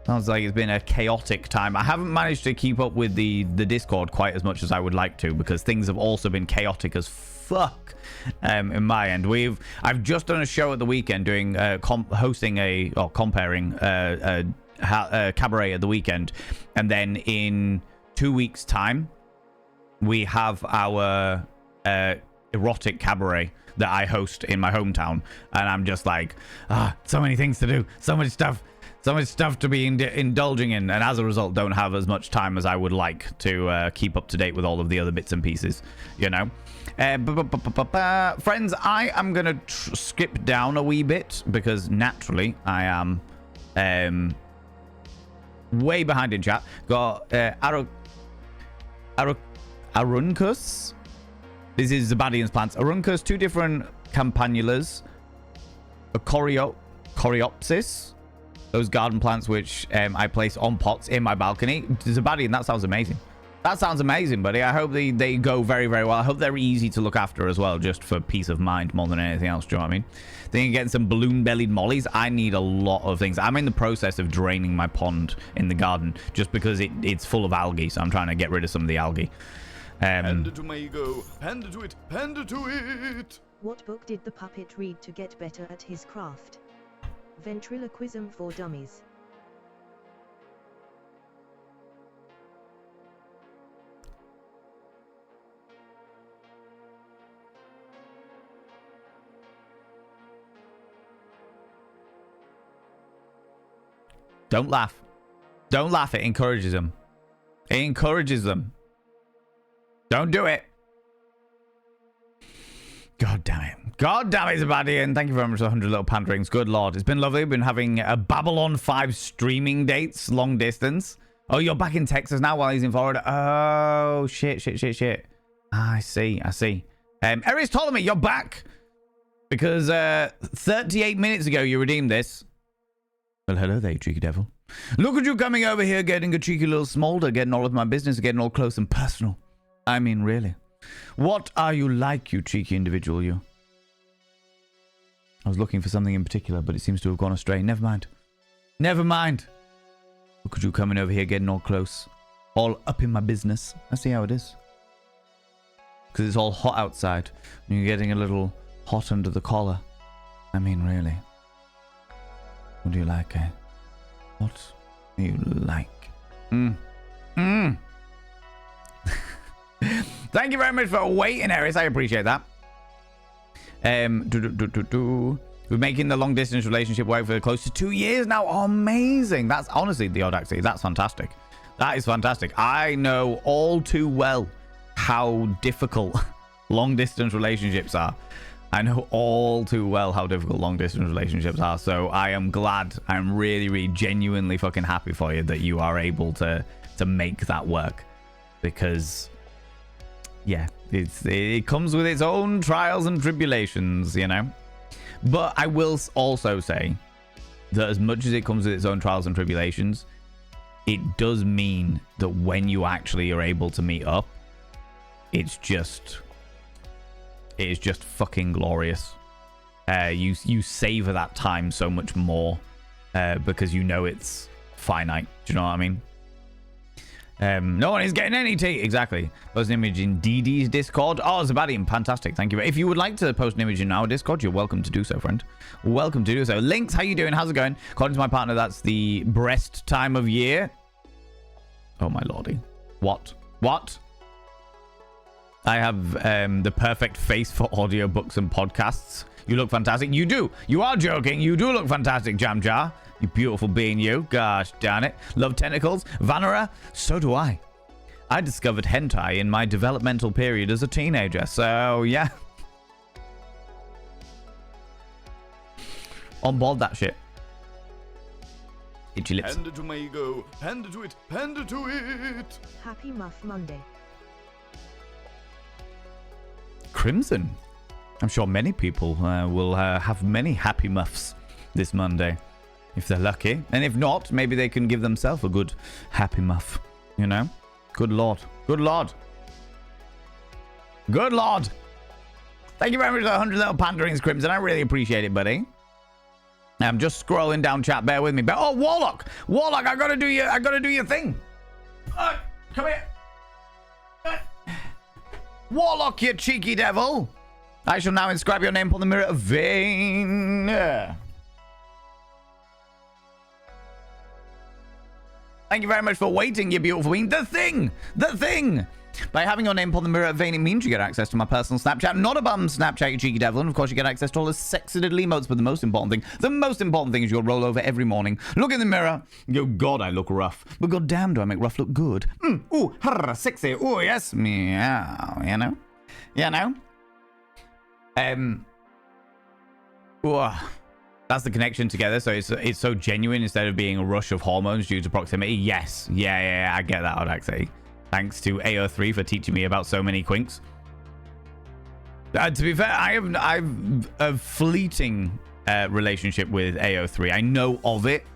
Sounds like it's been a chaotic time. I haven't managed to keep up with the Discord quite as much as I would like to, because things have also been chaotic as fuck in my end. I've just done a show at the weekend doing comparing a cabaret at the weekend, and then in 2 weeks time we have our erotic cabaret that I host in my hometown, and I'm just like, so many things to do, so much stuff to be indulging in, and as a result don't have as much time as I would like to keep up to date with all of the other bits and pieces, you know. Friends, I am gonna skip down a wee bit because naturally I am way behind in chat. Got Aruncus. This is Zabadian's plants. Aruncus, 2 different campanulas, a Coreopsis, those garden plants which I place on pots in my balcony. Zabadian, that sounds amazing. That sounds amazing, buddy. I hope they go very, very well. I hope they're easy to look after as well, just for peace of mind more than anything else. Do you know what I mean? Then you get some balloon-bellied mollies. I need a lot of things. I'm in the process of draining my pond in the garden just because it's full of algae, so I'm trying to get rid of some of the algae. Panda to my ego. Panda to it. Panda to it. What book did the puppet read to get better at his craft? Ventriloquism for Dummies. Don't laugh. Don't laugh. It encourages them. It encourages them. Don't do it. God damn it. God damn it, Zabadian. Thank you very much for 100 little panderings. Good lord. It's been lovely. We've been having a Babylon 5 streaming dates, long distance. Oh, you're back in Texas now while he's in Florida. Oh, shit. I see. Eris Ptolemy, you're back. Because 38 minutes ago, you redeemed this. Well, hello there, you cheeky devil. Look at you coming over here, getting a cheeky little smolder, getting all of my business, getting all close and personal. I mean, really. What are you like, you cheeky individual, you? I was looking for something in particular, but it seems to have gone astray. Never mind. Look at you coming over here, getting all close. All up in my business. I see how it is. Because it's all hot outside. And you're getting a little hot under the collar. I mean, really. What do you like, eh? What do you like? Thank you very much for waiting, Eris. I appreciate that. We're making the long distance relationship work for close to 2 years now. Oh, amazing. That's honestly the Audaxity. That's fantastic. That is fantastic. I know all too well how difficult long distance relationships are. I know all too well how difficult long distance relationships are. So I am glad. I'm really, really genuinely fucking happy for you that you are able to make that work, because yeah, it comes with its own trials and tribulations, you know. But I will also say that as much as it comes with its own trials and tribulations, it does mean that when you actually are able to meet up, it is just fucking glorious. You savor that time so much more because you know it's finite. Do you know what I mean? No one is getting any tea. Exactly. Post an image in DD's Discord. Oh, Zabadian, fantastic. Thank you. If you would like to post an image in our Discord, you're welcome to do so, friend. Welcome to do so. Links, how you doing? How's it going? According to my partner, that's the breast time of year. Oh, my lordy. What? What? I have the perfect face for audiobooks and podcasts. You look fantastic. You do. You are joking. You do look fantastic, Jam Jar. You beautiful being, you. Gosh darn it. Love tentacles. Vanera. So do I. I discovered hentai in my developmental period as a teenager. So, yeah. On board that shit. Itchy lips. Panda to my ego. Panda to it. Panda to it. Happy Muff Monday. Crimson. I'm sure many people will have many happy muffs this Monday. If they're lucky. And if not, maybe they can give themselves a good happy muff. You know? Good lord. Good lord. Good lord. Thank you very much for the 100 little panderings, Crimson. I really appreciate it, buddy. I'm just scrolling down chat. Bear with me. Oh, Warlock. Warlock, I gotta do your thing. Come here. Warlock, you cheeky devil. I shall now inscribe your name upon the mirror of Vane. Thank you very much for waiting, you beautiful being. The thing! The thing! By having your name upon the mirror of Vane, it means you get access to my personal Snapchat. Not a bum Snapchat, you cheeky devil. And of course, you get access to all the sexy little emotes. But the most important thing is you'll roll over every morning. Look in the mirror. Go, God, I look rough. But goddamn, do I make rough look good. Ooh, harr, sexy. Ooh, yes. Meow. You know? You know? Ooh. That's the connection together, so it's so genuine instead of being a rush of hormones due to proximity. Yes, yeah, I get that, Odaxy. Thanks to AO3 for teaching me about so many quinks. To be fair, I've a fleeting relationship with AO3. I know of it.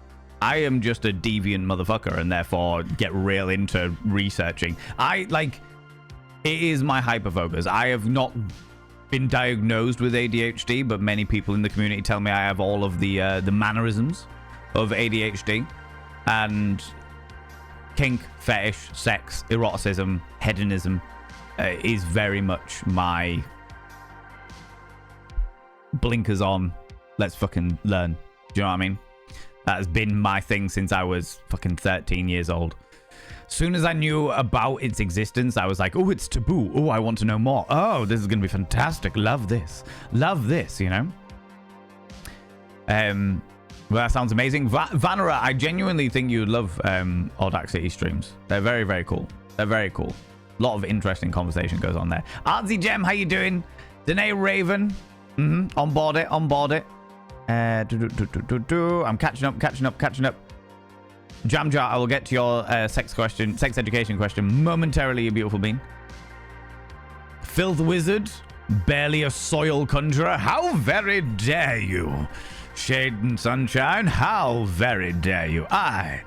I am just a deviant motherfucker, and therefore get real into researching. It is my hyperfocus. I have not been diagnosed with ADHD, but many people in the community tell me I have all of the mannerisms of ADHD, and kink, fetish, sex, eroticism, hedonism is very much my blinkers on. Let's fucking learn. Do you know what I mean? That has been my thing since I was fucking 13 years old. Soon as I knew about its existence, I was like, oh, it's taboo. Oh, I want to know more. Oh, this is going to be fantastic. Love this. Love this, you know? Well, that sounds amazing. Vanera, I genuinely think you would love Audacity streams. They're very, very cool. They're very cool. A lot of interesting conversation goes on there. Artsy Gem, how you doing? Danae Raven. On board it, on board it. I'm catching up. Jam Jar, I will get to your sex education question momentarily, you beautiful bean. Filth Wizard, barely a soil conjurer. How very dare you? Shade and Sunshine, how very dare you? I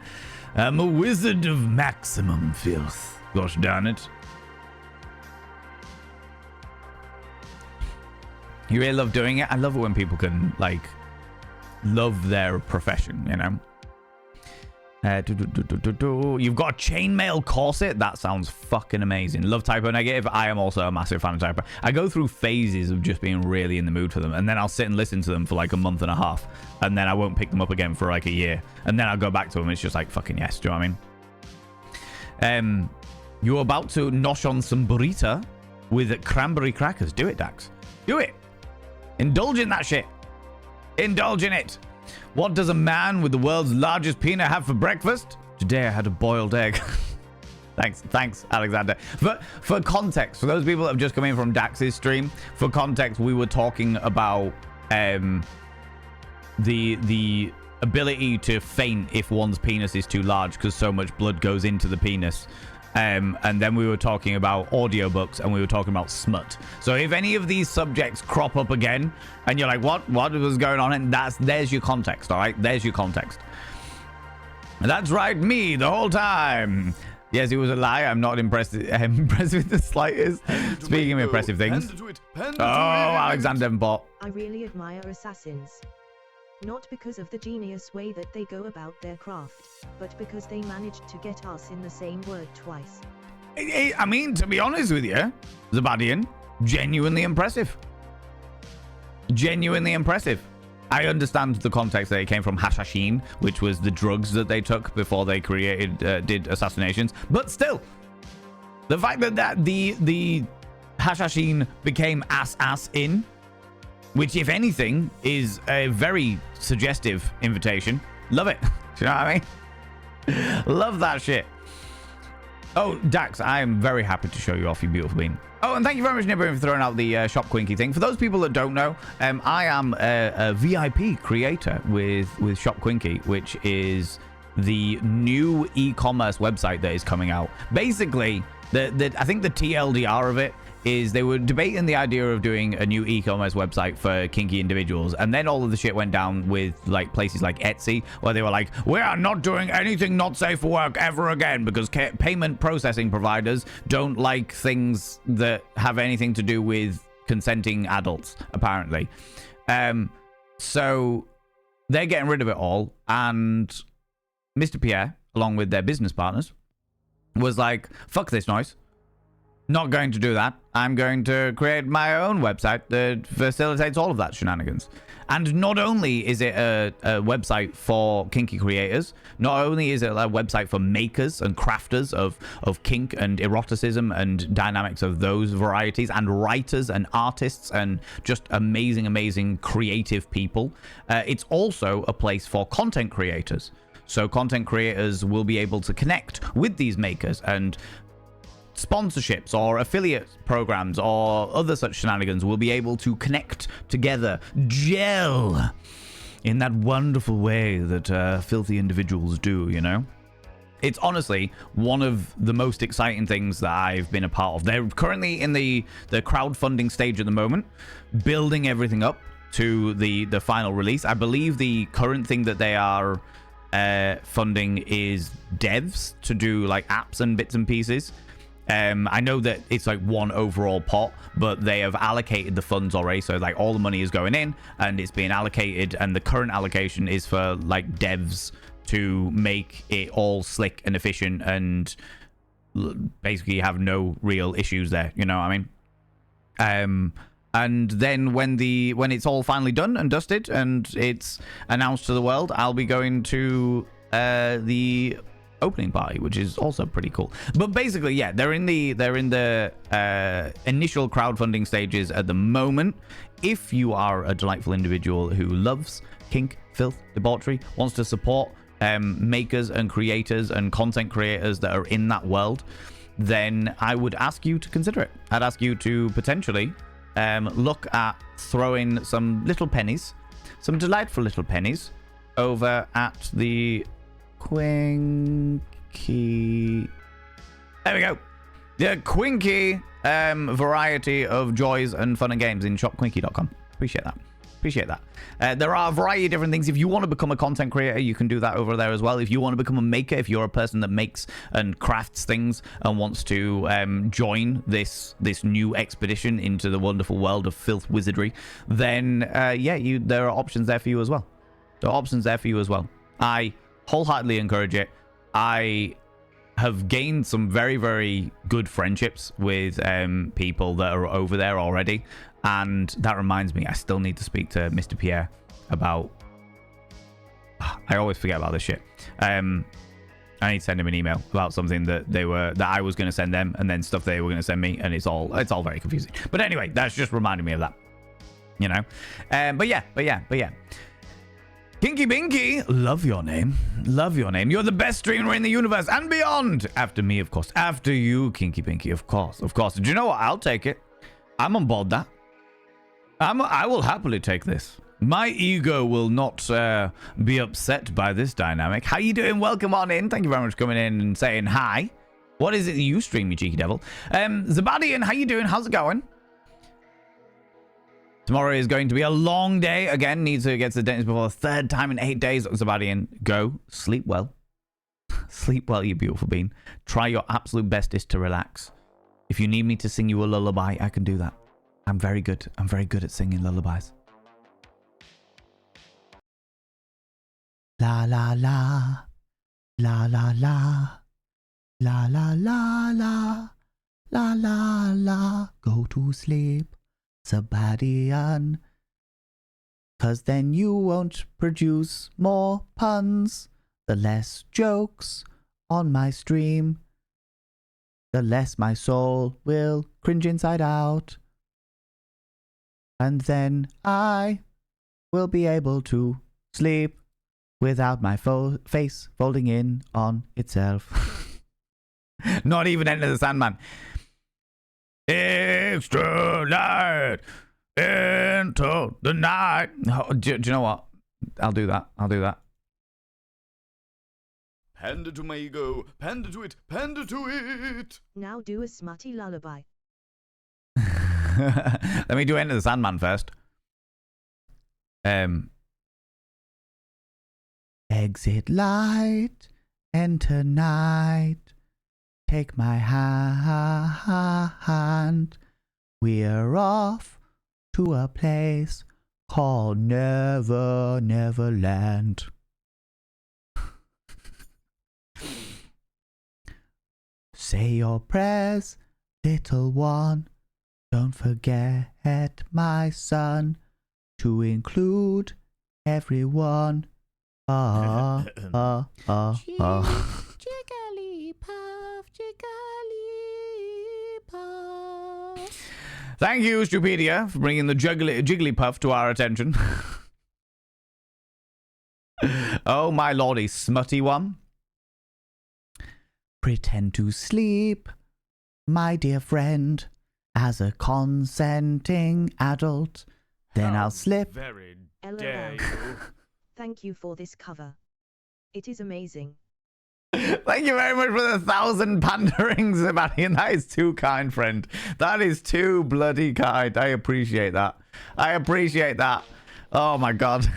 am a wizard of maximum filth. Gosh darn it. You really love doing it? I love it when people can, like, love their profession, you know? You've got a chainmail corset. That sounds fucking amazing. Love Typo Negative. I am also a massive fan of Typo. I go through phases of just being really in the mood for them, and then I'll sit and listen to them for like a month and a half, and then I won't pick them up again for like a year, and then I'll go back to them. It's just like fucking yes. Do you know what I mean? You're about to nosh on some burrito with cranberry crackers. Do it, Dax. Do it. Indulge in that shit. Indulge in it. What does a man with the world's largest penis have for breakfast? Today I had a boiled egg. Thanks, Alexander. For context, for those people that have just come in from Dax's stream, for context, we were talking about the ability to faint if one's penis is too large because so much blood goes into the penis. And then we were talking about audiobooks, and we were talking about smut. So if any of these subjects crop up again and you're like, what was going on? And there's your context. All right, there's your context. That's right, me the whole time. Yes, it was a lie. I'm not impressed. I'm impressed with the slightest. Speaking of impressive things. Oh, Alexander Davenport. I really admire assassins. Not because of the genius way that they go about their craft, but because they managed to get us in the same word twice. I mean, to be honest with you, Zabadian, genuinely impressive. Genuinely impressive. I understand the context that it came from hashashin, which was the drugs that they took before they did assassinations. But still, the fact that the hashashin became ass in, which, if anything, is a very suggestive invitation. Love it. Do you know what I mean? Love that shit. Oh, Dax, I am very happy to show you off, you beautiful bean. Oh, and thank you very much, Nibber, for throwing out the Shop Quinky thing. For those people that don't know, I am a VIP creator with Shop Quinky, which is the new e-commerce website that is coming out. Basically, I think the TLDR of it is they were debating the idea of doing a new e-commerce website for kinky individuals, and then all of the shit went down with like places like Etsy, where they were like, we are not doing anything not safe for work ever again, because payment processing providers don't like things that have anything to do with consenting adults, apparently. So they're getting rid of it all, and Mr. Pierre, along with their business partners, was like, fuck this noise. Not going to do that. I'm going to create my own website that facilitates all of that shenanigans. And not only is it a website for kinky creators, not only is it a website for makers and crafters of kink and eroticism and dynamics of those varieties, and writers and artists and just amazing, amazing creative people. It's also a place for content creators. So content creators will be able to connect with these makers, and sponsorships or affiliate programs or other such shenanigans will be able to connect together, gel in that wonderful way that filthy individuals do, you know? It's honestly one of the most exciting things that I've been a part of. They're currently in the crowdfunding stage at the moment, building everything up to the final release. I believe the current thing that they are funding is devs to do like apps and bits and pieces. I know that it's like one overall pot, but they have allocated the funds already. So like all the money is going in and it's being allocated, and the current allocation is for like devs to make it all slick and efficient and basically have no real issues there. You know what I mean? And then when it's all finally done and dusted and it's announced to the world, I'll be going to the opening party, which is also pretty cool. But basically, yeah, they're in the initial crowdfunding stages at the moment. If you are a delightful individual who loves kink, filth, debauchery, wants to support makers and creators and content creators that are in that world, then I would ask you to consider it. I'd ask you to potentially look at throwing some little pennies, some delightful little pennies, over at the Quinky. There we go. The Quinky variety of joys and fun and games in shopquinky.com. Appreciate that. Appreciate that. There are a variety of different things. If you want to become a content creator, you can do that over there as well. If you want to become a maker, if you're a person that makes and crafts things and wants to join this new expedition into the wonderful world of filth wizardry, then there are options there for you as well. There are options there for you as well. I wholeheartedly encourage it. I have gained some very, very good friendships with people that are over there already. And that reminds me, I still need to speak to Mr. Pierre about... I always forget about this shit. I need to send him an email about something that I was going to send them, and then stuff they were going to send me, and it's all very confusing. But anyway, that's just reminding me of that. You know? But yeah. Kinky Binky, love your name. Love your name. You're the best streamer in the universe and beyond. After me, of course. After you, Kinky Binky, of course. Of course. Do you know what? I'll take it. I'm on board that. I will happily take this. My ego will not be upset by this dynamic. How you doing? Welcome on in. Thank you very much for coming in and saying hi. What is it that you stream, you cheeky devil? Zabadian, how you doing? How's it going? Tomorrow is going to be a long day. Again, need to get to the dentist before the third time in 8 days. Zabadian, go. Sleep well. Sleep well, you beautiful bean. Try your absolute bestest to relax. If you need me to sing you a lullaby, I can do that. I'm very good. I'm very good at singing lullabies. La la la. La la la. La la la la. La la la. Go to sleep, Sabadian. 'Cause then you won't produce more puns. The less jokes on my stream, the less my soul will cringe inside out. And then I will be able to sleep without my face folding in on itself. Not even Enter the Sandman. Extra light into the night. Oh, do you know what? I'll do that. Panda to my ego, panda to it, panda to it. Now do a smutty lullaby. Let me do Enter the Sandman first. Exit light, enter night. Take my hand. We're off to a place called Neverland. Say your prayers, little one. Don't forget, my son, to include everyone. Jigglypuff, Jigglypuff. Thank you, Stupedia, for bringing the Jigglypuff to our attention. Oh, my lordy, smutty one. Pretend to sleep, my dear friend, as a consenting adult. Then I'll slip. Very LOL. dare you. Thank you for this cover. It is amazing. Thank you very much for the 1,000 pandering, Sebastian. That is too kind, friend. That is too bloody kind. I appreciate that. Oh my god.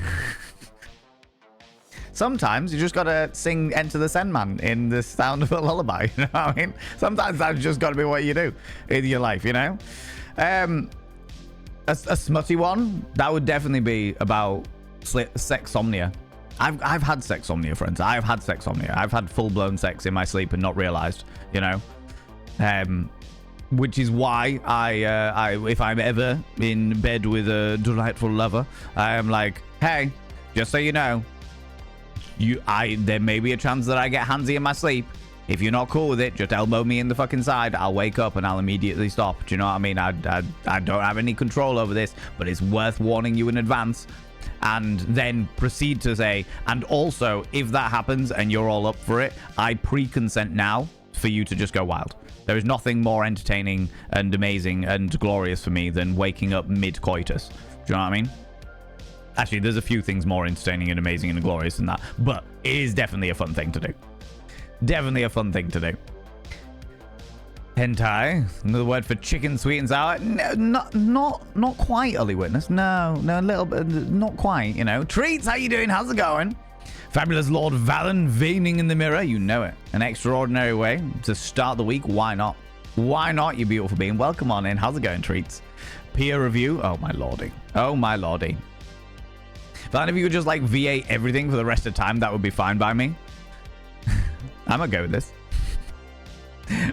Sometimes you just gotta sing Enter the Sandman in the sound of a lullaby. You know what I mean? Sometimes that's just gotta be what you do in your life, you know? A smutty one, that would definitely be about sexsomnia. I've had sexsomnia, friends. I've had sexsomnia. I've had full-blown sex in my sleep and not realized, you know? Which is why I if I'm ever in bed with a delightful lover, I am like, hey, just so you know, there may be a chance that I get handsy in my sleep. If you're not cool with it, just elbow me in the fucking side. I'll wake up and I'll immediately stop. Do you know what I mean? I don't have any control over this, but it's worth warning you in advance. And then proceed to say, and also, if that happens and you're all up for it, I pre-consent now for you to just go wild. There is nothing more entertaining and amazing and glorious for me than waking up mid-coitus. Do you know what I mean? Actually, there's a few things more entertaining and amazing and glorious than that, but it is definitely a fun thing to do. Definitely a fun thing to do. Hentai, another word for chicken sweet and sour. No, not quite, Ollie Witness. No, a little bit, not quite, you know. Treats, how you doing? How's it going? Fabulous Lord Valen veining in the mirror, you know it. An extraordinary way to start the week, why not? Why not, you beautiful being? Welcome on in, how's it going, Treats? Peer review, oh my lordy. Oh my lordy. Valen, if you could just like VA everything for the rest of the time, that would be fine by me. I'm okay with this.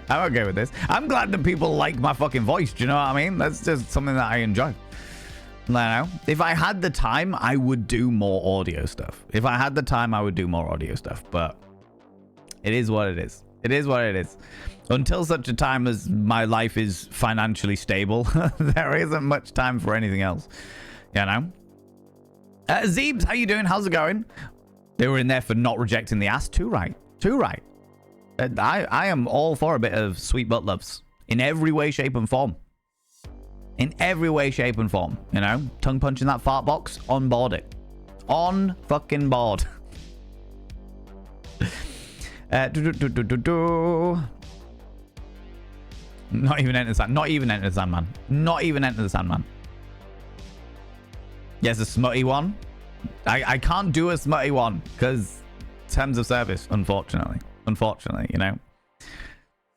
I'm okay with this. I'm glad that people like my fucking voice. Do you know what I mean? That's just something that I enjoy. I know. If I had the time, I would do more audio stuff. If I had the time, I would do more audio stuff. But it is what it is. It is what it is. Until such a time as my life is financially stable, there isn't much time for anything else. You know? Zeebs, how you doing? How's it going? They were in there for not rejecting the ass. Too right. Too right. I am all for a bit of sweet butt loves. In every way, shape, and form. In every way, shape, and form. You know? Tongue punching that fart box. On board it. On fucking board. Not even Enter the Sandman. Not even Enter the Sandman. Not even Enter the Sandman. Yes, a smutty one. I can't do a smutty one because terms of service, unfortunately. Unfortunately, you know.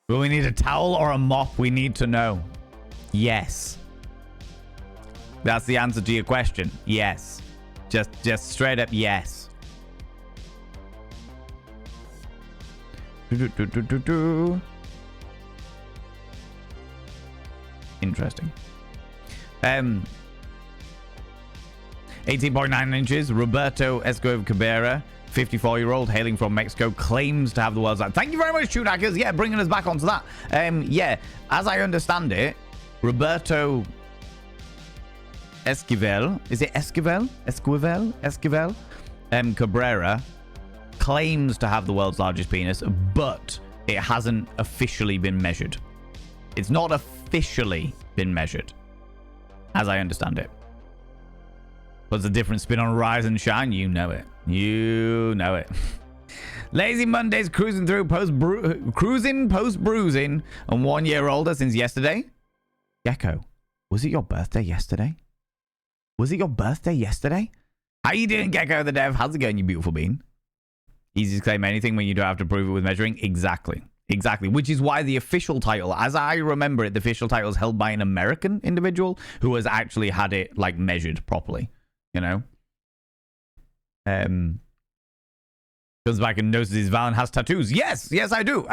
Will we need a towel or a mop? We need to know. Yes. That's the answer to your question. Yes. Just straight up yes. Interesting. 18.9 inches. Roberto Escobar Cabrera, 54-year-old, hailing from Mexico, claims to have the world's light. Thank you very much, Chudakers. Yeah, bringing us back onto that. Yeah, as I understand it, Roberto Esquivel, is it Esquivel? Esquivel? Cabrera claims to have the world's largest penis, but it hasn't officially been measured. It's not officially been measured, as I understand it. What's the different spin on Rise and Shine? You know it. You know it. Lazy Mondays cruising through post bruising and 1 year older since yesterday. Gecko, was it your birthday yesterday? Was it your birthday yesterday? How you doing, Gecko the Dev? How's it going, you beautiful bean? Easy to claim anything when you don't have to prove it with measuring. Exactly. Exactly. Which is why the official title, as I remember it, the official title is held by an American individual who has actually had it like measured properly. You know? Comes back and notices Valen has tattoos. Yes, I do.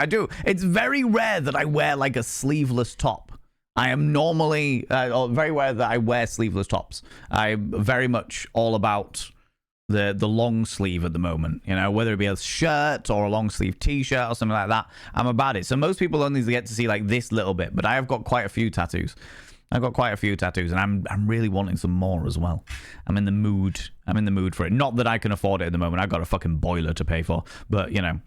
It's very rare that I wear like a sleeveless top. I am normally very aware that I wear sleeveless tops. I'm very much all about the long sleeve at the moment, you know, whether it be a shirt or a long sleeve t-shirt or something like that. I'm about it. So most people only get to see like this little bit, but I have got quite a few tattoos. And I'm really wanting some more as well. I'm in the mood for it. Not that I can afford it at the moment. I've got a fucking boiler to pay for, but you know.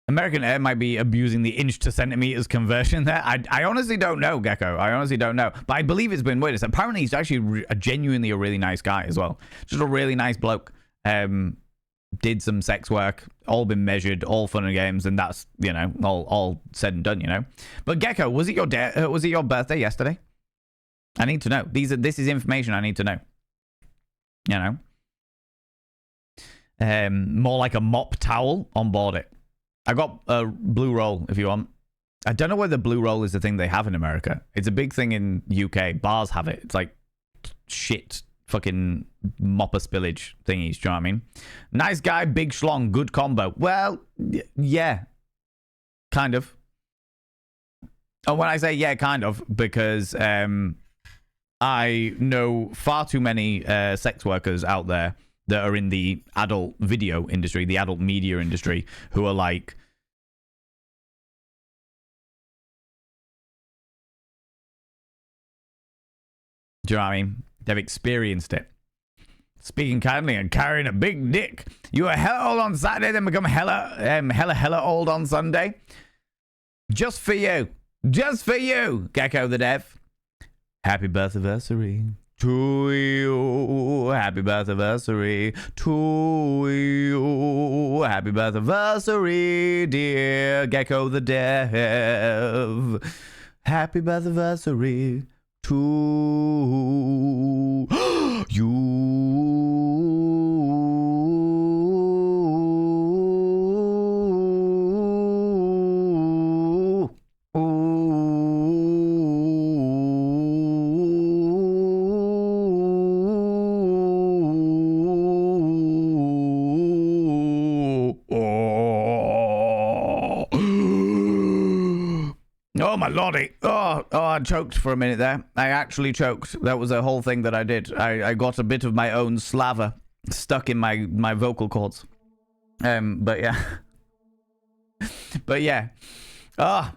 American Air might be abusing the inch to centimeters conversion there. I honestly don't know, Gecko. I honestly don't know. But I believe it's been witnessed. Apparently, he's actually genuinely a really nice guy as well. Just a really nice bloke. Did some sex work. All been measured. All fun and games. And that's, you know, all said and done, you know. But Gecko, was it your birthday yesterday? I need to know. This is information I need to know. You know. More like a mop towel on board it. I got a blue roll if you want. I don't know whether blue roll is the thing they have in America. It's a big thing in UK. Bars have it. It's like shit fucking mopper spillage thingies. Do you know what I mean? Nice guy, big schlong, good combo. Well, yeah. Kind of. And when I say yeah, kind of, because I know far too many sex workers out there that are in the adult video industry, the adult media industry, who are like, do you know what I mean? They've experienced it. Speaking kindly and carrying a big dick. You were hella old on Saturday, then become hella old on Sunday. Just for you. Just for you, Gecko the Dev. Happy birthday to you, happy birthday to you, happy birthday, dear Gecko the Dev. Happy birthday to you. Oh, my lordy. Oh, I choked for a minute there. I actually choked. That was a whole thing that I did. I got a bit of my own slava stuck in my vocal cords. But yeah. But yeah. But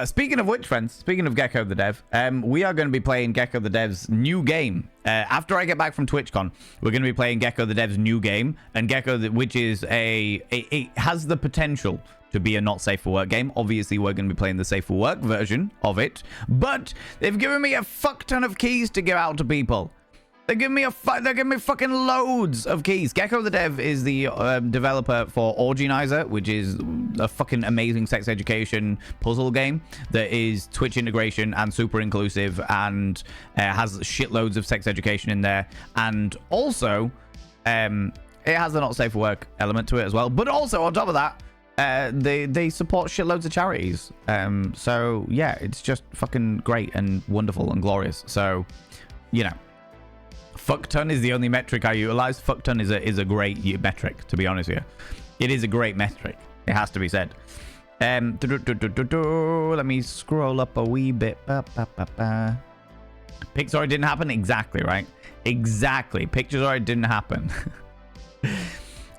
speaking of which, friends, speaking of Gecko the Dev, we are going to be playing Gecko the Dev's new game. After I get back from TwitchCon, we're going to be playing Gecko the Dev's new game, and which is it has the potential to be a not safe for work game. Obviously, we're going to be playing the safe for work version of it, but they've given me a fuck ton of keys to give out to people. They're giving me fucking loads of keys. Gecko the Dev is the developer for Orginizer, which is a fucking amazing sex education puzzle game that is Twitch integration and super inclusive and has shitloads of sex education in there. And also, it has a not safe for work element to it as well. But also, on top of that, they support shitloads of charities. So, yeah, it's just fucking great and wonderful and glorious. So, you know. fuck ton is the only metric I utilize. Fuck ton is a great metric, to be honest with you. It is a great metric. It has to be said. Let me scroll up a wee bit. Pixar didn't happen? Exactly, right? Exactly. Pictures already didn't happen.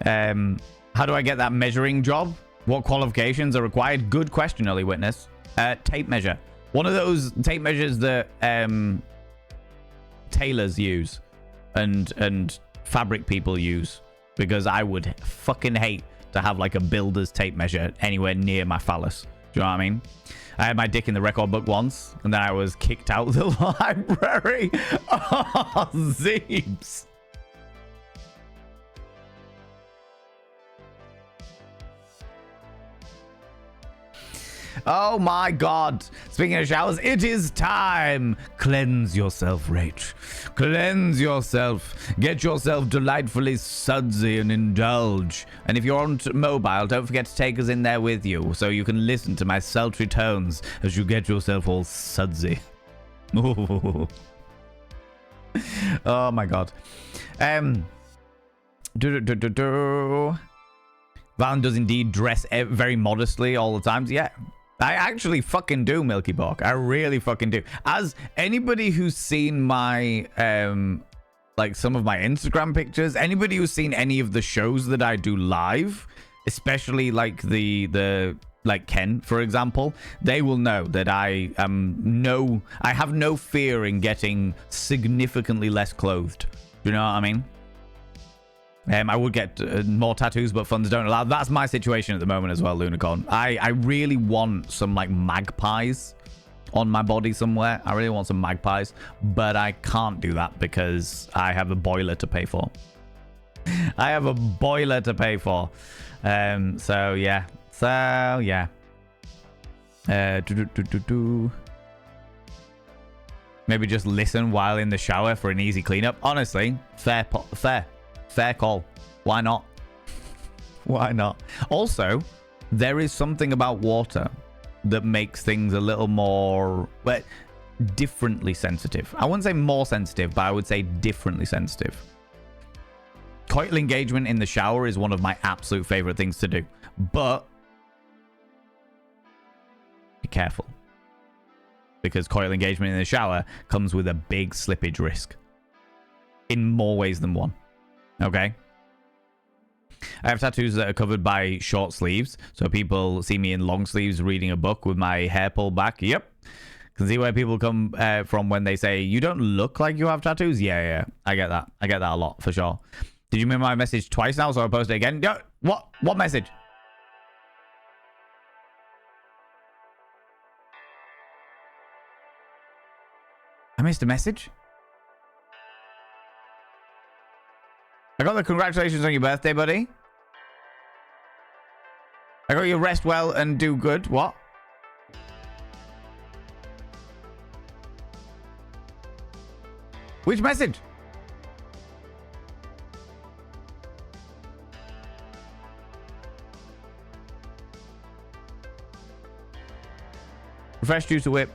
How do I get that measuring job? What qualifications are required? Good question, early witness. Tape measure. One of those tape measures that tailors use and fabric people use, because I would fucking hate to have like a builder's tape measure anywhere near my phallus. Do you know what I mean? I had my dick in the record book once, and then I was kicked out of the library. Oh, Zeebs. Oh my god. Speaking of showers, it is time. Cleanse yourself, Rach. Cleanse yourself. Get yourself delightfully sudsy and indulge. And if you're on mobile, don't forget to take us in there with you so you can listen to my sultry tones as you get yourself all sudsy. Ooh. Oh my god. Valen does indeed dress very modestly all the time. Yeah. I actually fucking do, Milky Bark. I really fucking do. As anybody who's seen my, like some of my Instagram pictures, anybody who's seen any of the shows that I do live, especially like like Ken, for example, they will know that I have no fear in getting significantly less clothed. Do you know what I mean? I would get more tattoos, but funds don't allow. That's my situation at the moment as well, Lunicorn. I really want some like magpies on my body somewhere. I really want some magpies, but I can't do that because I have a boiler to pay for. I have a boiler to pay for. So yeah. Maybe just listen while in the shower for an easy cleanup. Honestly, fair call. Why not? Why not? Also, there is something about water that makes things a little more, well, differently sensitive. I wouldn't say more sensitive, but I would say differently sensitive. Coital engagement in the shower is one of my absolute favorite things to do, but be careful, because coital engagement in the shower comes with a big slippage risk in more ways than one. Okay. I have tattoos that are covered by short sleeves, so people see me in long sleeves reading a book with my hair pulled back. Yep. Can see where people come from when they say, you don't look like you have tattoos. Yeah. I get that. I get that a lot, for sure. Did you remember my message twice now, so I'll post it again? Yo, what message? I missed a message? I got the congratulations on your birthday, buddy. I got you rest well and do good. What? Which message? Refresh due to whip.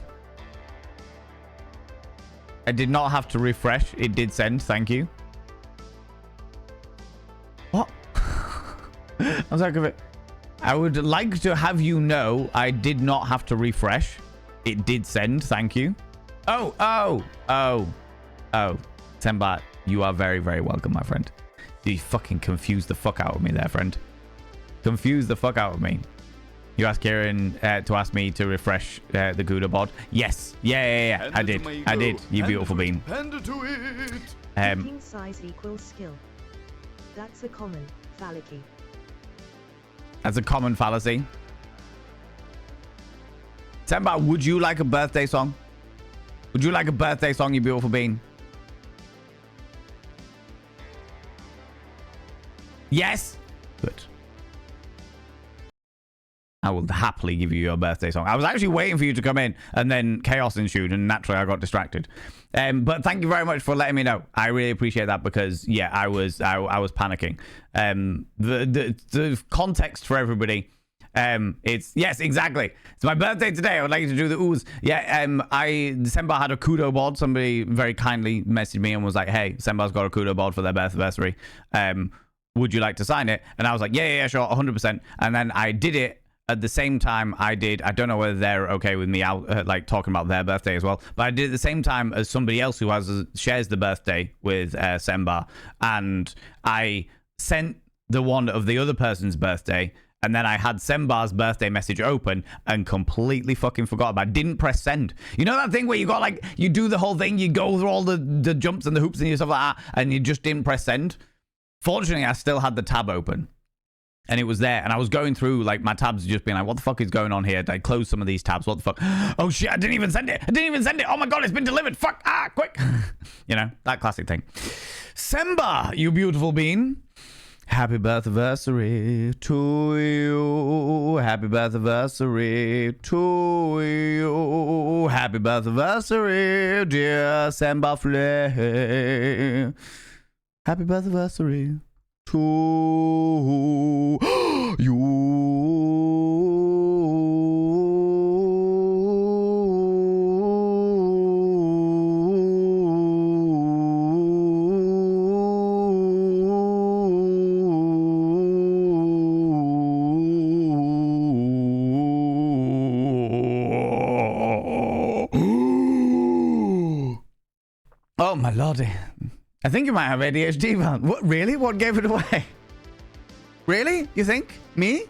I did not have to refresh. It did send. Thank you. What? I was like, I would like to have you know I did not have to refresh. It did send. Thank you. Oh. 10 baht. You are very, very welcome, my friend. You fucking confused the fuck out of me there, friend. Confused the fuck out of me. You asked Kieran to ask me to refresh the Gouda bod. Yes. Yeah. I did. You beautiful bean. Picking size equals skill. That's a common fallacy. That's a common fallacy. Temba, would you like a birthday song? Would you like a birthday song, you beautiful bean? Yes? Good. I will happily give you your birthday song. I was actually waiting for you to come in, and then chaos ensued, and naturally I got distracted. But thank you very much for letting me know. I really appreciate that, because yeah, I was panicking. The context for everybody. It's yes, exactly. It's my birthday today. I would like you to do the ooze. Yeah, Sembar had a kudo board. Somebody very kindly messaged me and was like, "Hey, Sembar's got a kudo board for their birthday anniversary. Would you like to sign it?" And I was like, "Yeah, sure, 100%." And then I did it at the same time I don't know whether they're okay with me out like talking about their birthday as well, but I did it at the same time as somebody else who shares the birthday with Sembar, and I sent the one of the other person's birthday, and then I had Sembar's birthday message open and completely fucking forgot about it. Didn't press send. You know that thing where you got like, you do the whole thing, you go through all the jumps and the hoops and stuff like that, and you just didn't press send? Fortunately, I still had the tab open. And it was there, and I was going through, like, my tabs just being like, what the fuck is going on here? I closed some of these tabs. What the fuck? Oh, shit, I didn't even send it. Oh, my God, it's been delivered. Fuck. Quick. You know, that classic thing. Sembar, you beautiful bean. Happy birthday to you. Happy birthday to you. Happy birthday, dear Sembar Flay. Happy birthday to you. Oh my lordy. I think you might have ADHD, man. What, really? What gave it away? Really? You think? Me?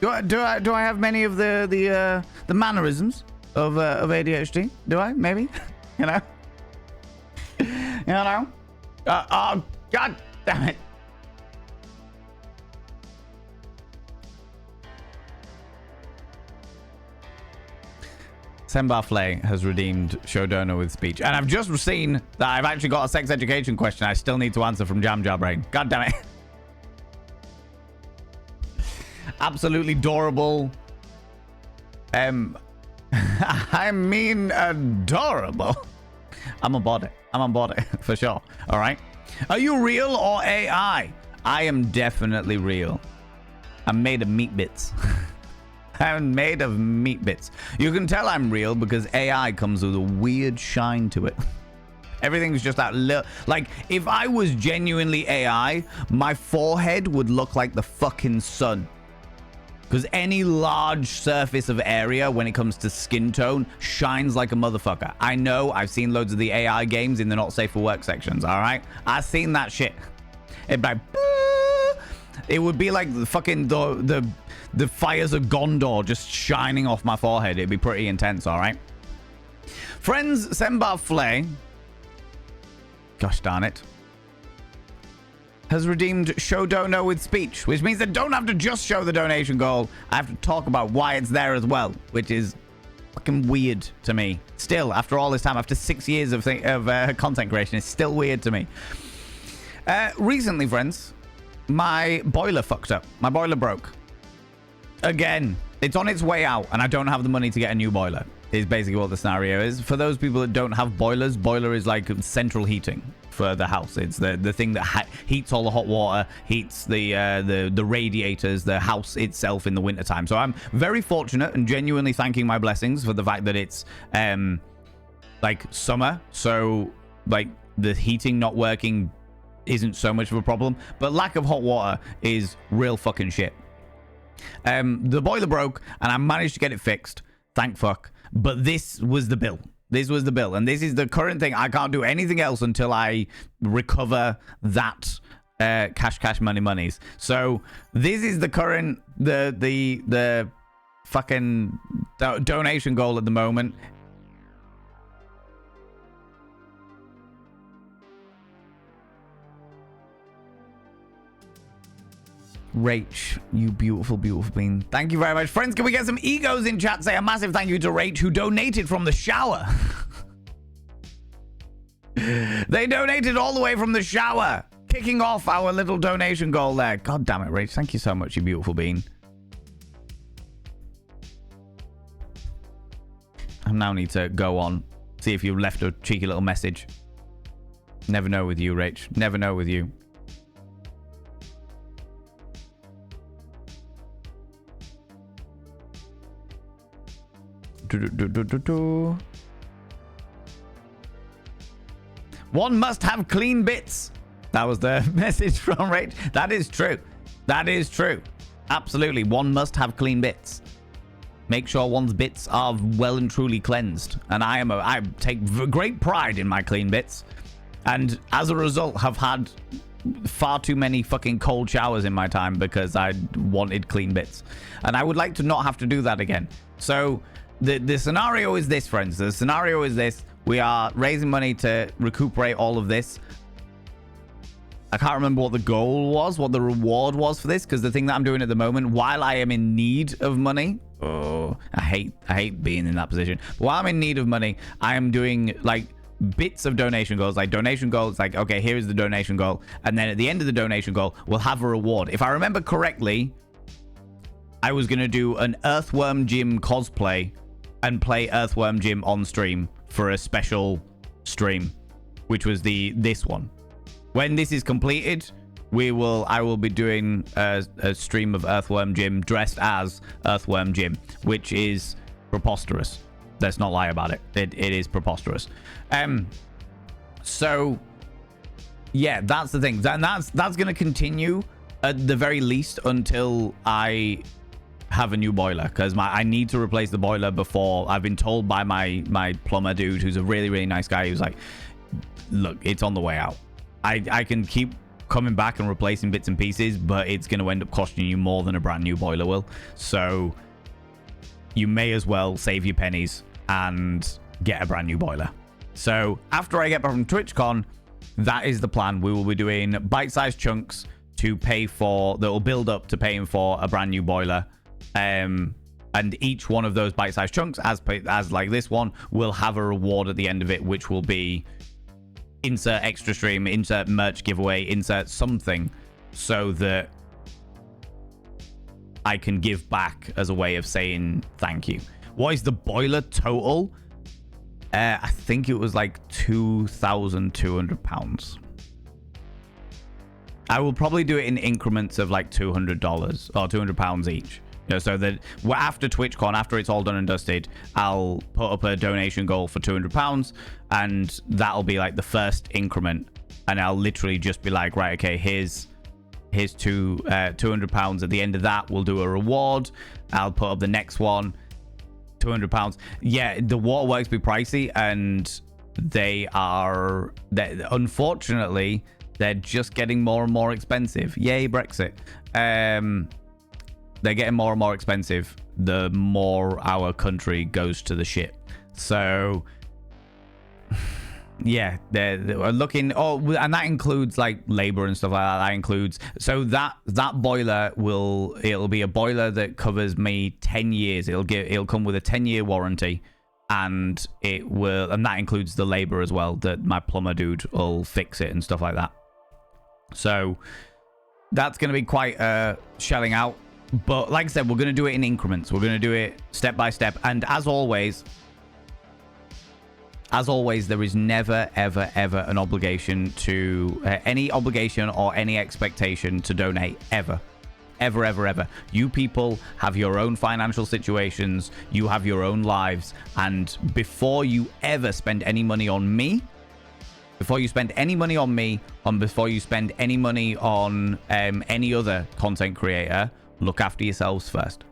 Do I have many of the mannerisms of ADHD? Do I? Maybe? You know? You know? Oh, God damn it. Sembar Flay has redeemed Shodona with speech. And I've just seen that I've actually got a sex education question I still need to answer from Jam Jar Brain. God damn it. Absolutely adorable. I mean adorable. I'm on board it for sure. All right. Are you real or AI? I am definitely real. I'm made of meat bits. I'm made of meat bits. You can tell I'm real because AI comes with a weird shine to it. Everything's just that little... Like, if I was genuinely AI, my forehead would look like the fucking sun. Because any large surface of area, when it comes to skin tone, shines like a motherfucker. I know, I've seen loads of the AI games in the not safe for work sections, all right? I've seen that shit. It'd be like... It would be like the fucking... The fires of Gondor just shining off my forehead. It'd be pretty intense, all right? Friends, Sembar Flay, gosh darn it, has redeemed Show Dono with speech, which means I don't have to just show the donation goal. I have to talk about why it's there as well, which is fucking weird to me. Still, after all this time, after 6 years of content creation, it's still weird to me. Recently, friends, my boiler fucked up. My boiler broke. Again, it's on its way out, and I don't have the money to get a new boiler, is basically what the scenario is. For those people that don't have boilers, boiler is like central heating for the house. It's the thing that heats all the hot water, heats the radiators, the house itself in the wintertime. So I'm very fortunate and genuinely thanking my blessings for the fact that it's like summer, so like the heating not working isn't so much of a problem, but lack of hot water is real fucking shit. The boiler broke and I managed to get it fixed, thank fuck, but this was the bill. This was the bill, and this is the current thing. I can't do anything else until I recover that cash monies. So this is the current the fucking donation goal at the moment. Rach, you beautiful, beautiful bean. Thank you very much. Friends, can we get some egos in chat? Say a massive thank you to Rach, who donated from the shower. They donated all the way from the shower, kicking off our little donation goal there. God damn it, Rach. Thank you so much, you beautiful bean. I now need to go on, see if you left a cheeky little message. Never know with you, Rach. Never know with you. One must have clean bits. That was the message from Rach. That is true. That is true. Absolutely. One must have clean bits. Make sure one's bits are well and truly cleansed. And I take great pride in my clean bits. And as a result, have had far too many fucking cold showers in my time because I wanted clean bits. And I would like to not have to do that again. So the scenario is this, friends. The scenario is this. We are raising money to recuperate all of this. I can't remember what the goal was, what the reward was for this, because the thing that I'm doing at the moment, while I am in need of money, oh, I hate being in that position. But while I'm in need of money, I am doing like bits of donation goals, like donation goals, like, okay, here is the donation goal. And then at the end of the donation goal, we'll have a reward. If I remember correctly, I was going to do an Earthworm Jim cosplay and play Earthworm Jim on stream for a special stream, which was this one. When this is completed, I will be doing a stream of Earthworm Jim dressed as Earthworm Jim, which is preposterous. Let's not lie about it. It is preposterous. So yeah, that's the thing. And that's going to continue at the very least until I have a new boiler, because I need to replace the boiler before. I've been told by my plumber dude, who's a really, really nice guy. He was like, look, it's on the way out. I can keep coming back and replacing bits and pieces, but it's going to end up costing you more than a brand new boiler will. So you may as well save your pennies and get a brand new boiler. So after I get back from TwitchCon, that is the plan. We will be doing bite-sized chunks to pay for, that will build up to paying for a brand new boiler. And each one of those bite-sized chunks, as like this one, will have a reward at the end of it, which will be insert extra stream, insert merch giveaway, insert something, so that I can give back as a way of saying thank you. What is the boiler total? I think it was like £2,200. I will probably do it in increments of like $200 or £200 each. You know, so that after TwitchCon, after it's all done and dusted, I'll put up a donation goal for £200, and that'll be like the first increment. And I'll literally just be like, right, okay, here's £200. At the end of that, we'll do a reward. I'll put up the next one, £200. Yeah, the waterworks be pricey, and unfortunately, they're just getting more and more expensive. Yay, Brexit. They're getting more and more expensive the more our country goes to the shit. So yeah, they're looking. Oh, and that includes like labor and stuff like that. That includes, so that boiler it'll be a boiler that covers me 10 years. It'll come with a 10-year warranty, and that includes the labor as well, that my plumber dude will fix it and stuff like that. So that's going to be quite shelling out. But like I said, we're going to do it in increments. We're going to do it step by step. And as always, there is never, ever, ever an obligation to any obligation or any expectation to donate ever. Ever, ever, ever. You people have your own financial situations. You have your own lives. And before you ever spend any money on me, before you spend any money on me, before you spend any money on any other content creator, look after yourselves first.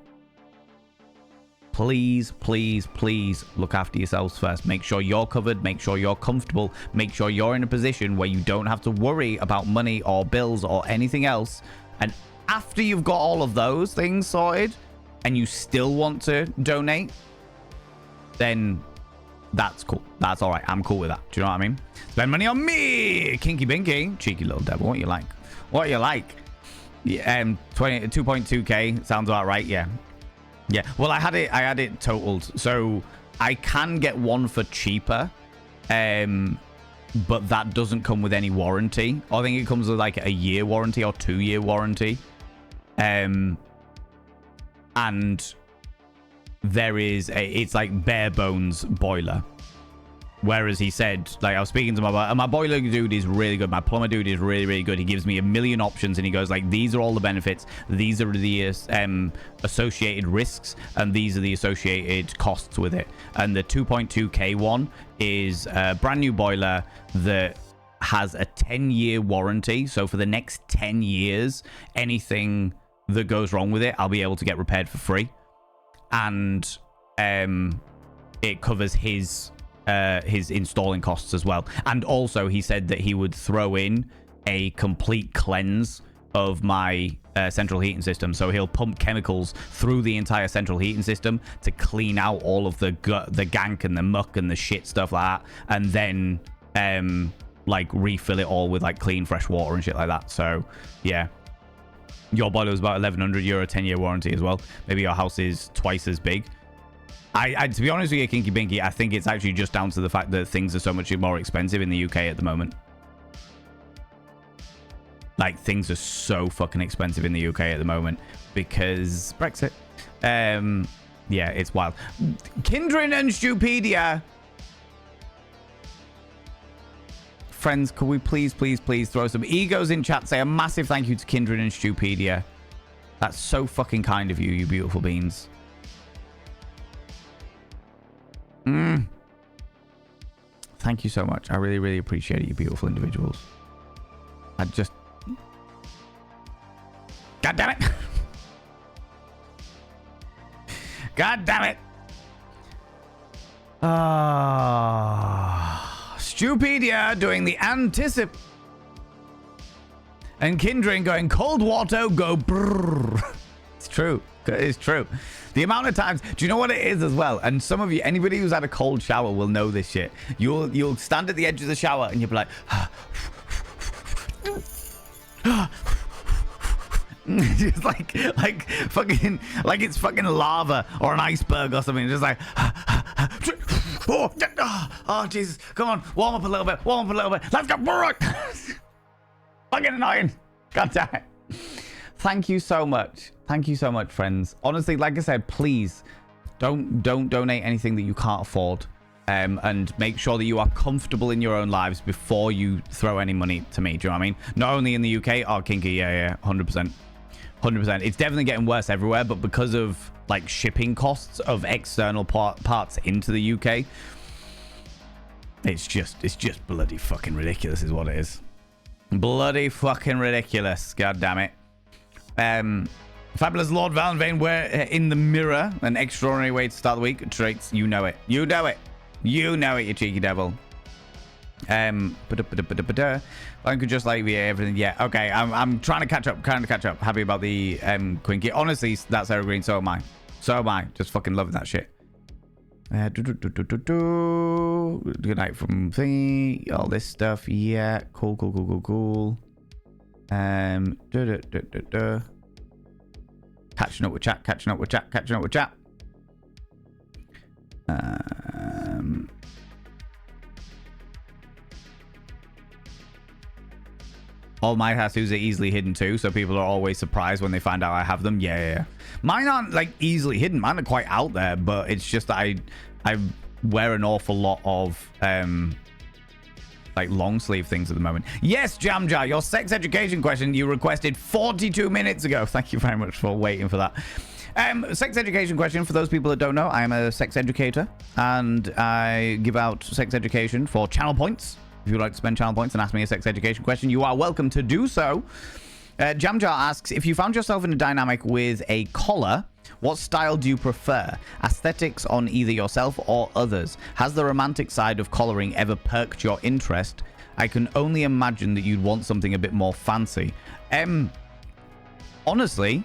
Please, please, please look after yourselves first. Make sure you're covered. Make sure you're comfortable. Make sure you're in a position where you don't have to worry about money or bills or anything else. And after you've got all of those things sorted and you still want to donate, then that's cool. That's all right. I'm cool with that. Do you know what I mean? Spend money on me, Kinky Binky. Cheeky little devil. What you like? What you like? Yeah, 2.2k sounds about right. Yeah. Well, I had it totaled, so I can get one for cheaper, but that doesn't come with any warranty. I think it comes with like a year warranty or 2-year warranty, and it's like bare bones boiler. Whereas he said, like, I was speaking to my boiler dude is really good. My plumber dude is really, really good. He gives me a million options, and he goes, like, these are all the benefits. These are the associated risks, and these are the associated costs with it. And the 2.2K one is a brand new boiler that has a 10-year warranty. So for the next 10 years, anything that goes wrong with it, I'll be able to get repaired for free. And it covers his installing costs as well. And also he said that he would throw in a complete cleanse of my central heating system. So he'll pump chemicals through the entire central heating system to clean out all of the gank and the muck and the shit stuff like that, and then like refill it all with like clean fresh water and shit like that. So yeah, your boiler was about 1,100 euro, 10-year warranty as well. Maybe your house is twice as big. I to be honest with you, Kinky Binky, I think it's actually just down to the fact that things are so much more expensive in the UK at the moment. Like, things are so fucking expensive in the UK at the moment because Brexit. Yeah, it's wild. Kindred and Stupedia. Friends, could we please throw some egos in chat? Say a massive thank you to Kindred and Stupedia. That's so fucking kind of you, you beautiful beans. Thank you so much. I really, really appreciate it, you beautiful individuals. I just... God damn it! God damn it! Stupedia doing the anticip... And Kindred going cold water, go brrr. It's true. It's true. The amount of times, do you know what it is as well? And some of you, anybody who's had a cold shower will know this shit. You'll stand at the edge of the shower and you'll be like, just like fucking, like it's fucking lava or an iceberg or something. Just like, oh Jesus, come on, warm up a little bit, let's go. Fucking annoying. God damn it. Thank you so much. Thank you so much, friends. Honestly, like I said, please don't donate anything that you can't afford. And make sure that you are comfortable in your own lives before you throw any money to me. Do you know what I mean? Not only in the UK. Oh, Kinky, yeah, 100%. 100%. It's definitely getting worse everywhere, but because of like shipping costs of external parts into the UK, it's just bloody fucking ridiculous is what it is. Bloody fucking ridiculous. God damn it. Fabulous Lord Valenvane, we're in the mirror. An extraordinary way to start the week. Traits, you know it. You know it. You know it, you cheeky devil. I could just like everything. Yeah, okay. I'm trying to catch up. Happy about the Quinky. Honestly, that's evergreen. So am I. Just fucking loving that shit. Good night from thingy. All this stuff. Yeah. Cool. Catching up with chat. All my tattoos are easily hidden too, so people are always surprised when they find out I have them. Yeah. Mine aren't like easily hidden. Mine are quite out there, but it's just that I wear an awful lot of like long sleeve things at the moment. Yes, Jamjar, your sex education question you requested 42 minutes ago. Thank you very much for waiting for that. Sex education question, for those people that don't know, I am a sex educator and I give out sex education for channel points. If you would like to spend channel points and ask me a sex education question, you are welcome to do so. Jamjar asks, if you found yourself in a dynamic with a collar, what style do you prefer? Aesthetics on either yourself or others? Has the romantic side of collaring ever perked your interest? I can only imagine that you'd want something a bit more fancy. Honestly,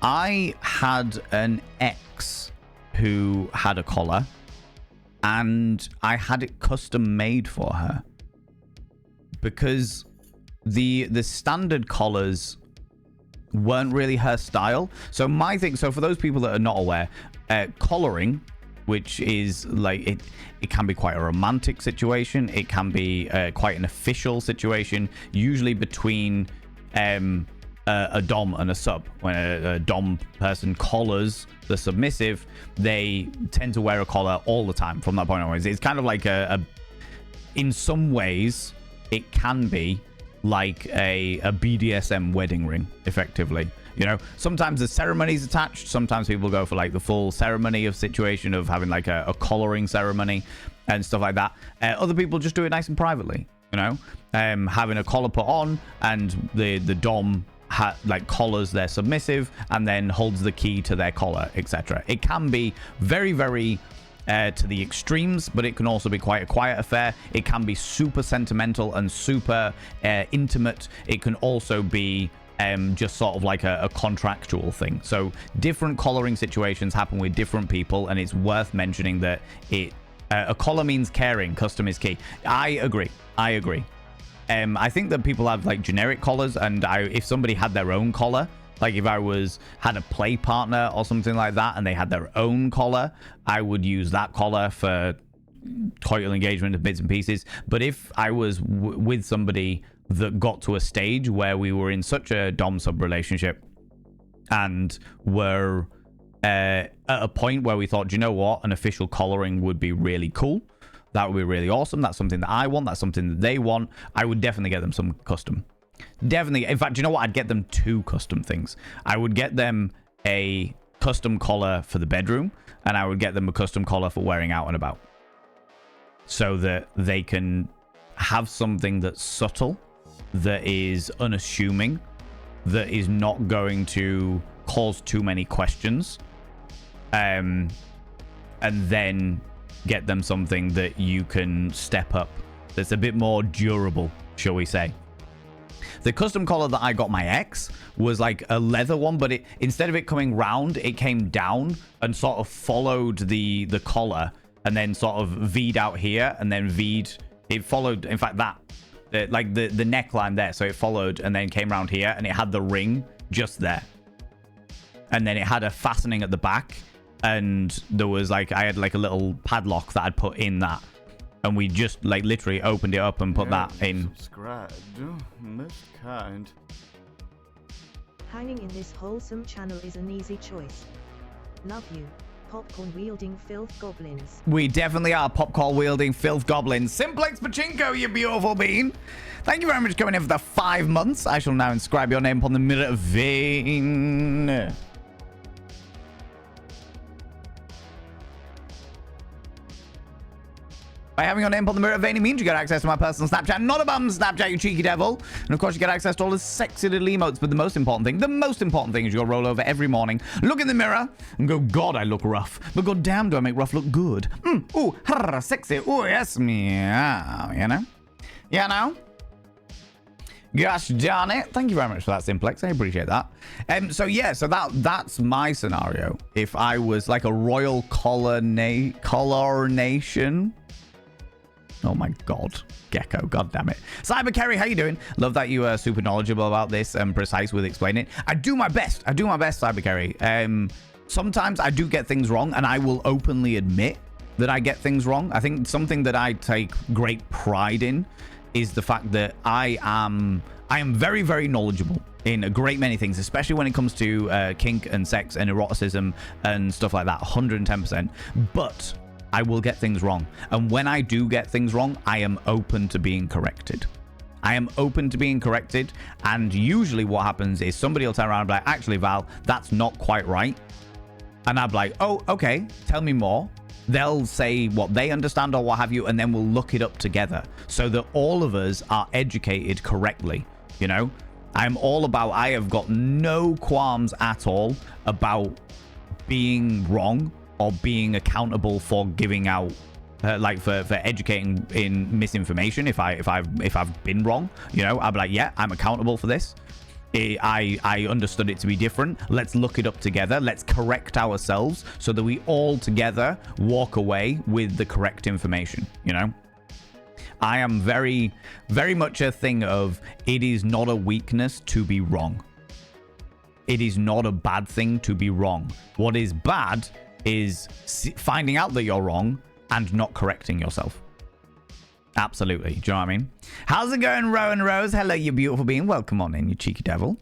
I had an ex who had a collar and I had it custom made for her because the standard collars weren't really her style. So my thing, so for those people that are not aware, collaring, which is like it can be quite a romantic situation, it can be quite an official situation, usually between a dom and a sub. When a dom person collars the submissive, they tend to wear a collar all the time from that point onwards. It's kind of like a in some ways, it can be like a BDSM wedding ring, effectively. You know, sometimes the ceremony's attached. Sometimes people go for like the full ceremony of situation of having like a collaring ceremony and stuff like that. Other people just do it nice and privately, you know, having a collar put on, and the dom like collars their submissive and then holds the key to their collar, etc. It can be very, very to the extremes, but it can also be quite a quiet affair. It can be super sentimental and super intimate. It can also be just sort of like a contractual thing. So different collaring situations happen with different people, and it's worth mentioning that a collar means caring, custom is key. I agree. I think that people have like generic collars, and if somebody had their own collar, like if I had a play partner or something like that and they had their own collar, I would use that collar for coital engagement of bits and pieces. But if I was with somebody that got to a stage where we were in such a dom-sub relationship and were at a point where we thought, do you know what, an official collaring would be really cool, that would be really awesome, that's something that I want, that's something that they want, I would definitely get them some custom. Definitely. In fact, you know what, I'd get them 2 custom things. I would get them a custom collar for the bedroom, and I would get them a custom collar for wearing out and about, so that they can have something that's subtle, that is unassuming, that is not going to cause too many questions, and then get them something that you can step up, that's a bit more durable, shall we say. The custom collar that I got my ex was like a leather one, but instead of it coming round, it came down and sort of followed the collar, and then sort of V'd out here, and then it followed, in fact, like the neckline there. So it followed and then came around here, and it had the ring just there. And then it had a fastening at the back, and there was like, I had like a little padlock that I'd put in that. And we just like literally opened it up and put that in. Subscribed. Most kind. Hanging in this wholesome channel is an easy choice. Love you, popcorn wielding filth goblins. We definitely are popcorn wielding filth goblins. Simplex Pachinko, you beautiful bean. Thank you very much for coming in for the 5 months. I shall now inscribe your name upon the mirror vein. By having your name upon the mirror vein, it means you get access to my personal Snapchat, not a bum Snapchat, you cheeky devil. And of course, you get access to all the sexy little emotes. But the most important thing is you'll roll over every morning, look in the mirror, and go, God, I look rough. But god damn, do I make rough look good. Ooh, sexy. Ooh, yes, meow, you know? You know? Gosh darn it. Thank you very much for that, Simplex. I appreciate that. So that's my scenario. If I was like a royal coronation. Oh my god, Gecko, god damn it. Cyber Kerry, how you doing? Love that you are super knowledgeable about this and precise with explaining it. I do my best, Cyber Kerry. Sometimes I do get things wrong, and I will openly admit that I get things wrong. I think something that I take great pride in is the fact that I am very, very knowledgeable in a great many things, especially when it comes to kink and sex and eroticism and stuff like that, 110%. But I will get things wrong. And when I do get things wrong, I am open to being corrected. And usually what happens is somebody will turn around and be like, actually, Val, that's not quite right. And I'll be like, oh, okay, tell me more. They'll say what they understand or what have you, and then we'll look it up together so that all of us are educated correctly. You know, I have got no qualms at all about being wrong or being accountable for giving out for educating in misinformation. If I've been wrong, you know, I'll be like, yeah, I'm accountable for this. I understood it to be different. Let's look it up together. Let's correct ourselves so that we all together walk away with the correct information. You know, I am very, very much a thing of, it is not a weakness to be wrong. It is not a bad thing to be wrong. What is bad is finding out that you're wrong and not correcting yourself. Absolutely. Do you know what I mean? How's it going, Rowan Rose? Hello, you beautiful being. Welcome on in, you cheeky devil.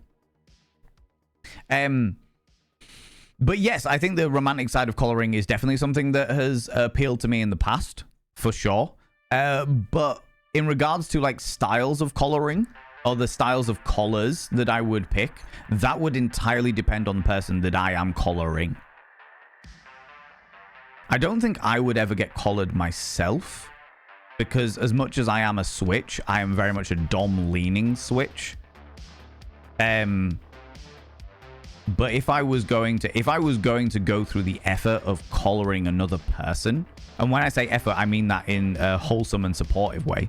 But yes, I think the romantic side of collaring is definitely something that has appealed to me in the past, for sure. But in regards to like styles of collaring or the styles of collars that I would pick, that would entirely depend on the person that I am collaring. I don't think I would ever get collared myself, because as much as I am a switch, I am very much a dom leaning switch. But if I was going to go through the effort of collaring another person, and when I say effort, I mean that in a wholesome and supportive way,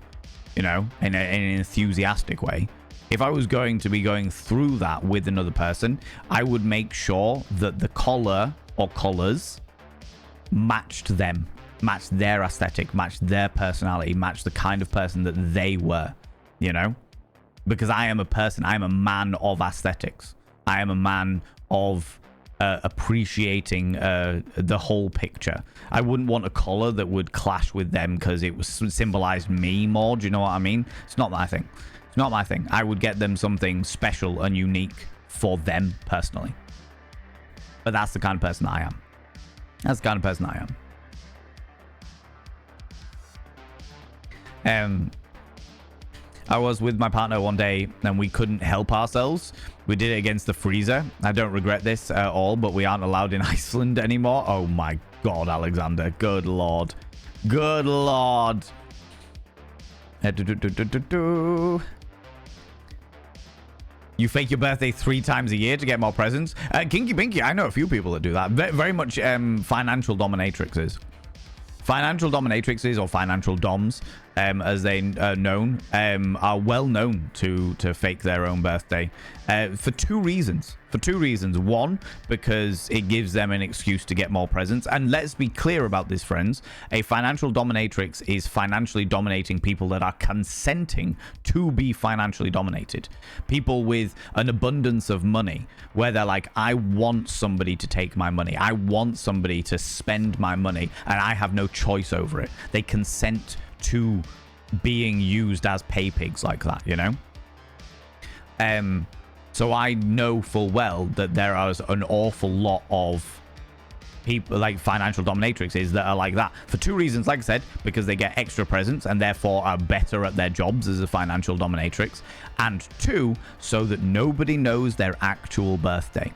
you know, in an enthusiastic way. If I was going to be going through that with another person, I would make sure that the collar or collars matched them, matched their aesthetic, matched their personality, matched the kind of person that they were, you know? Because I am a person, I am a man of aesthetics. I am a man of appreciating the whole picture. I wouldn't want a collar that would clash with them because it was symbolized me more. Do you know what I mean? It's not my thing. It's not my thing. I would get them something special and unique for them personally. But that's the kind of person I am. That's the kind of person I am. I was with my partner one day and we couldn't help ourselves. We did it against the freezer. I don't regret this at all, but we aren't allowed in Iceland anymore. Oh my God, Alexander. Good Lord. Good Lord. You fake your birthday 3 times a year to get more presents. Kinky Pinky, I know a few people that do that. Very much financial dominatrixes. Financial dominatrixes, or financial doms, as they known, are well known to fake their own birthday for 2 reasons. One, because it gives them an excuse to get more presents. And let's be clear about this, friends. A financial dominatrix is financially dominating people that are consenting to be financially dominated. People with an abundance of money, where they're like, I want somebody to take my money. I want somebody to spend my money, and I have no choice over it. They consent to being used as pay pigs like that, you know? So I know full well that there are an awful lot of people, like financial dominatrixes, that are like that for 2 reasons. Like I said, because they get extra presents and therefore are better at their jobs as a financial dominatrix, and 2, so that nobody knows their actual birthday.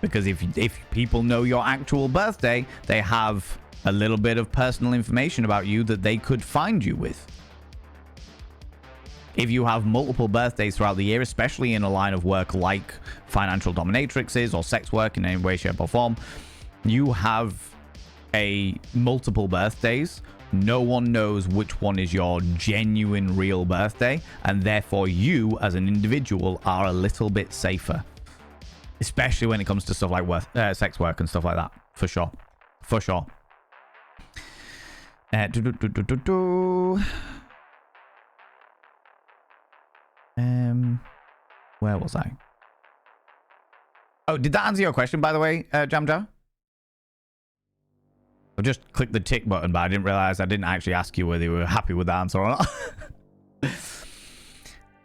Because if people know your actual birthday, they have a little bit of personal information about you that they could find you with. If you have multiple birthdays throughout the year, especially in a line of work like financial dominatrixes or sex work in any way, shape, or form, you have multiple birthdays. No one knows which one is your genuine real birthday, and therefore you as an individual are a little bit safer, especially when it comes to stuff like sex work and stuff like that. For sure. For sure. Where was I? Oh, did that answer your question, by the way, Jamjar? I just clicked the tick button, but I didn't realize I didn't actually ask you whether you were happy with the answer or not.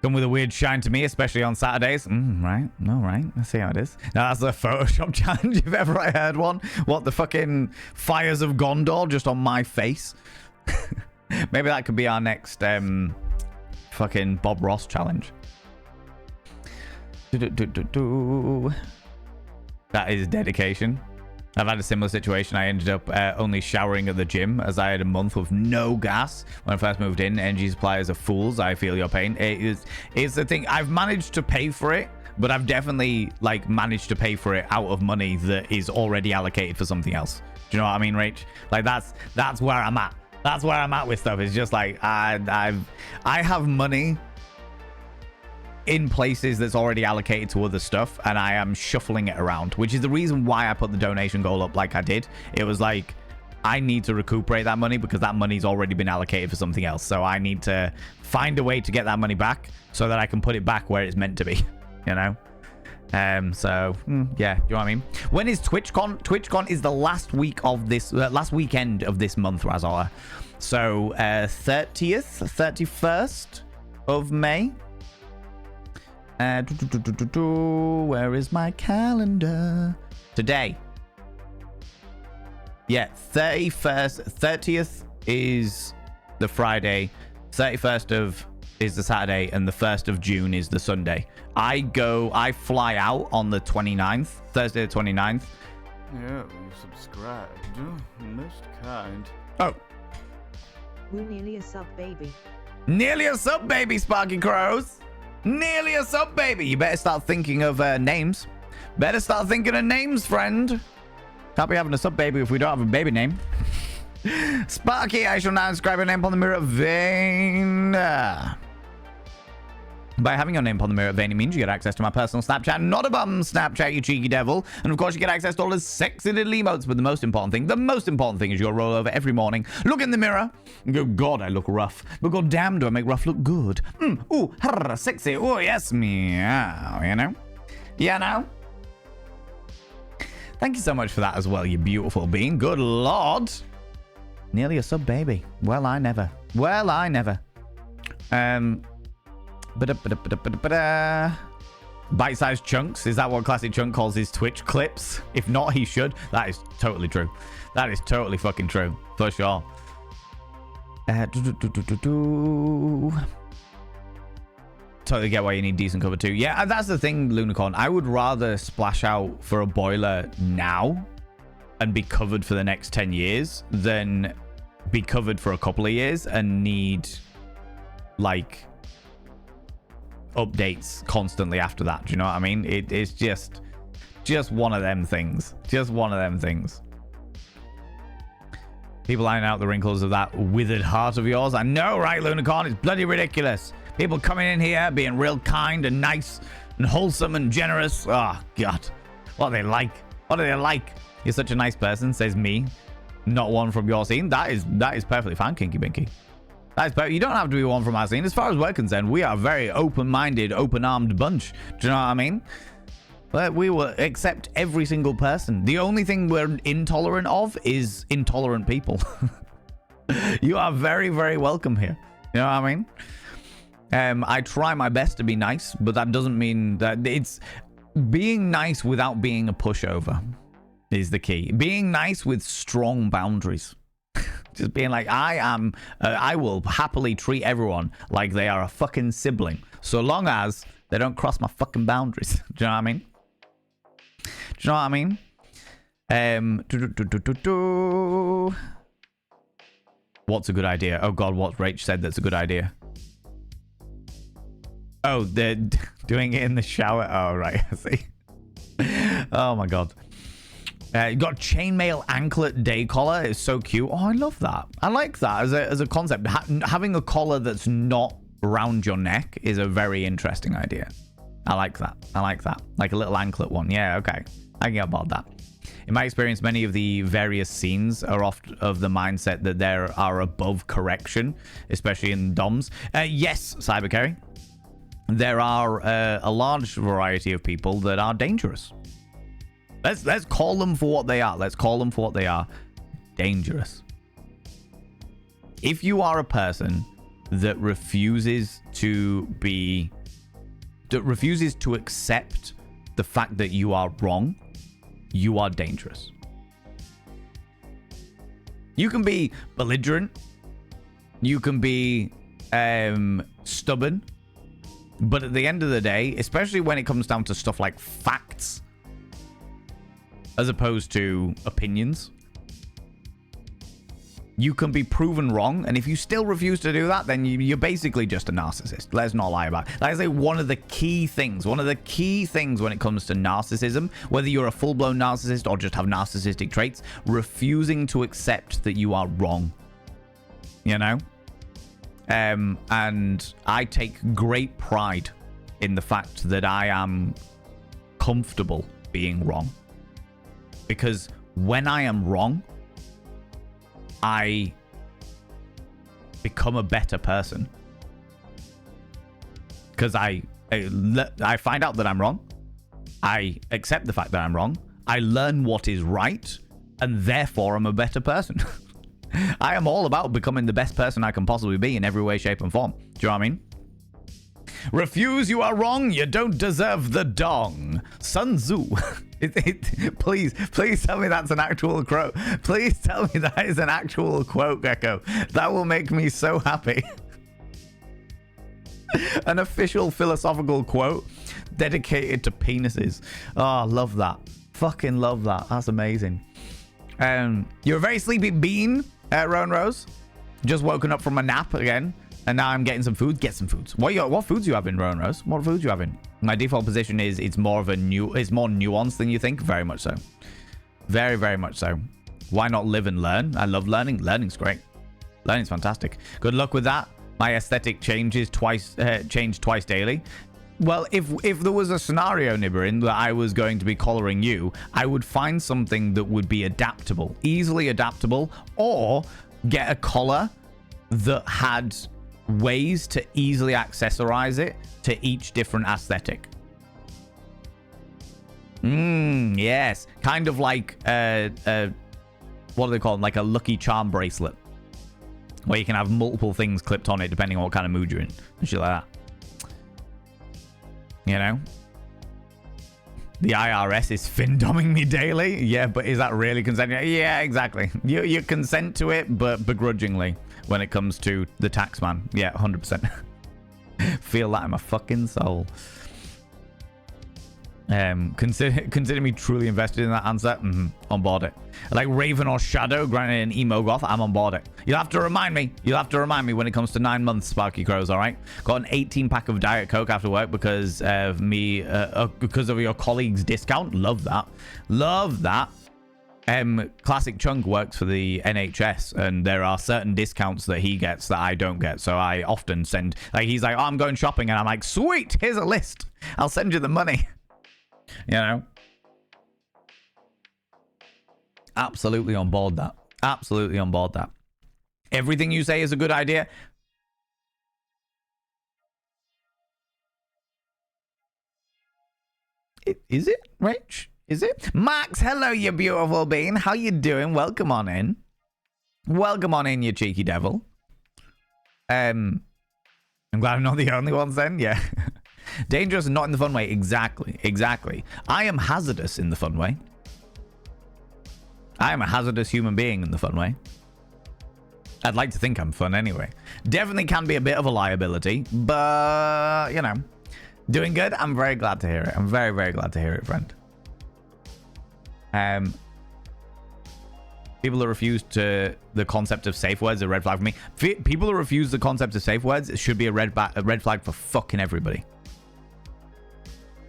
Come with a weird shine to me, especially on Saturdays. Right. No, right. Let's see how it is. Now, that's a Photoshop challenge if ever I heard one. What, the fucking fires of Gondor just on my face? Maybe that could be our next fucking Bob Ross challenge. That is dedication. I've had a similar situation. I ended up only showering at the gym as I had a month of no gas when I first moved in. Energy suppliers are fools. I feel your pain. It's the thing. I've managed to pay for it, but I've definitely like managed to pay for it out of money that is already allocated for something else. Do you know what I mean, Rach? Like that's where I'm at. That's where I'm at with stuff. It's just like I have money in places that's already allocated to other stuff, and I am shuffling it around, which is the reason why I put the donation goal up like I did. It was like, I need to recuperate that money because that money's already been allocated for something else. So I need to find a way to get that money back so that I can put it back where it's meant to be, you know? Yeah, do you know what I mean? When is TwitchCon? TwitchCon is the last week of this, last weekend of this month, Razala. So 30th, 31st of May. Where is my calendar? Today. Yeah, 30th is the Friday, 31st is the Saturday, and the 1st of June is the Sunday. I fly out on the 29th, Thursday the 29th. Yeah, you subscribed. Most kind. Oh, Woo, nearly a sub, baby. nearly a sub, baby, Sparky Crows. Nearly a sub, baby. You better start thinking of names. Better start thinking of names, friend. Can't be having a sub, baby, if we don't have a baby name. Sparky, I shall now inscribe your name upon the mirror vein. By having your name upon the mirror vein, it means you get access to my personal Snapchat, not a bum Snapchat, you cheeky devil. And of course, you get access to all the sexy little emotes. But the most important thing is you'll roll over every morning, look in the mirror, and go, God, I look rough. But god damn, do I make rough look good. Ooh, sexy. Oh, yes, meow, you know? Yeah, now? Thank you so much for that as well, you beautiful being. Good lord. Nearly a sub, baby. Well, I never. Bite-sized chunks. Is that what Classic Chunk calls his Twitch clips? If not, he should. That is totally true. That is totally fucking true. For sure. Totally get why you need decent cover too. Yeah, that's the thing, Lunicorn. I would rather splash out for a boiler now and be covered for the next 10 years than be covered for a couple of years and need, like, updates constantly after that. Do you know what I mean? It's just one of them things. Just one of them things. People iron out the wrinkles of that withered heart of yours. I know, right, Lunicorn? It's bloody ridiculous. People coming in here being real kind and nice and wholesome and generous. Oh, God. What are they like? What are they like? You're such a nice person, says me. Not one from your scene. That is perfectly fine, Kinky Binky. That is perfect. You don't have to be one from our scene. As far as we're concerned, we are a very open-minded, open-armed bunch. Do you know what I mean? But we will accept every single person. The only thing we're intolerant of is intolerant people. You are very, very welcome here. You know what I mean? I try my best to be nice, but that doesn't mean that it's being nice without being a pushover is the key. Being nice with strong boundaries. Just being like, I will happily treat everyone like they are a fucking sibling, so long as they don't cross my fucking boundaries. Do you know what I mean? Do you know what I mean? What's a good idea? Oh God, what Rach said that's a good idea. Oh, they're doing it in the shower. Oh, right. I see. Oh, my God. You got chainmail anklet day collar. It's so cute. Oh, I love that. I like that as a concept. Having a collar that's not around your neck is a very interesting idea. I like that. Like a little anklet one. Yeah, okay. I can get about that. In my experience, many of the various scenes are oft of the mindset that there are above correction, especially in DOMs. Yes, Cybercarry. There are a large variety of people that are dangerous. Let's call them for what they are. Dangerous. If you are a person that refuses to accept the fact that you are wrong, you are dangerous. You can be belligerent. You can be stubborn. But at the end of the day, especially when it comes down to stuff like facts, as opposed to opinions, you can be proven wrong. And if you still refuse to do that, then you're basically just a narcissist. Let's not lie about it. Like I say, one of the key things when it comes to narcissism, whether you're a full-blown narcissist or just have narcissistic traits, refusing to accept that you are wrong. You know? And I take great pride in the fact that I am comfortable being wrong. Because when I am wrong, I become a better person. Because I find out that I'm wrong. I accept the fact that I'm wrong. I learn what is right. And therefore, I'm a better person. I am all about becoming the best person I can possibly be in every way, shape, and form. Do you know what I mean? Refuse, you are wrong. You don't deserve the dong. Sun Tzu. Please tell me that's an actual quote. Please tell me that is an actual quote, Gecko. That will make me so happy. An official philosophical quote dedicated to penises. Oh, love that. Fucking love that. That's amazing. You're a very sleepy bean, Rowan Rose. Just woken up from a nap again, and now I'm getting some food. Get some foods. What foods you having, Rowan Rose? What foods you having? My default position is it's more nuanced than you think. Very much so. Very, very much so. Why not live and learn? I love learning. Learning's great. Learning's fantastic. Good luck with that. My aesthetic changes twice daily. Well, if there was a scenario, Nibirin, that I was going to be collaring you, I would find something that would be adaptable, easily adaptable, or get a collar that had ways to easily accessorize it to each different aesthetic. Yes. Kind of like, what do they call them? Like a Lucky Charm bracelet, where you can have multiple things clipped on it depending on what kind of mood you're in and shit like that. You know? The IRS is fin-doming me daily. Yeah, but is that really consent? Yeah, exactly. You consent to it, but begrudgingly when it comes to the tax man. Yeah, 100%. Feel that in my fucking soul. Consider me truly invested in that answer. On board it. Like Raven or Shadow, granted an emo goth, I'm on board it. You'll have to remind me when it comes to 9 months, Sparky Crows, all right? Got an 18-pack of Diet Coke after work because of me, because of your colleague's discount. Love that. Love that. Classic Chunk works for the NHS, and there are certain discounts that he gets that I don't get. So I often send, like, he's like, oh, I'm going shopping, and I'm like, sweet, here's a list. I'll send you the money. You know? Absolutely on board that. Absolutely on board that. Everything you say is a good idea. Is it, Rach? Is it? Max, hello, you beautiful bean. How you doing? Welcome on in. Welcome on in, you cheeky devil. I'm glad I'm not the only ones then. Yeah. Dangerous and not in the fun way. Exactly. Exactly. I am hazardous in the fun way. I am a hazardous human being in the fun way. I'd like to think I'm fun anyway. Definitely can be a bit of a liability, but, you know, doing good. I'm very glad to hear it. I'm very, very glad to hear it, friend. People that refuse to the concept of safe words are a red flag for me. People that refuse the concept of safe words, it should be a red flag for fucking everybody.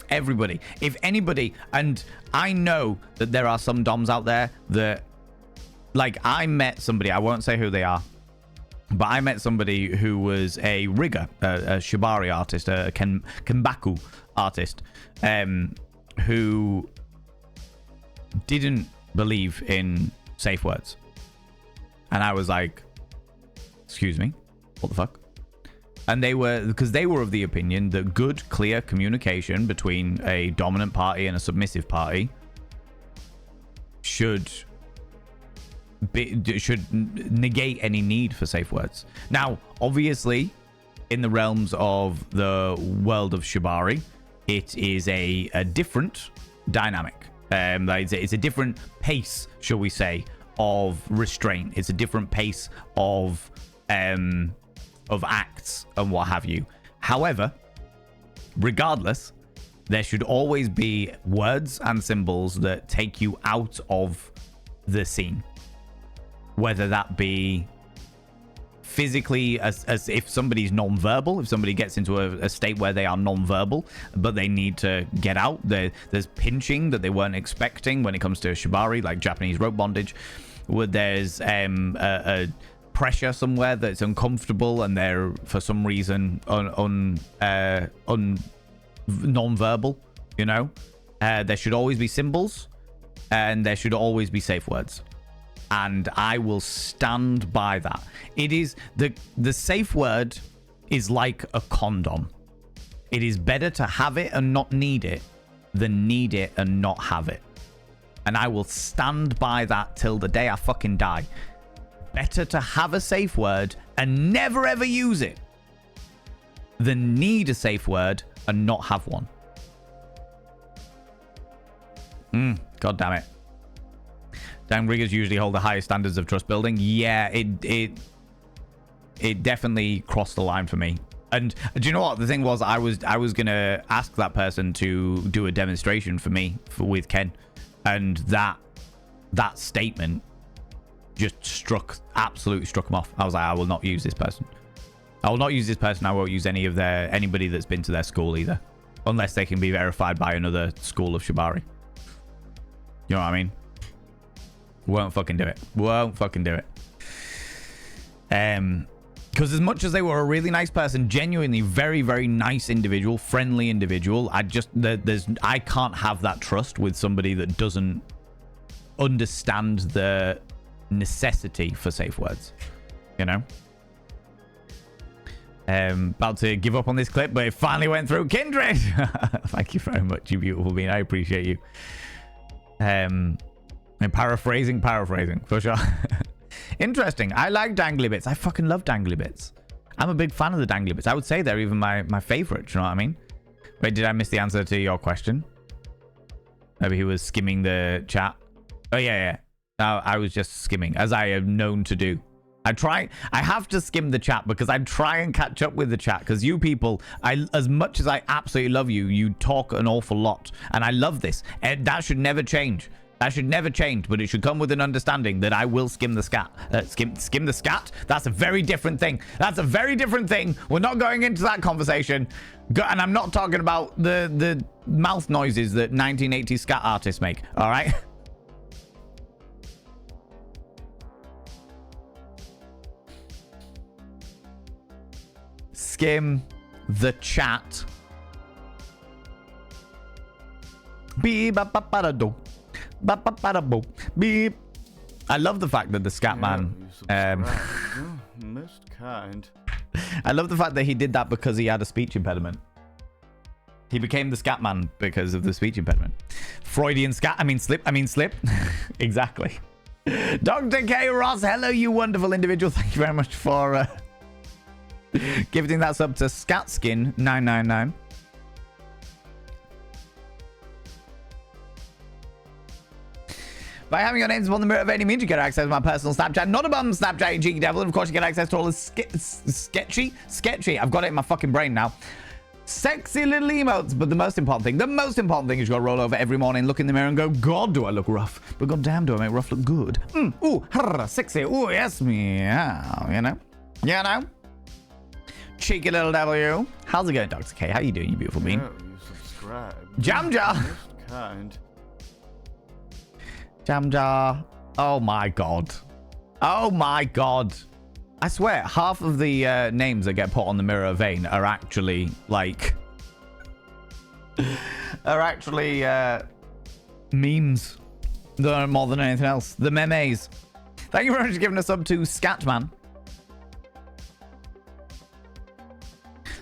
Everybody. If anybody, and I know that there are some doms out there that, like, I met somebody, I won't say who they are, but I met somebody who was a rigger, a shibari artist, a kenbaku artist, who didn't believe in safe words. And I was like, excuse me, what the fuck? And they were, because they were of the opinion that good, clear communication between a dominant party and a submissive party should negate any need for safe words. Now, obviously, in the realms of the world of Shibari, it is a different dynamic. It's a different pace, shall we say, of restraint. It's a different pace of acts and what have you. However, regardless, there should always be words and symbols that take you out of the scene. Whether that be physically, as if somebody's non-verbal, if somebody gets into a state where they are non-verbal, but they need to get out. There's pinching that they weren't expecting when it comes to shibari, like Japanese rope bondage, where there's a pressure somewhere that's uncomfortable and they're for some reason non-verbal, you know. There should always be symbols and there should always be safe words, and I will stand by that. It is the safe word is like a condom. It is better to have it and not need it than need it and not have it, and I will stand by that till the day I fucking die. Better to have a safe word and never ever use it than need a safe word and not have one. God damn it. Downriggers usually hold the highest standards of trust building. Yeah, it definitely crossed the line for me. And do you know what the thing was? I was gonna ask that person to do a demonstration for me with Ken, and that statement just absolutely struck him off. I was like, I will not use this person. I will not use this person. I won't use anybody that's been to their school either, unless they can be verified by another school of Shibari. You know what I mean? Won't fucking do it. Won't fucking do it. Because as much as they were a really nice person, genuinely very, very nice individual, friendly individual, I can't have that trust with somebody that doesn't understand the necessity for safe words. You know? About to give up on this clip, but it finally went through. Kindred! Thank you very much, you beautiful being. I appreciate you. And paraphrasing, for sure. Interesting. I like dangly bits. I fucking love dangly bits. I'm a big fan of the dangly bits. I would say they're even my favorite. Do you know what I mean? Wait, did I miss the answer to your question? Maybe he was skimming the chat. Oh, yeah. No, I was just skimming, as I am known to do. I have to skim the chat because I try and catch up with the chat, because you people, as much as I absolutely love you, you talk an awful lot. And I love this. And that should never change. That should never change, but it should come with an understanding that I will skim the scat. Skim the scat? That's a very different thing. That's a very different thing. We're not going into that conversation. And I'm not talking about the mouth noises that 1980s scat artists make. All right? Skim the chat. Beep-a-ba-ba-da-do. Beep. I love the fact that the Scatman most kind. I love the fact that he did that because he had a speech impediment. He became the Scatman because of the speech impediment. Freudian slip. Exactly. Dr. K. Ross, hello, you wonderful individual. Thank you very much for giving that sub to Scatskin999. By having your names upon the mirror of any means, you get access to my personal Snapchat. Not a bum Snapchat, you cheeky devil. And of course, you get access to all the sketchy. I've got it in my fucking brain now. Sexy little emotes. But the most important thing is you got to roll over every morning, look in the mirror and go, God, do I look rough? But goddamn, do I make rough look good? Ooh, sexy. Ooh, yes, meow. You know? Cheeky little devil, you. How's it going, Dr. K? How you doing, you beautiful being? You subscribe. Jam Jar. Most kind. Jam Jar. Oh my god. I swear, half of the names that get put on the Mirror Vein are actually, like... memes. They're more than anything else. The memes. Thank you very much for giving us up to Scatman.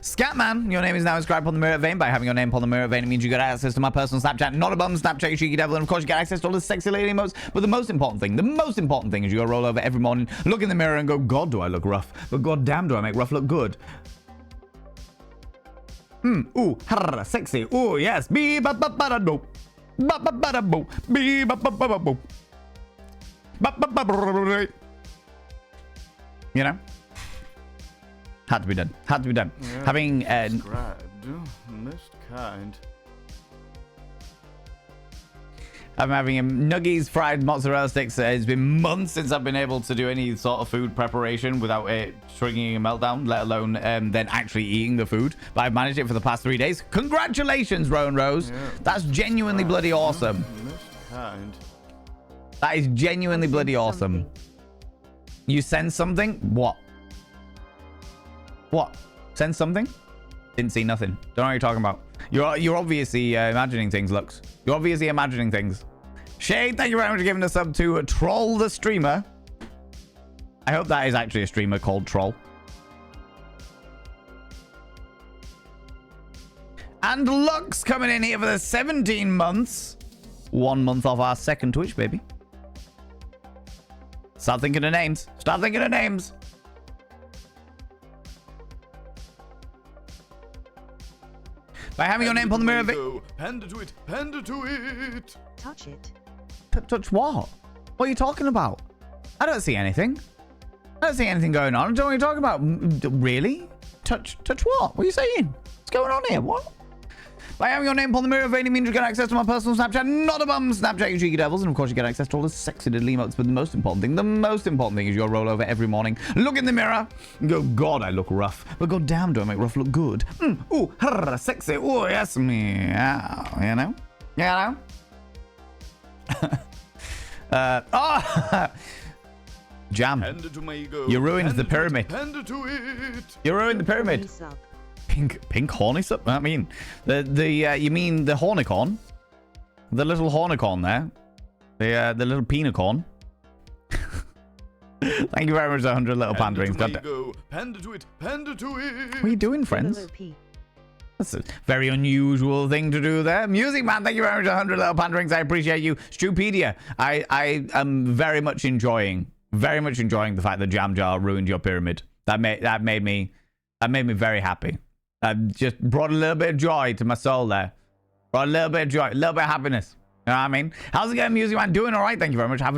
Scatman, your name is now inscribed upon the Mirror Vein. By having your name upon the Mirror Vein, it means you get access to my personal Snapchat. Not a bum Snapchat, you cheeky devil. And of course, you get access to all the sexy lady emotes. But the most important thing is you gotta roll over every morning, look in the mirror and go, God, do I look rough? But god damn, do I make rough look good? Ooh, sexy. Ooh, yes. Beep-a-ba-ba-da-do. Ba-ba-ba-da-bo. Beep-a-ba-ba-ba-bo. Ba-ba-ba-ba-ba-ba. You know? Had to be done. Yeah, Having subscribed. Most kind. I'm having nuggies, fried mozzarella sticks. It's been months since I've been able to do any sort of food preparation without it triggering a meltdown, let alone then actually eating the food. But I've managed it for the past 3 days. Congratulations, Rowan Rose. Yeah, that's genuinely bloody awesome. Most kind. That is genuinely bloody awesome. You send something? What? Send something? Didn't see nothing. Don't know what you're talking about. You're obviously imagining things, Lux. You're obviously imagining things. Shade, thank you very much for giving us up to Troll the Streamer. I hope that is actually a streamer called Troll. And Lux coming in here for the 17 months. 1 month off our second Twitch, baby. Start thinking of names. By having your name upon the mirror of Go. Panda to it. Panda to it. Touch it. Touch what? What are you talking about? I don't see anything. I don't see anything going on. I don't know what you're talking about. Really? Touch what? What are you saying? What's going on here? What? By having your name upon the mirror of any means, you get access to my personal Snapchat. Not a bum Snapchat, you cheeky devils. And of course, you get access to all the sexy little emotes. But the most important thing is your rollover every morning. Look in the mirror and go, God, I look rough. But god damn, do I make rough look good. Ooh, sexy. Ooh, yes, meow. You know? You know? Jam. Panda to my ego. You ruined the pyramid. Panda to it. You ruined the pyramid. Please up. Pink horny sub? I mean, you mean the hornicorn? The little hornicorn there? The little penicorn? Thank you very much, 100 little panderings. Panda to it. Panda to it. What are you doing, friends? OP. That's a very unusual thing to do there. Music Man, thank you very much, 100 little panderings. I appreciate you. Stupedia, I am very much enjoying the fact that Jam Jar ruined your pyramid. That made me very happy. Just brought a little bit of joy to my soul there. Brought a little bit of joy, a little bit of happiness. You know what I mean? How's it going, Music Man? Doing all right, thank you very much. I've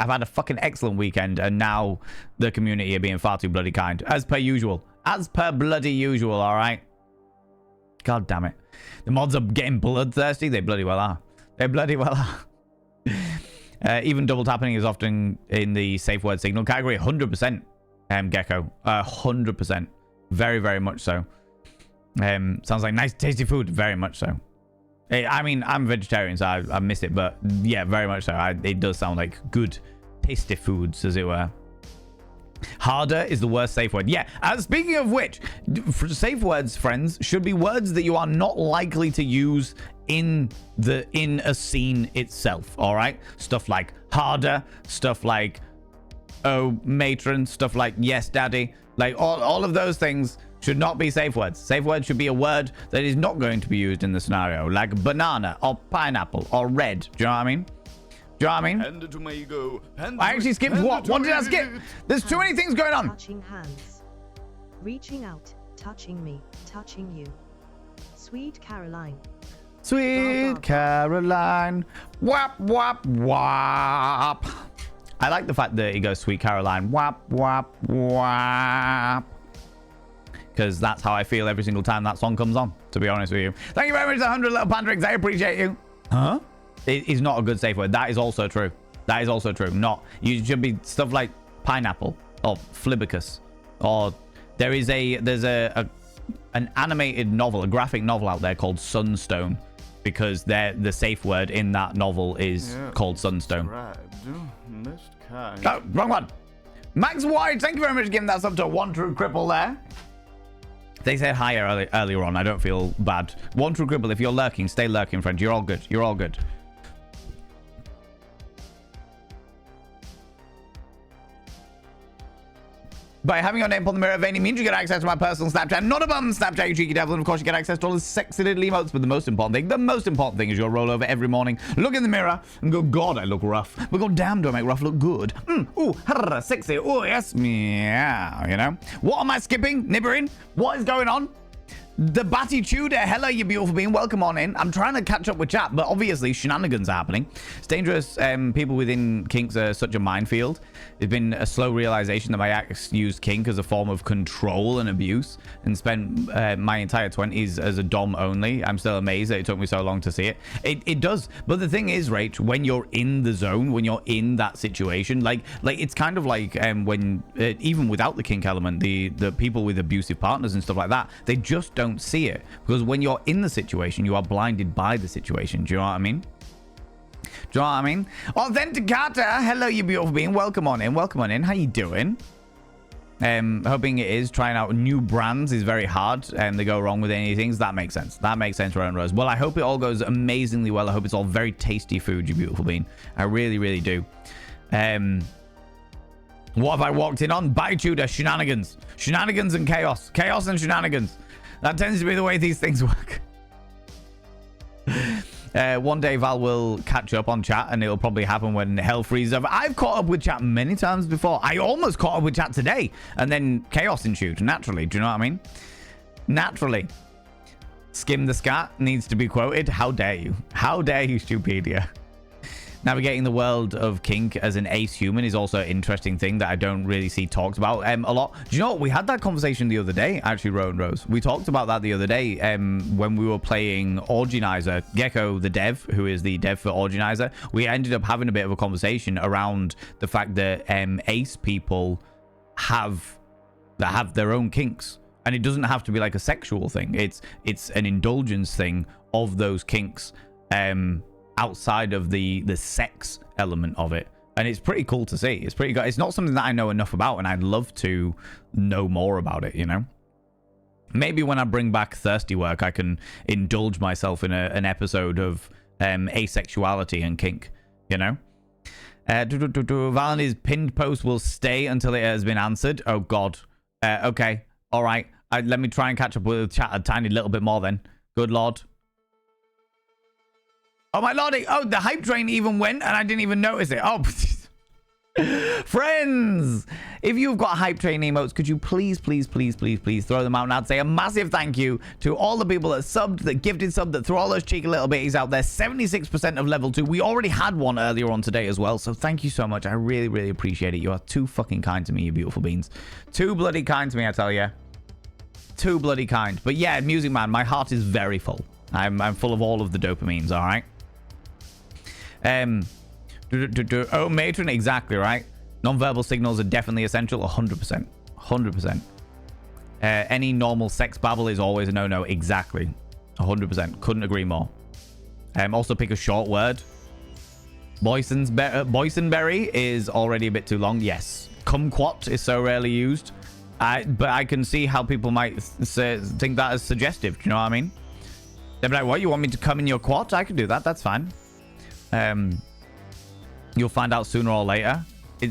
had a fucking excellent weekend, and now the community are being far too bloody kind, as per usual. As per bloody usual, all right? God damn it. The mods are getting bloodthirsty. They bloody well are. They bloody well are. Even double tapping is often in the safe word signal category. 100%, Gecko. 100%. Very, very much so. Sounds like nice, tasty food. Very much so. I mean, I'm vegetarian, so I miss it. But yeah, very much so. It does sound like good, tasty foods, as it were. Harder is the worst safe word. Yeah. Speaking of which, safe words, friends, should be words that you are not likely to use in a scene itself. All right. Stuff like harder. Stuff like oh matron. Stuff like yes daddy. Like all of those things should not be safe words. Safe words should be a word that is not going to be used in the scenario, like banana or pineapple or red. Do you know what I mean? Do you know what I mean? Panda to my ego. Panda I actually skipped what? What did I skip? There's too many things going on. Touching hands. Reaching out, touching me, touching you. Sweet Caroline. Sweet Caroline. Wap, wap, wap. I like the fact that he goes Sweet Caroline. Wap, wap, wap. Because that's how I feel every single time that song comes on, to be honest with you. Thank you very much, 100 little pandrings. I appreciate you. Huh? It is not a good safe word. That is also true. That is also true. You should be stuff like pineapple or flibicus, or there's an animated novel, a graphic novel out there called Sunstone, because the safe word in that novel is called Sunstone. Oh, wrong one. Max White, thank you very much for giving that sub to One True Cripple there. They said hi earlier on. I don't feel bad. One True Cripple, if you're lurking, stay lurking, friend. You're all good. You're all good. By having your name upon the mirror of any means, you get access to my personal Snapchat. Not a bum Snapchat, you cheeky devil. And of course, you get access to all the sexy little emotes. But the most important thing is your rollover every morning. Look in the mirror and go, God, I look rough. But god damn, do I make rough look good. Ooh, sexy. Ooh, yes, meow. You know? What am I skipping? Nibbering? What is going on? The Batitude, hello, you beautiful being. Welcome on in. I'm trying to catch up with chat, but obviously shenanigans are happening. It's dangerous. People within kinks are such a minefield. It's been a slow realization that my ex used kink as a form of control and abuse and spent my entire 20s as a dom only. I'm still amazed that it took me so long to see it. It does. But the thing is, Rach, when you're in the zone, when you're in that situation, like it's kind of like when even without the kink element, the people with abusive partners and stuff like that, they just don't see it, because when you're in the situation, you are blinded by the situation. Do you know what I mean? Do you know what I mean? Authenticata, hello, you beautiful being. Welcome on in. Welcome on in. How you doing? Hoping it is. Trying out new brands is very hard, and they go wrong with any things. That makes sense. That makes sense, Rowan Rose. Well, I hope it all goes amazingly well. I hope it's all very tasty food, you beautiful being. I really, really do. What have I walked in on? Bituda, shenanigans. Shenanigans and chaos. Chaos and shenanigans. That tends to be the way these things work. One day Val will catch up on chat, and it'll probably happen when hell freezes over. I've caught up with chat many times before. I almost caught up with chat today, and then chaos ensued naturally. Do you know what I mean? Naturally. Skim the Scat needs to be quoted. How dare you? How dare you, Stupedia? Navigating the world of kink as an ace human is also an interesting thing that I don't really see talked about a lot. Do you know what? We had that conversation the other day, actually, Rowan Rose. We talked about that the other day when we were playing Organizer. Gecko, the dev, who is the dev for Organizer, we ended up having a bit of a conversation around the fact that ace people have their own kinks. And it doesn't have to be like a sexual thing. It's an indulgence thing of those kinks. Outside of the sex element of it, and it's pretty cool to see. It's pretty good. It's not something that I know enough about, and I'd love to know more about it, you know. Maybe when I bring back Thirsty Work, I can indulge myself in an episode of asexuality and kink, you know. Valentine's pinned post will stay until it has been answered. Oh god. Okay, all right, let me try and catch up with chat a tiny little bit more then. Good lord. Oh my lordy. Oh, the hype train even went and I didn't even notice it. Oh, friends, if you've got hype train emotes, could you please throw them out? And I'd say a massive thank you to all the people that subbed, that gifted sub, that threw all those cheeky little bitties out there. 76% of level 2. We already had one earlier on today as well. So thank you so much. I really appreciate it. You are too fucking kind to me, you beautiful beans. Too bloody kind to me, I tell you. Too bloody kind. But yeah, Music Man, my heart is very full. I'm full of all of the dopamines, all right? Oh, matron, exactly right. Non-verbal signals are definitely essential. 100%. Any normal sex babble is always a no-no. Exactly. 100%. Couldn't agree more. Also pick a short word. Boysenberry is already a bit too long. Yes. Kumquat is so rarely used. But I can see how people might think that is suggestive. Do you know what I mean? They'll be like, what? You want me to come in your quad? I can do that. That's fine. You'll find out sooner or later.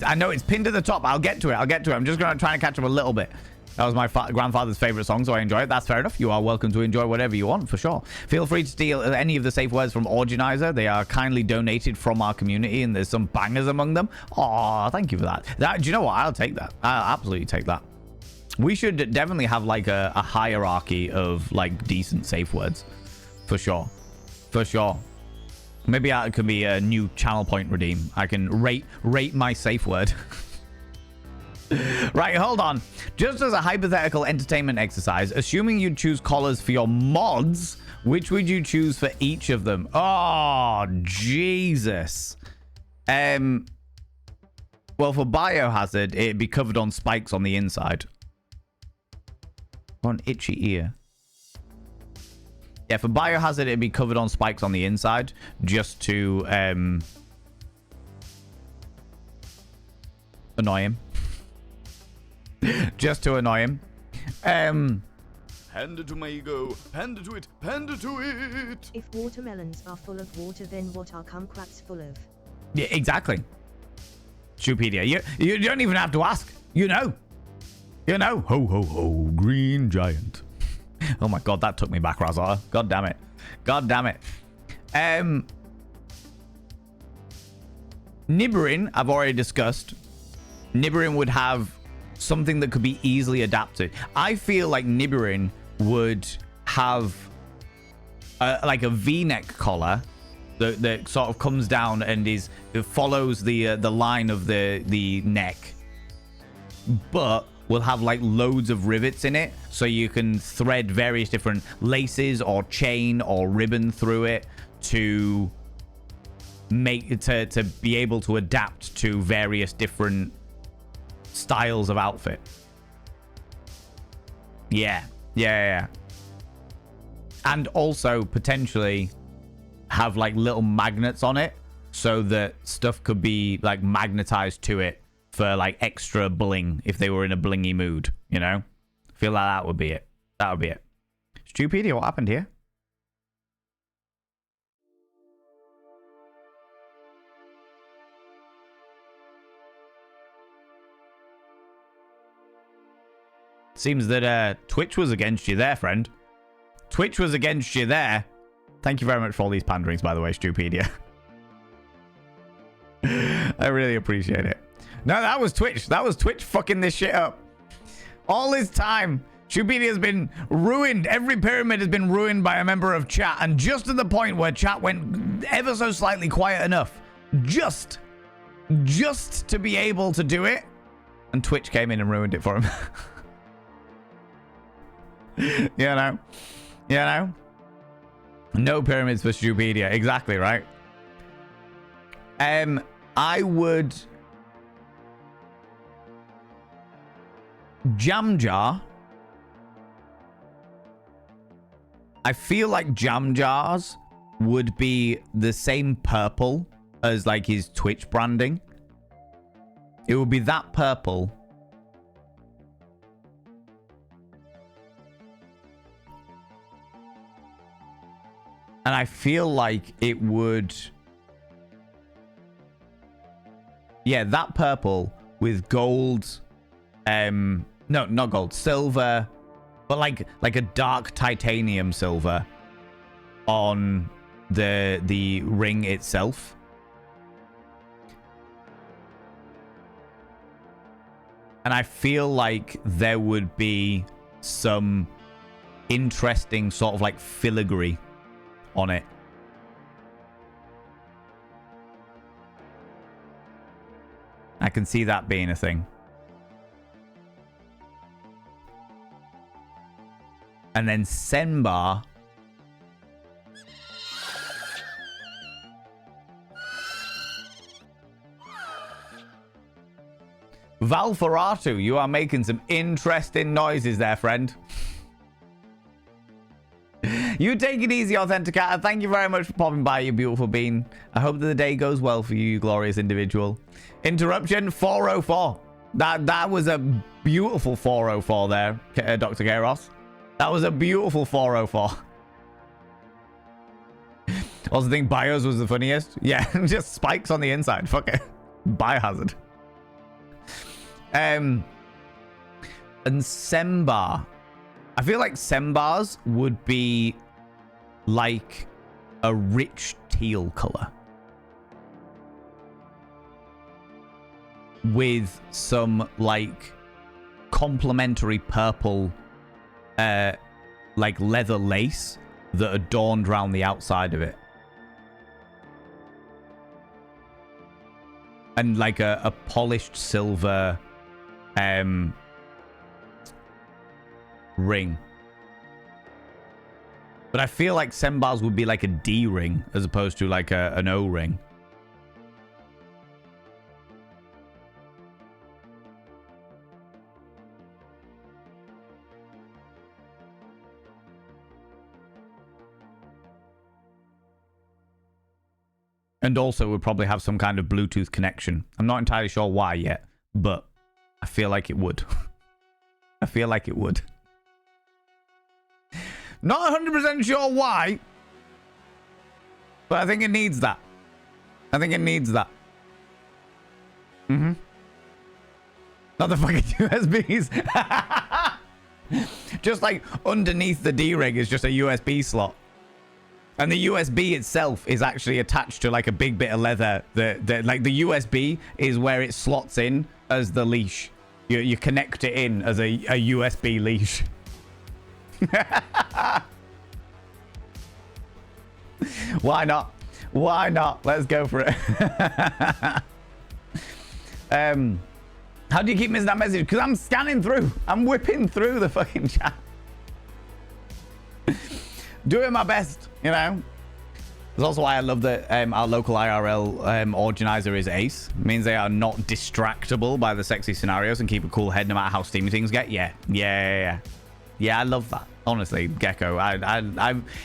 I know it's pinned at the top. I'll get to it. I'm just going to try and catch up a little bit. That was my grandfather's favorite song, so I enjoy it. That's fair enough. You are welcome to enjoy whatever you want, for sure. Feel free to steal any of the safe words from Organizer. They are kindly donated from our community, and there's some bangers among them. Oh, thank you for that. Do you know what? I'll take that. I'll absolutely take that. We should definitely have like a hierarchy of like decent safe words. For sure. Maybe that could be a new channel point redeem. I can rate my safe word. Right, hold on. Just as a hypothetical entertainment exercise, assuming you'd choose collars for your mods, which would you choose for each of them? Oh, Jesus. Well, for Biohazard, it'd be covered on spikes on the inside. Or an itchy ear. Yeah, for Biohazard, it'd be covered on spikes on the inside, just to annoy him. Just to annoy him. Hand it to my ego. Hand it to it. Hand it to it. If watermelons are full of water, then what are kumquats full of? Yeah, exactly. Stupedia, you don't even have to ask. You know. You know. Ho, ho, ho, green giant. Oh my god, that took me back, Razar. God damn it. God damn it. Nibirin, I've already discussed. Nibirin would have something that could be easily adapted. I feel like Nibirin would have like a V-neck collar that sort of comes down and it follows the line of the neck, but will have like loads of rivets in it, so you can thread various different laces or chain or ribbon through it to make it to be able to adapt to various different styles of outfit. Yeah. And also potentially have like little magnets on it so that stuff could be like magnetized to it for like extra bling if they were in a blingy mood, you know? Feel like that would be it. That would be it. Stupedia, what happened here? Seems that Twitch was against you there, friend. Twitch was against you there. Thank you very much for all these panderings, by the way, Stupedia. I really appreciate it. No, that was Twitch. That was Twitch fucking this shit up. All this time, Shupedia has been ruined. Every pyramid has been ruined by a member of chat, and just at the point where chat went ever so slightly quiet enough, just to be able to do it, and Twitch came in and ruined it for him. You know? No pyramids for Shupedia. Exactly, right? I would... Jam Jar. I feel like Jam Jars would be the same purple as like his Twitch branding. It would be that purple. And I feel like it would... Yeah, that purple with gold... No, not gold. Silver. But like a dark titanium silver on the ring itself. And I feel like there would be some interesting sort of like filigree on it. I can see that being a thing. And then Senbar. Valferatu, you are making some interesting noises there, friend. You take it easy, Authenticator. Thank you very much for popping by, you beautiful bean. I hope that the day goes well for you, you glorious individual. Interruption 404. That was a beautiful 404 there, Dr. Kairos. That was a beautiful 404. Also think Bios was the funniest. Yeah, just spikes on the inside. Fuck it. Biohazard. And Sembar. I feel like Sembars would be like a rich teal color. With some like complementary purple like leather lace that adorned around the outside of it. And like a polished silver ring. But I feel like Sembars would be like a D ring as opposed to like an O ring. And also would probably have some kind of Bluetooth connection. I'm not entirely sure why yet, but I feel like it would. I feel like it would. Not 100% sure why, but I think it needs that. I think it needs that. Not the fucking USBs. Just like underneath the D-Ring is just a USB slot. And the USB itself is actually attached to like a big bit of leather. Like the USB is where it slots in as the leash. You connect it in as a USB leash. Why not? Why not? Let's go for it. How do you keep missing that message? Because I'm scanning through. I'm whipping through the fucking chat. Doing my best, you know. That's also why I love that our local IRL organizer is Ace. It means they are not distractible by the sexy scenarios and keep a cool head no matter how steamy things get. Yeah, I love that. Honestly, Gecko,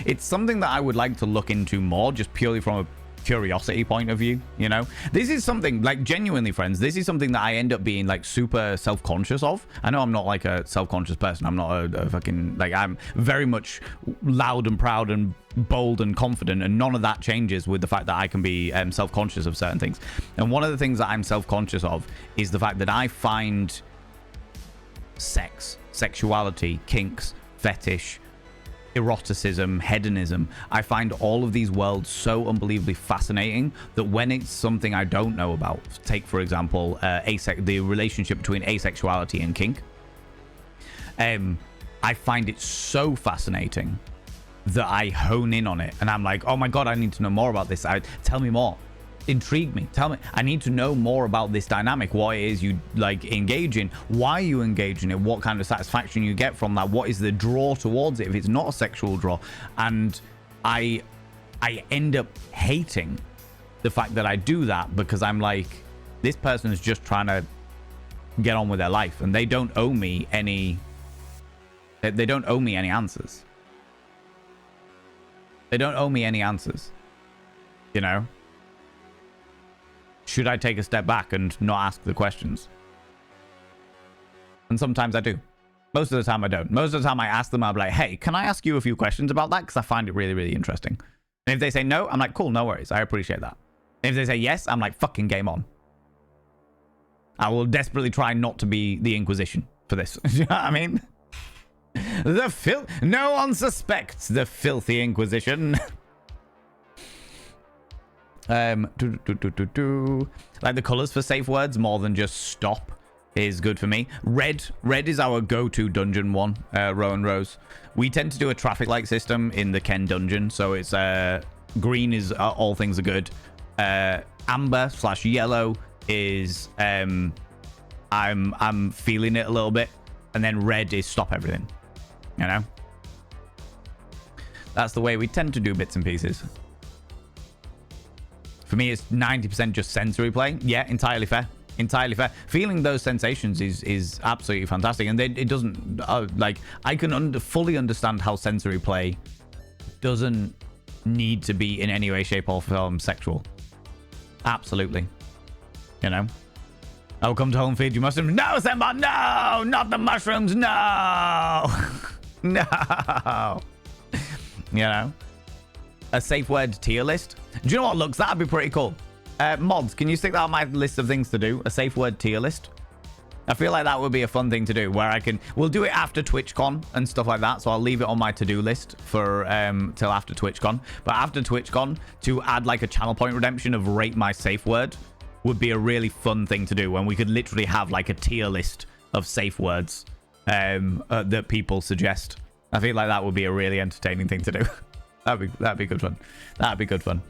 it's something that I would like to look into more, just purely from a curiosity point of view, you know. This is something, like, genuinely, friends, this is something that I end up being like super self-conscious of. I know I'm not like a self-conscious person. I'm not a fucking, like, I'm very much loud and proud and bold and confident, and none of that changes with the fact that I can be self-conscious of certain things. And one of the things that I'm self-conscious of is the fact that I find sex, sexuality, kinks, fetish, eroticism, hedonism, I find all of these worlds so unbelievably fascinating that when it's something I don't know about, take for example the relationship between asexuality and kink, I find it so fascinating that I hone in on it, and I'm like, oh my god, I need to know more about this. Tell me more, intrigue me, tell me. I need to know more about this dynamic, what it is you like engage in, why you engage in it, what kind of satisfaction you get from that, what is the draw towards it if it's not a sexual draw. And I end up hating the fact that I do that, because I'm like, this person is just trying to get on with their life, and they don't owe me any answers. They don't owe me any answers. You know? Should I take a step back and not ask the questions? And sometimes I do. Most of the time I don't. Most of the time I ask them, I'm like, hey, can I ask you a few questions about that? Because I find it really, really interesting. And if they say no, I'm like, cool, no worries. I appreciate that. And if they say yes, I'm like, fucking game on. I will desperately try not to be the Inquisition for this. You know what I mean? No one suspects the filthy Inquisition. Like the colors for safe words more than just stop is good for me. Red is our go-to dungeon one, Rowan Rose. We tend to do a traffic light system in the Ken dungeon, so it's green is all things are good. Amber/yellow is I'm feeling it a little bit, and then red is stop everything. You know, that's the way we tend to do bits and pieces. For me, it's 90% just sensory play. Yeah, entirely fair. Entirely fair. Feeling those sensations is absolutely fantastic, and it doesn't like, I can fully understand how sensory play doesn't need to be in any way, shape, or form sexual. Absolutely. You know. Oh, come to home feed you mushrooms. No, Semba, no! Not the mushrooms, no! No! You know? A safe word tier list. Do you know what, Lux? That'd be pretty cool. Mods, can you stick that on my list of things to do? A safe word tier list? I feel like that would be a fun thing to do, where we'll do it after TwitchCon and stuff like that, so I'll leave it on my to-do list for till after TwitchCon. But after TwitchCon, to add like a channel point redemption of rate my safe word would be a really fun thing to do, when we could literally have like a tier list of safe words that people suggest. I feel like that would be a really entertaining thing to do. That'd be good fun. That'd be good fun.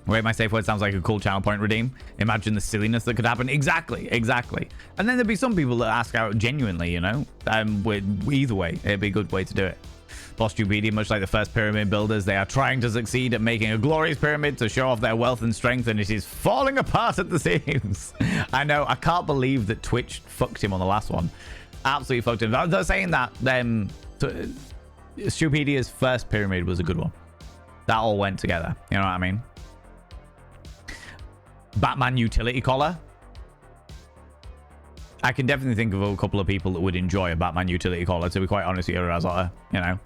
Wait, my safe word sounds like a cool channel point redeem. Imagine the silliness that could happen. Exactly. And then there'd be some people that ask out genuinely, you know. Either way, it'd be a good way to do it. Bostupedia, much like the first pyramid builders, they are trying to succeed at making a glorious pyramid to show off their wealth and strength, and it is falling apart at the seams. I know. I can't believe that Twitch fucked him on the last one. Absolutely fucked him. They're saying that Stupedia's first pyramid was a good one. That all went together. You know what I mean? Batman utility collar. I can definitely think of a couple of people that would enjoy a Batman utility collar, to be quite honest with you, Razota. You know?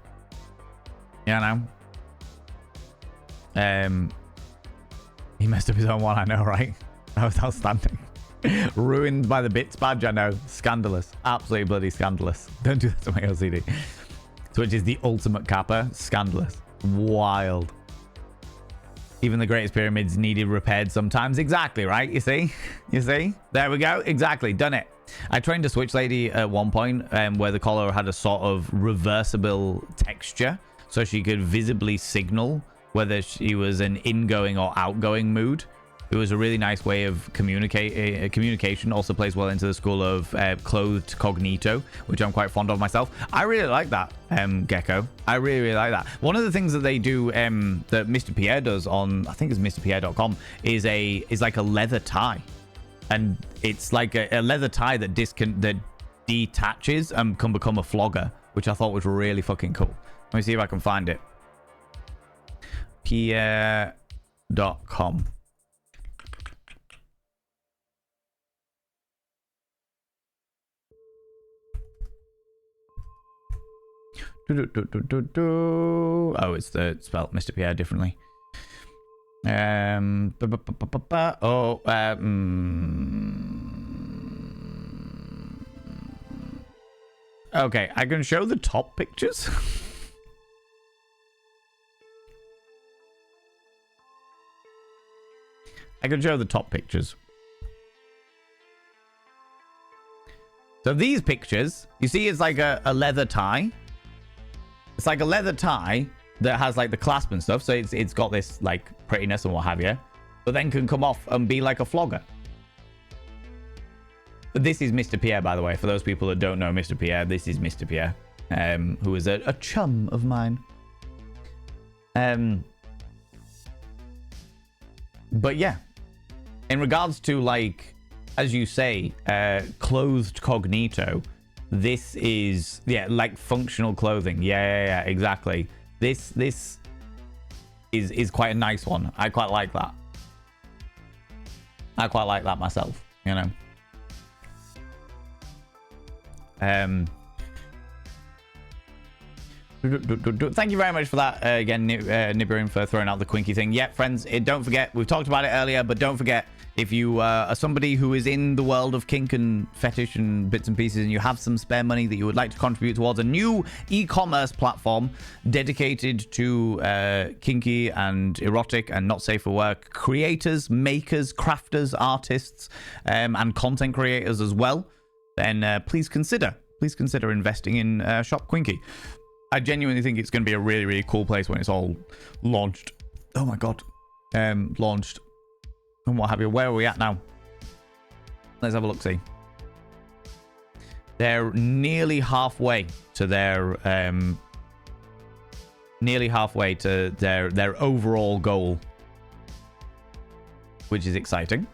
He messed up his own one, I know, right? That was outstanding. Ruined by the bits badge, I know. Scandalous. Absolutely bloody scandalous. Don't do that to my OCD. Twitch is the ultimate capper. Scandalous. Wild. Even the greatest pyramids needed repaired sometimes. Exactly, right? You see? There we go. Exactly. Done it. I trained a Switch lady at one point where the collar had a sort of reversible texture, so she could visibly signal whether she was an ingoing or outgoing mood. It was a really nice way of communication. Also plays well into the school of clothed cognito, which I'm quite fond of myself. I really like that, Gecko. I really like that. One of the things that they do, that Mr. Pierre does on, I think it's MrPierre.com, is like a leather tie. And it's like a leather tie that detaches and can become a flogger, which I thought was really fucking cool. Let me see if I can find it. Pierre.com. Oh, it's spelled Mr. Pierre differently. Okay, I can show the top pictures. I can show the top pictures. So these pictures, you see, it's like a leather tie. It's like a leather tie that has like the clasp and stuff. So it's got this like prettiness and what have you, but then can come off and be like a flogger. But this is Mr. Pierre, by the way. For those people that don't know Mr. Pierre, this is Mr. Pierre, who is a chum of mine. But yeah, in regards to like, as you say, clothed cognito, this is, yeah, like functional clothing. Yeah, exactly. This is quite a nice one. I quite like that. I quite like that myself, you know. Thank you very much for that again, Nibirin, for throwing out the Quinky thing. Yeah, friends, don't forget, we've talked about it earlier, but don't forget, if you are somebody who is in the world of kink and fetish and bits and pieces, and you have some spare money that you would like to contribute towards a new e-commerce platform dedicated to kinky and erotic and not safe for work creators, makers, crafters, artists, and content creators as well, then please consider investing in Shop Quinky. I genuinely think it's going to be a really, really cool place when it's all launched. Oh my god. Launched. And what have you. Where are we at now? Let's have a look, see. They're nearly halfway to their overall goal. Which is exciting.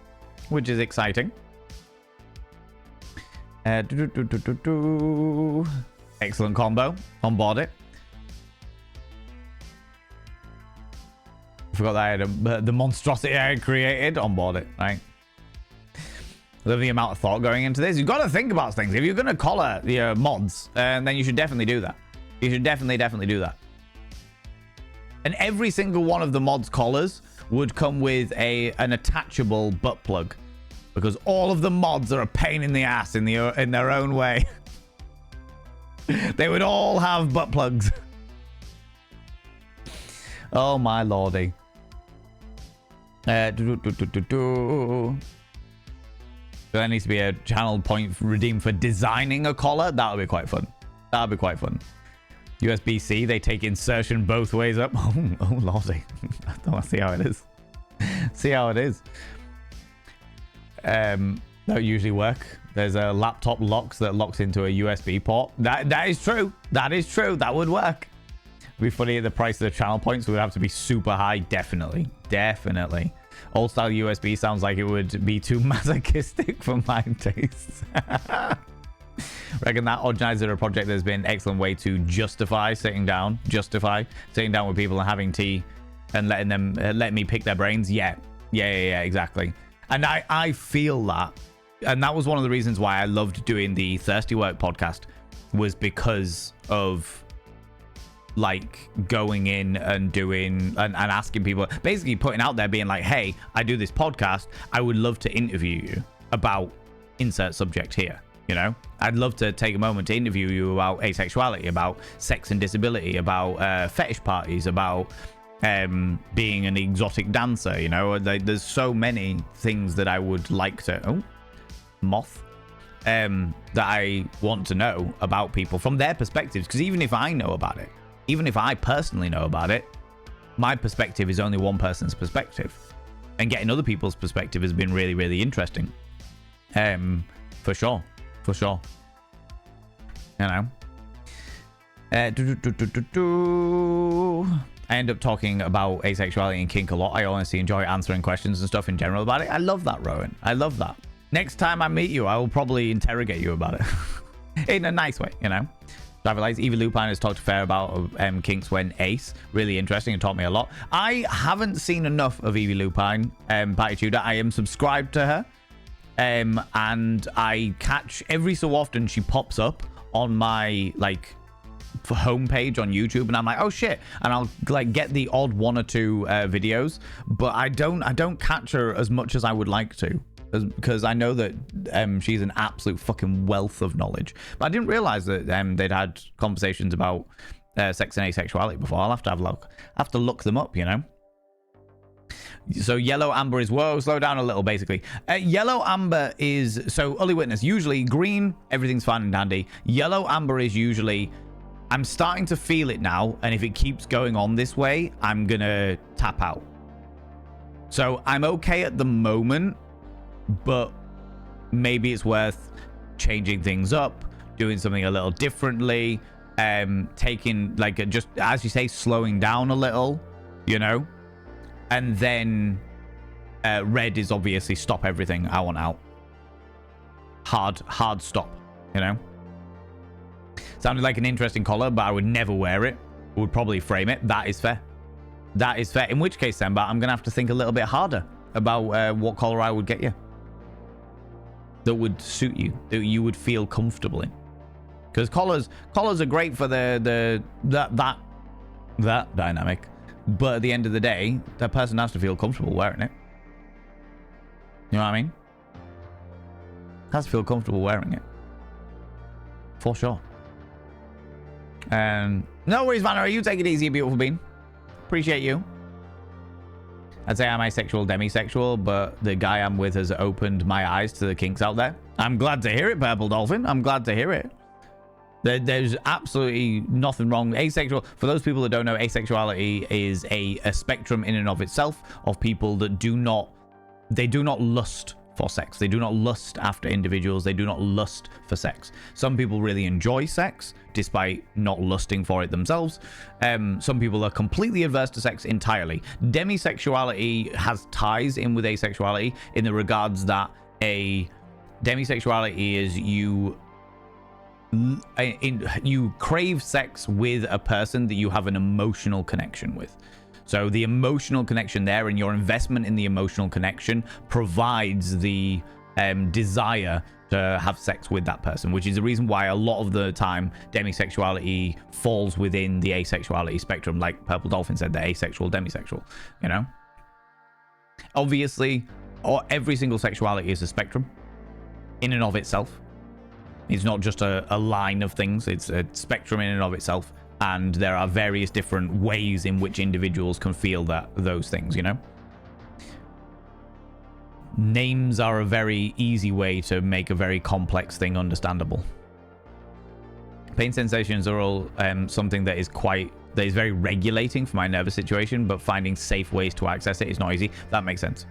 Excellent combo. On board it. Forgot that I had the monstrosity I had created. On board it, right? Love the amount of thought going into this. You've got to think about things. If you're going to collar your mods, then you should definitely do that. You should definitely do that. And every single one of the mods collars would come with an attachable butt plug, because all of the mods are a pain in the ass in their own way. They would all have butt plugs. Oh my lordy. There needs to be a channel point redeemed for designing a collar. That would be quite fun. USB-C, they take insertion both ways up. Oh lordy. I don't want to see how it is. That would usually work. There's a laptop locks that locks into a USB port. That is true. That would work. It'd be funny, the price of the channel points would have to be super high. Definitely. Old style USB sounds like it would be too masochistic for my tastes. Reckon that Organizer project has been an excellent way to justify sitting down with people and having tea and letting them let me pick their brains. Yeah, exactly. And I feel that. And that was one of the reasons why I loved doing the Thirsty Work podcast, was because of like going in and doing and asking people, basically putting out there, being like, hey, I do this podcast, I would love to interview you about insert subject here. You know, I'd love to take a moment to interview you about asexuality, about sex and disability, about fetish parties, about being an exotic dancer. You know, there's so many things that I would like to that I want to know about people from their perspectives, because even if I know about it, even if I personally know about it, my perspective is only one person's perspective, and getting other people's perspective has been really, really interesting. For sure. You know, I end up talking about asexuality and kink a lot. I honestly enjoy answering questions and stuff in general about it. I love that, Rowan. I love that. Next time I meet you, I will probably interrogate you about it in a nice way, you know. Evie Lupine has talked to Fair about kinks when ace. Really interesting and taught me a lot. I haven't seen enough of Evie Lupine, Patty Tudor. I am subscribed to her, and I catch every so often she pops up on my like homepage on YouTube, and I'm like, oh shit, and I'll like get the odd one or two videos, but I don't catch her as much as I would like to, because I know that she's an absolute fucking wealth of knowledge. But I didn't realize that they'd had conversations about sex and asexuality before. I'll have to look them up, you know. So yellow amber is whoa, slow down a little basically. Yellow amber is so Uli Witness. Usually green, everything's fine and dandy. Yellow amber is usually I'm starting to feel it now, and if it keeps going on this way, I'm gonna tap out. So I'm okay at the moment, but maybe it's worth changing things up, doing something a little differently, taking like just as you say, slowing down a little, you know. And then red is obviously stop everything. I want out. Hard stop, you know. Sounded like an interesting collar, but I would never wear it. Would probably frame it. That is fair. That is fair. In which case, Semba, I'm going to have to think a little bit harder about what collar I would get you. That would suit you. That you would feel comfortable in. Because collars are great for that dynamic. But at the end of the day, that person has to feel comfortable wearing it. You know what I mean? Has to feel comfortable wearing it. For sure. No worries, Vannery. You take it easy, beautiful bean. Appreciate you. I'd say I'm asexual, demisexual, but the guy I'm with has opened my eyes to the kinks out there. I'm glad to hear it, Purple Dolphin. I'm glad to hear it. There's absolutely nothing wrong. Asexual, for those people that don't know, asexuality is a spectrum in and of itself of people that do not lust for sex. They do not lust after individuals. They do not lust for sex. Some people really enjoy sex despite not lusting for it themselves. Some people are completely averse to sex entirely. Demisexuality has ties in with asexuality in the regards that a demisexuality is you crave sex with a person that you have an emotional connection with. So the emotional connection there and your investment in the emotional connection provides the desire to have sex with that person, which is the reason why a lot of the time demisexuality falls within the asexuality spectrum, like Purple Dolphin said, they're asexual, demisexual, you know? Obviously, every single sexuality is a spectrum in and of itself. It's not just a line of things, it's a spectrum in and of itself. And there are various different ways in which individuals can feel those things, you know? Names are a very easy way to make a very complex thing understandable. Pain sensations are all something that is very regulating for my nervous situation, but finding safe ways to access it is not easy. That makes sense.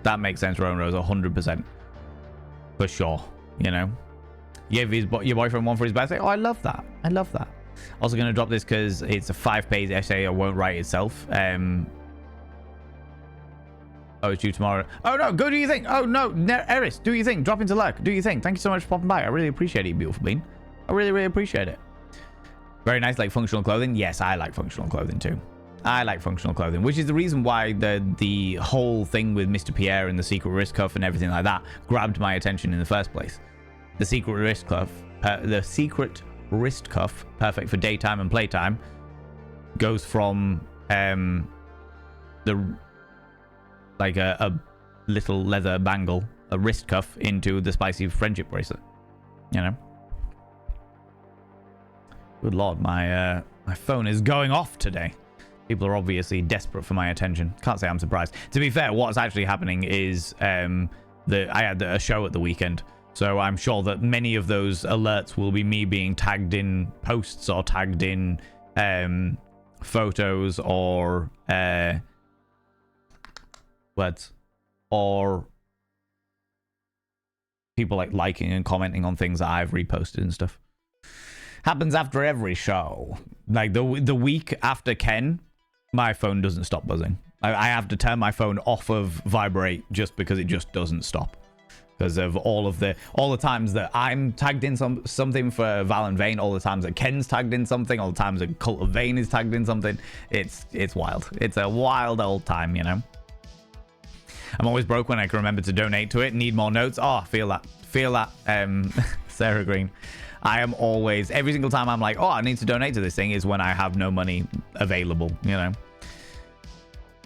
That makes sense, Rowan Rose, 100%. For sure, you know? You give your boyfriend one for his birthday? Oh, I love that. I love that. Also going to drop this because it's a 5-page essay. It won't write itself. Oh, it's due tomorrow. Oh, no. Go do your thing. Oh, no. Eris, do your thing. Drop into lurk. Do your thing. Thank you so much for popping by. I really appreciate it, beautiful bean. I really, really appreciate it. Very nice, like functional clothing. Yes, I like functional clothing too. I like functional clothing, which is the reason why the whole thing with Mr. Pierre and the secret wrist cuff and everything like that grabbed my attention in the first place. The secret wrist cuff, wrist cuff, perfect for daytime and playtime, goes from a little leather bangle, a wrist cuff, into the spicy friendship bracelet, you know. Good lord, my phone is going off today. People are obviously desperate for my attention. Can't say I'm surprised. To be fair, what's actually happening is I had a show at the weekend. So I'm sure that many of those alerts will be me being tagged in posts or tagged in photos or or people like liking and commenting on things that I've reposted and stuff. Happens after every show. Like the week after Ken, my phone doesn't stop buzzing. I have to turn my phone off of vibrate just because it just doesn't stop. Because of all the times that I'm tagged in something for Val and Vane, all the times that Ken's tagged in something, all the times that Cult of Vane is tagged in something. It's wild. It's a wild old time, you know. I'm always broke when I can remember to donate to it. Need more notes. Oh, feel that. Sarah Green. I am always, every single time I'm like, oh, I need to donate to this thing, is when I have no money available, you know.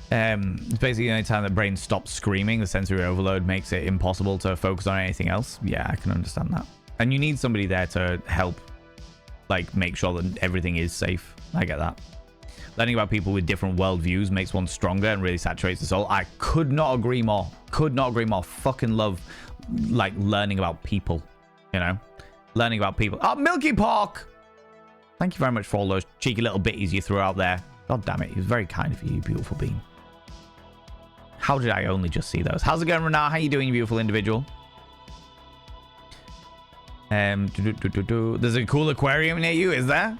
It's basically the only time the brain stops screaming. The sensory overload makes it impossible to focus on anything else. Yeah, I can understand that. And you need somebody there to help, like, make sure that everything is safe. I get that. Learning about people with different worldviews makes one stronger and really saturates the soul. I could not agree more. Could not agree more. Fucking love, like, learning about people, you know? Learning about people. Oh, Milky Pork! Thank you very much for all those cheeky little bitties you threw out there. God damn it. He was very kind of you, you beautiful being. How did I only just see those? How's it going, Renard? How you doing, you beautiful individual? There's a cool aquarium near you, is there?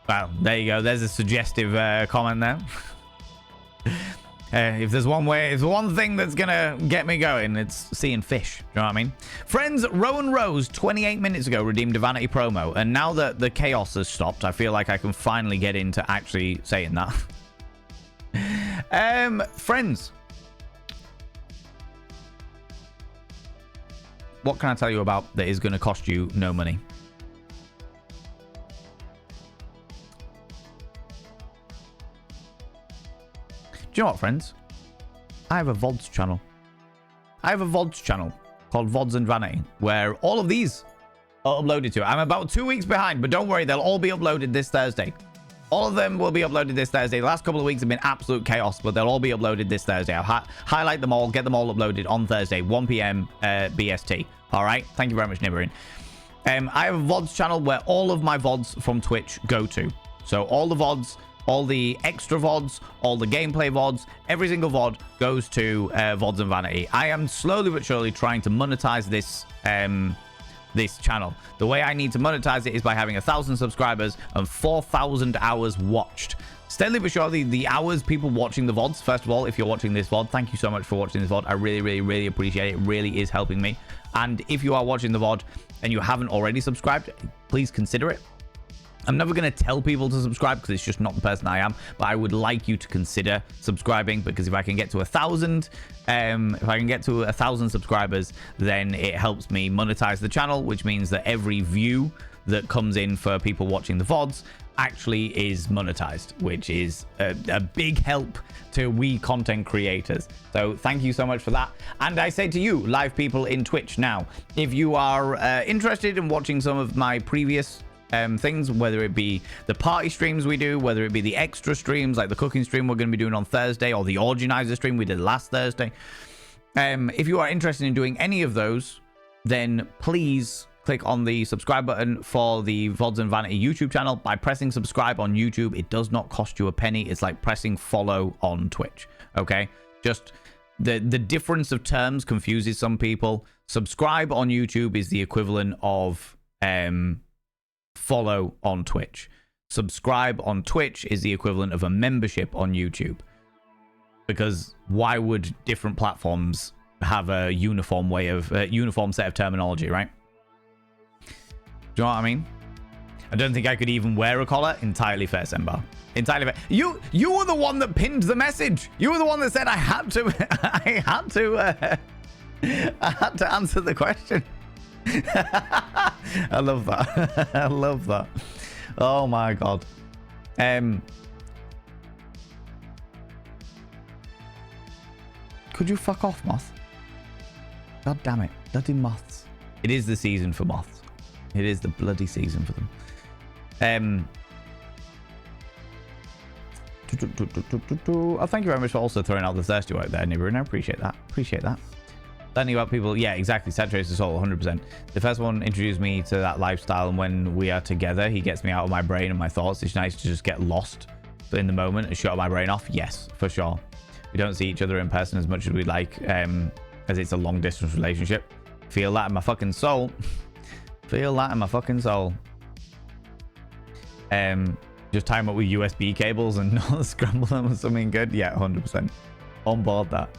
Well, there you go. There's a suggestive comment there. If there's one way, it's one thing that's gonna get me going, it's seeing fish. Do you know what I mean? Friends, Rowan Rose 28 minutes ago redeemed a vanity promo, and now that the chaos has stopped, I feel like I can finally get into actually saying that. Friends, what can I tell you about that is going to cost you no money? Do you know what, friends? I have a VODs channel. I have a VODs channel called VODs and Vanity, where all of these are uploaded to. I'm about 2 weeks behind, but don't worry, they'll all be uploaded this Thursday. All of them will be uploaded this Thursday. The last couple of weeks have been absolute chaos, but they'll all be uploaded this Thursday. I'll highlight them all, get them all uploaded on Thursday, 1 p.m. BST. All right? Thank you very much, Nibirin. I have a VODs channel where all of my VODs from Twitch go to. So all the VODs, all the extra VODs, all the gameplay VODs, every single VOD goes to VODs and Vanity. I am slowly but surely trying to monetize this channel. The way I need to monetize it is by having 1,000 subscribers and 4,000 hours watched. Steadily but surely, the hours people watching the VODs, first of all, if you're watching this VOD, thank you so much for watching this VOD. I really, really, really appreciate it. It really is helping me. And if you are watching the VOD and you haven't already subscribed, please consider it. I'm never going to tell people to subscribe because it's just not the person I am, but I would like you to consider subscribing, because if I can get to 1,000, if I can get to 1,000 subscribers, then it helps me monetize the channel, which means that every view that comes in for people watching the VODs actually is monetized, which is a big help to we content creators. So thank you so much for that. And I say to you, live people in Twitch now, if you are interested in watching some of my previous things, whether it be the party streams we do, whether it be the extra streams like the cooking stream we're going to be doing on Thursday, or the organizer stream we did last Thursday, if you are interested in doing any of those, then please click on the subscribe button for the VODs and Vanity YouTube channel. By pressing subscribe on YouTube, it does not cost you a penny. It's like pressing follow on Twitch. Okay, just the difference of terms confuses some people. Subscribe on YouTube is the equivalent of follow on Twitch. Subscribe on Twitch is the equivalent of a membership on YouTube. Because why would different platforms have a uniform way of uniform set of terminology, right? Do you know what I mean? I don't think I could even wear a collar. Entirely fair, Sembar. Entirely fair. You were the one that pinned the message. You were the one that said I had to I had to answer the question. I love that. I love that. Oh my god. Could you fuck off, moth? God damn it. Bloody moths. It is the season for moths. It is the bloody season for them. Oh, thank you very much for also throwing out the thirsty work there, Nibiru. I appreciate that. Appreciate that. Learning about people, yeah, exactly. Saturates the soul, 100%. The first one introduced me to that lifestyle, and when we are together, he gets me out of my brain and my thoughts. It's nice to just get lost in the moment and shut my brain off. Yes, for sure. We don't see each other in person as much as we'd like, as it's a long distance relationship. Feel that in my fucking soul. Feel that in my fucking soul. Just tie them up with USB cables and not scramble them with something good. Yeah, 100%. On board that.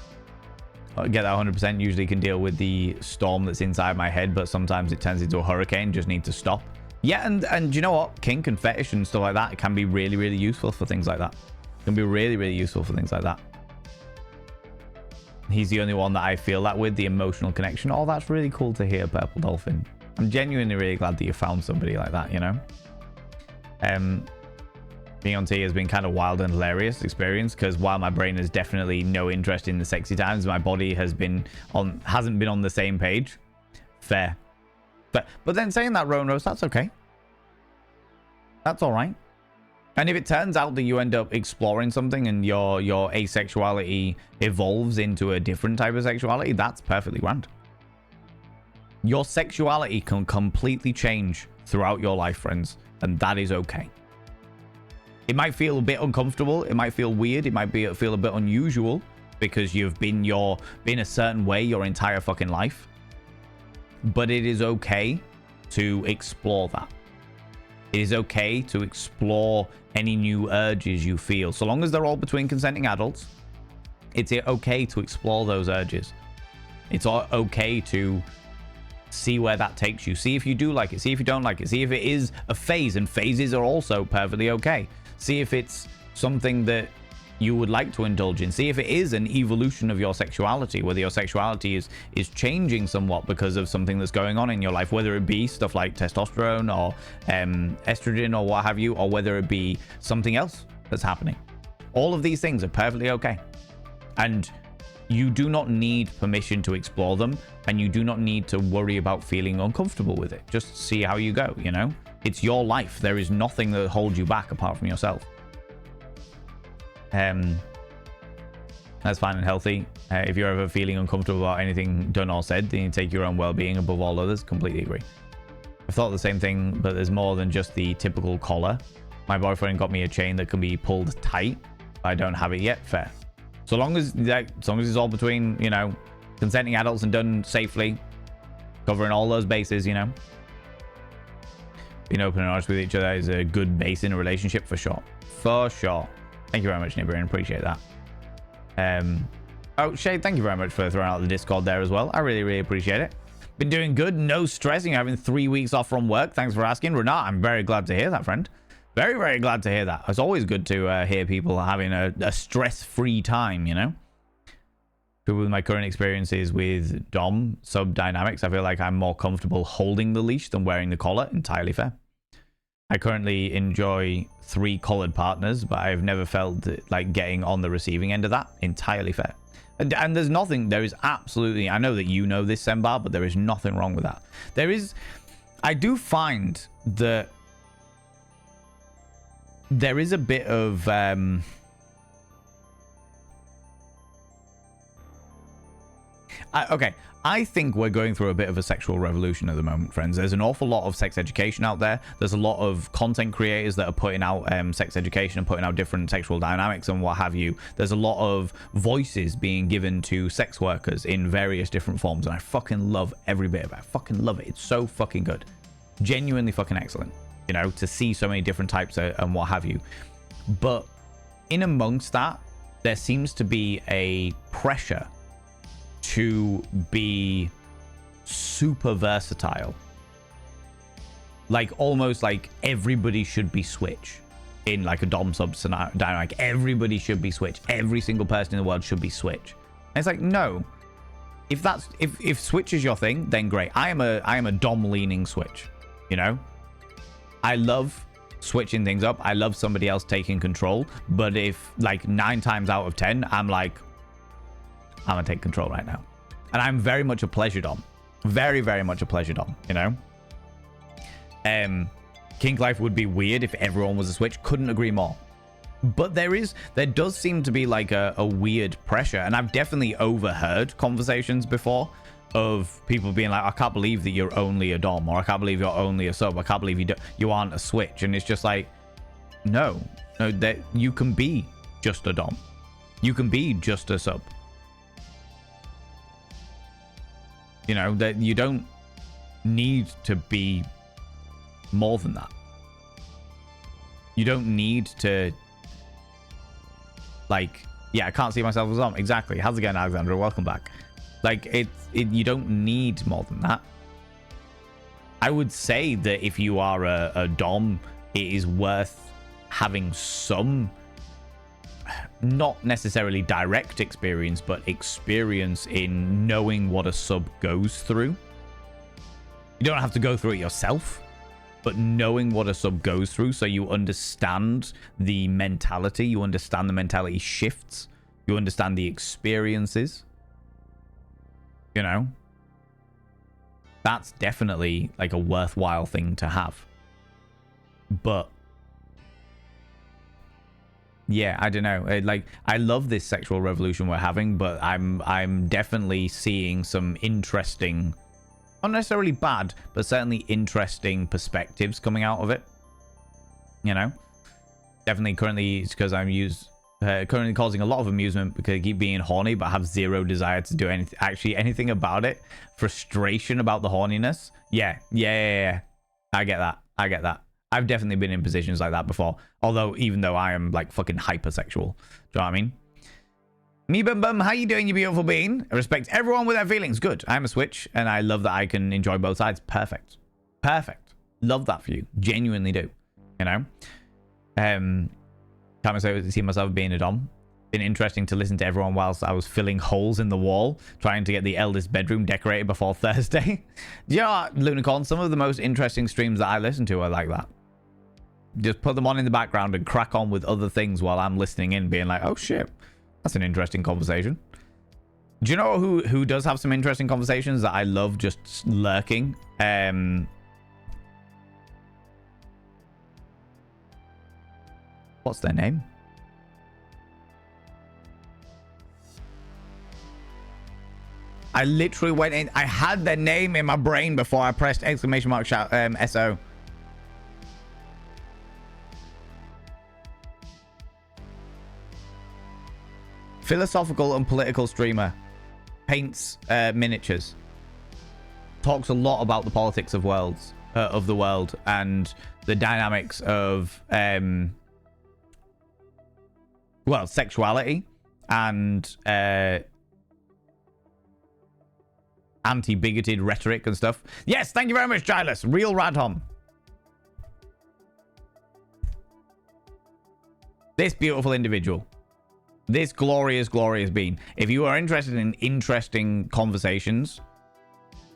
I get that 100%. Usually can deal with the storm that's inside my head, but sometimes it turns into a hurricane. Just need to stop. Yeah, and you know what? Kink and fetish and stuff like that, it can be really, really useful for things like that. It can be really, really useful for things like that. He's the only one that I feel that with, the emotional connection. Oh, that's really cool to hear, Purple Dolphin. I'm genuinely really glad that you found somebody like that, you know? Being on T has been kind of wild and hilarious experience, because while my brain has definitely no interest in the sexy times, my body hasn't been on the same page. Fair. But then saying that, Roan Rose, that's okay. That's all right. And if it turns out that you end up exploring something and your asexuality evolves into a different type of sexuality, that's perfectly grand. Your sexuality can completely change throughout your life, friends, and that is okay. It might feel a bit uncomfortable, it might feel weird, it might feel a bit unusual because you've been a certain way your entire fucking life. But it is okay to explore that. It is okay to explore any new urges you feel. So long as they're all between consenting adults, it's okay to explore those urges. It's okay to see where that takes you. See if you do like it. See if you don't like it. See if it is a phase, and phases are also perfectly okay. See if it's something that you would like to indulge in. See if it is an evolution of your sexuality, whether your sexuality is changing somewhat because of something that's going on in your life, whether it be stuff like testosterone or estrogen or what have you, or whether it be something else that's happening. All of these things are perfectly okay. And you do not need permission to explore them, and you do not need to worry about feeling uncomfortable with it. Just see how you go, you know? It's your life. There is nothing that holds you back apart from yourself. That's fine and healthy. If you're ever feeling uncomfortable about anything done or said, then you take your own well-being above all others. Completely agree. I've thought the same thing, but there's more than just the typical collar. My boyfriend got me a chain that can be pulled tight. I don't have it yet. Fair. So long as it's all between, you know, consenting adults and done safely, covering all those bases, you know. Being open and honest with each other is a good base in a relationship for sure. For sure. Thank you very much, Nibirin. Appreciate that. Oh, Shade, thank you very much for throwing out the Discord there as well. I really, really appreciate it. Been doing good. No stressing. Having 3 weeks off from work. Thanks for asking. Renat, I'm very glad to hear that, friend. Very, very glad to hear that. It's always good to hear people having a stress-free time, you know? With my current experiences with Dom sub dynamics, I feel like I'm more comfortable holding the leash than wearing the collar. Entirely fair. I currently enjoy 3 collared partners, but I've never felt like getting on the receiving end of that. Entirely fair. And there is absolutely, I know that you know this, Sembar, but there is nothing wrong with that. I do find that there is a bit of, okay, I think we're going through a bit of a sexual revolution at the moment, friends. There's an awful lot of sex education out there. There's a lot of content creators that are putting out sex education and putting out different sexual dynamics and what have you. There's a lot of voices being given to sex workers in various different forms, and I fucking love every bit of it. I fucking love it. It's so fucking good. Genuinely fucking excellent, you know, to see so many different types and what have you. But in amongst that, there seems to be a pressure to be super versatile, like almost like everybody should be Switch in like a dom sub scenario dynamic. Everybody should be Switch. Every single person in the world should be Switch. And it's like, no, if Switch is your thing, then great. I am a dom leaning Switch, you know. I love switching things up. I love somebody else taking control, but if like 9 times out of 10 I'm like, I'm gonna take control right now. And I'm very much a pleasure dom. Very, very much a pleasure dom, you know? Kink life would be weird if everyone was a Switch. Couldn't agree more. But there does seem to be like a weird pressure. And I've definitely overheard conversations before of people being like, I can't believe that you're only a dom, or I can't believe you're only a sub. I can't believe you aren't a Switch. And it's just like, no, that you can be just a dom. You can be just a sub. You know, that you don't need to be more than that. You don't need to, like, yeah, I can't see myself as dom. Exactly. How's it going, Alexandra? Welcome back. Like, you don't need more than that. I would say that if you are a dom, it is worth having some, not necessarily direct experience, but experience in knowing what a sub goes through. You don't have to go through it yourself, but knowing what a sub goes through so you understand the mentality, you understand the mentality shifts, you understand the experiences, you know, that's definitely like a worthwhile thing to have. But yeah, I don't know. Like, I love this sexual revolution we're having, but I'm definitely seeing some interesting, not necessarily bad, but certainly interesting perspectives coming out of it. You know, definitely currently it's because I'm currently causing a lot of amusement because I keep being horny, but have zero desire to do anything about it. Frustration about the horniness. Yeah. I get that. I've definitely been in positions like that before. Although, even though I am like fucking hypersexual. Do you know what I mean? Me bum bum, how you doing, you beautiful being? I respect everyone with their feelings. Good. I'm a switch, and I love that I can enjoy both sides. Perfect. Love that for you. Genuinely do. You know? Can't see myself being a dom. Been interesting to listen to everyone whilst I was filling holes in the wall, trying to get the eldest bedroom decorated before Thursday. Do you know what, Lunicorn? Some of the most interesting streams that I listen to are like that. Just put them on in the background and crack on with other things while I'm listening in, being like, oh shit, that's an interesting conversation. Do you know who does have some interesting conversations that I love just lurking? What's their name? I literally went in. I had their name in my brain before I pressed exclamation mark shout SO. Philosophical and political streamer. Paints miniatures. Talks a lot about the politics of the world and the dynamics of well, sexuality and anti-bigoted rhetoric and stuff. Yes, thank you very much, Gilus. Real Radhom. This beautiful individual. This glorious being. If you are interested in interesting conversations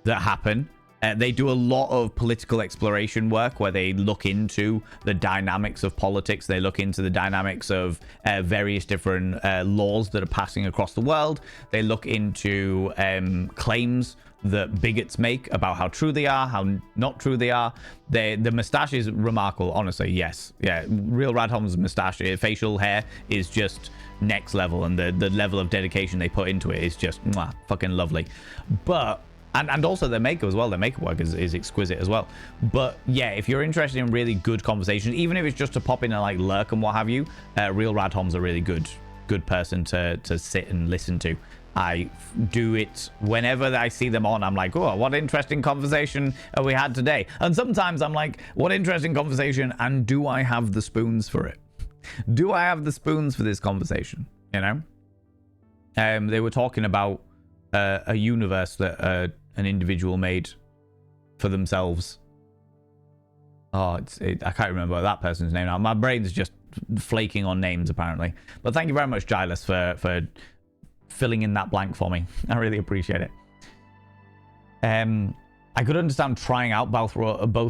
that happen, they do a lot of political exploration work where they look into the dynamics of politics. They look into the dynamics of various different laws that are passing across the world. They look into claims that bigots make about how true they are, how not true they are. The mustache is remarkable, honestly. Yes. Yeah. Real Radhom's mustache, facial hair is just next level. And the level of dedication they put into it is just fucking lovely. But... And also their makeup as well. Their makeup work is exquisite as well. But yeah, if you're interested in really good conversations, even if it's just to pop in and like lurk and what have you, Real Radhom's a really good person to sit and listen to. I do it whenever I see them on. I'm like, oh, what interesting conversation have we had today? And sometimes I'm like, what interesting conversation, and do I have the spoons for it? Do I have the spoons for this conversation? You know? They were talking about a universe that an individual made for themselves. Oh, I can't remember that person's name now. My brain's just flaking on names, apparently. But thank you very much, Gilus, for filling in that blank for me. I really appreciate it. I could understand trying out both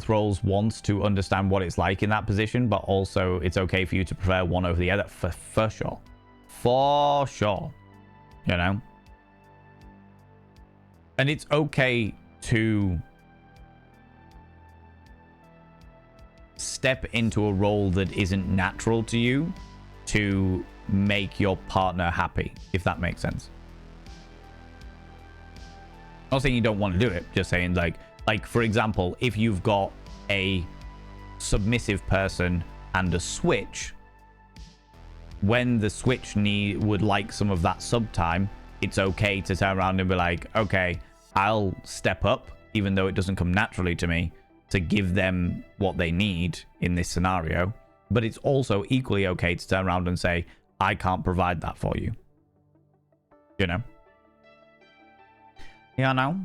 roles once to understand what it's like in that position, but also it's okay for you to prefer one over the other, for sure. For sure. You know? And it's okay to step into a role that isn't natural to you to make your partner happy, if that makes sense. Not saying you don't want to do it, just saying like for example, if you've got a submissive person and a switch, when the switch would like some of that sub time, it's okay to turn around and be like, okay, I'll step up, even though it doesn't come naturally to me, to give them what they need in this scenario. But it's also equally okay to turn around and say, I can't provide that for you. You know? Yeah, I know.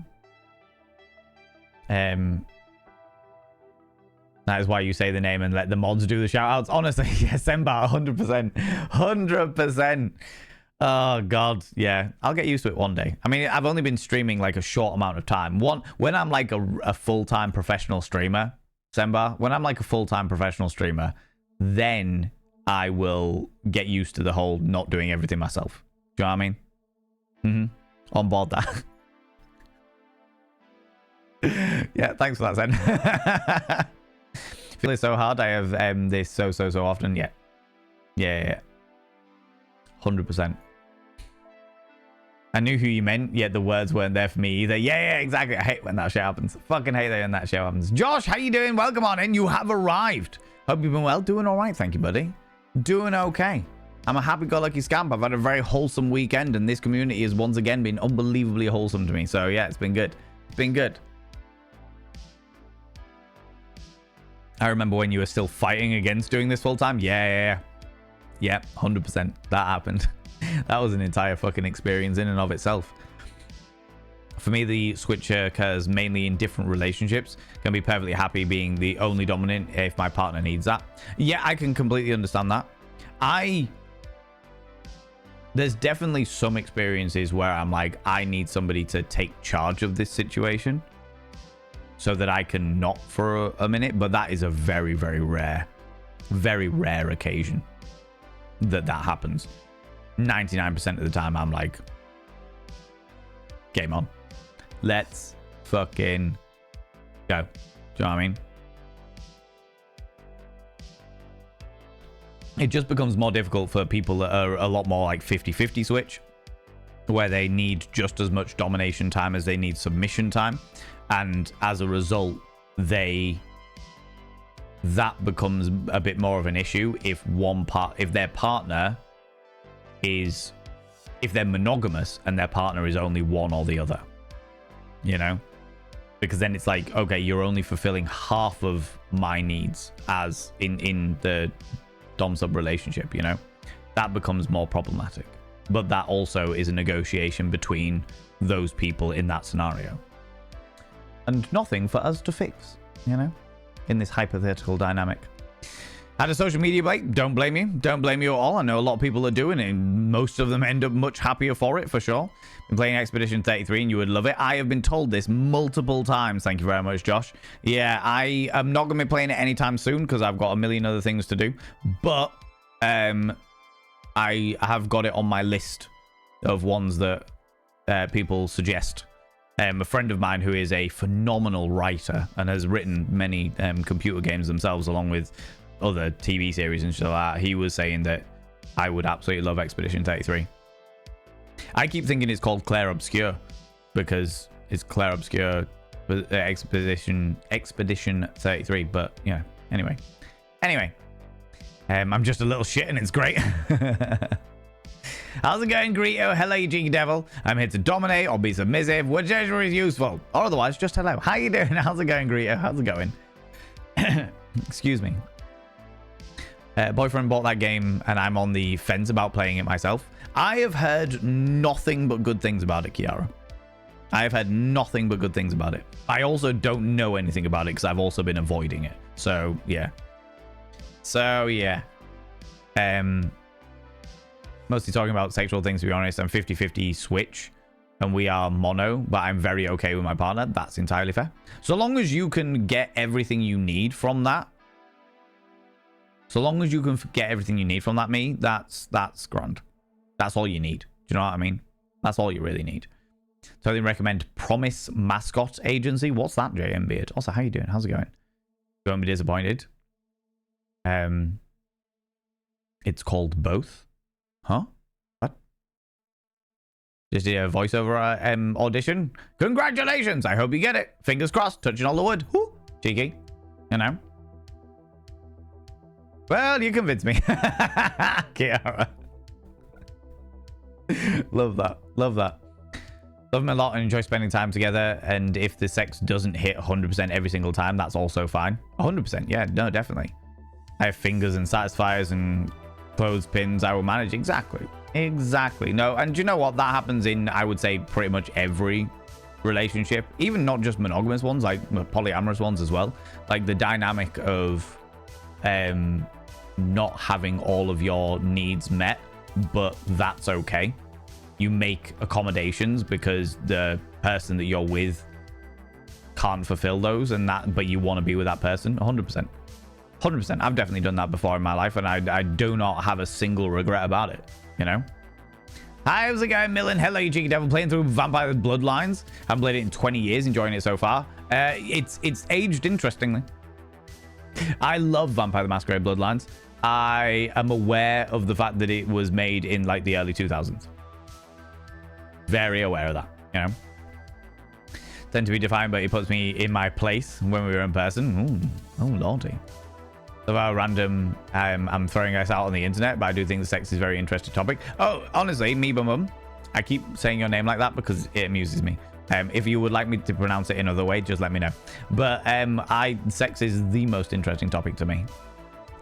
That is why you say the name and let the mods do the shout outs. Honestly, yes, Semba, 100%. 100%. Oh, God. Yeah. I'll get used to it one day. I mean, I've only been streaming like a short amount of time. When I'm like a full-time professional streamer, Semba, when I'm like a full-time professional streamer, then I will get used to the whole not doing everything myself. Do you know what I mean? On board that. Yeah, thanks for that, Zen. Feel it so hard. I have this so often. Yeah. 100%. I knew who you meant, yet the words weren't there for me either. Yeah, exactly. I hate when that shit happens. Fucking hate when that shit happens. Josh, how you doing? Welcome on in. You have arrived. Hope you've been well. Doing all right, thank you, buddy. Doing okay. I'm a happy-go-lucky scamp. I've had a very wholesome weekend, and this community has once again been unbelievably wholesome to me. So, yeah, it's been good. It's been good. I remember when you were still fighting against doing this full-time. Yeah, 100%. That happened. That was an entire fucking experience in and of itself. For me, the switch occurs mainly in different relationships. Can be perfectly happy being the only dominant if my partner needs that. Yeah, I can completely understand that. There's definitely some experiences where I'm like, I need somebody to take charge of this situation so that I can not for a minute. But that is a very, very rare occasion that happens. 99% of the time, I'm like, game on. Let's fucking go. Do you know what I mean? It just becomes more difficult for people that are a lot more like 50-50 switch, where they need just as much domination time as they need submission time. And as a result, that becomes a bit more of an issue if their partner is, if they're monogamous and their partner is only one or the other, you know, because then it's like, okay, you're only fulfilling half of my needs as in the dom sub relationship, you know, that becomes more problematic. But that also is a negotiation between those people in that scenario, and nothing for us to fix, you know, in this hypothetical dynamic. Had a social media break. Don't blame you. Don't blame you at all. I know a lot of people are doing it, and most of them end up much happier for it, for sure. Been playing Expedition 33, and you would love it. I have been told this multiple times. Thank you very much, Josh. Yeah, I am not going to be playing it anytime soon because I've got a million other things to do. But I have got it on my list of ones that people suggest. A friend of mine who is a phenomenal writer and has written many computer games themselves, along with other TV series and shit like that, he was saying that I would absolutely love Expedition 33. I keep thinking it's called Clair Obscur because it's Clair Obscur Expedition 33, but yeah, anyway, I'm just a little shit and it's great. How's it going, Greedo? Hello, you cheeky devil. I'm here to dominate or be submissive, whichever is useful, or otherwise just hello. How you doing? How's it going, Greedo? How's it going? Excuse me. Boyfriend bought that game and I'm on the fence about playing it myself. I have heard nothing but good things about it, Kiara. I have heard nothing but good things about it. I also don't know anything about it because I've also been avoiding it. So yeah. Mostly talking about sexual things, to be honest. I'm 50-50 switch and we are mono, but I'm very okay with my partner. That's entirely fair. So long as you can get everything you need from that, me, that's grand. That's all you need. Do you know what I mean? That's all you really need. Totally recommend Promise Mascot Agency. What's that, JM Beard? Also, how you doing? How's it going? Don't be disappointed. It's called Both. Huh? What? Just did a voiceover audition. Congratulations! I hope you get it. Fingers crossed. Touching all the wood. Woo! Cheeky. You know? Well, you convinced me. Kiara. Love that. Love that. Love them a lot and enjoy spending time together. And if the sex doesn't hit 100% every single time, that's also fine. 100%. Yeah, no, definitely. I have fingers and satisfiers and clothespins I will manage. Exactly. No, and do you know what? That happens in, I would say, pretty much every relationship. Even not just monogamous ones, like polyamorous ones as well. Like the dynamic of not having all of your needs met, but that's okay. You make accommodations because the person that you're with can't fulfill those, and that, but you want to be with that person. 100%. I've definitely done that before in my life, and I do not have a single regret about it, you know? Hi, how's it going, Millen? Hello, you cheeky devil. Playing through Vampire Bloodlines. Haven't played it in 20 years, enjoying it so far. It's aged interestingly. I love Vampire the Masquerade Bloodlines. I am aware of the fact that it was made in like the early 2000s. Very aware of that, you know. Tend to be defined, but it puts me in my place when we were in person. Ooh, oh lordy. So how random I'm throwing us out on the internet, but I do think the sex is a very interesting topic. Oh, honestly, Meeba Mum, I keep saying your name like that because it amuses me. If you would like me to pronounce it in another way, just let me know. But sex is the most interesting topic to me.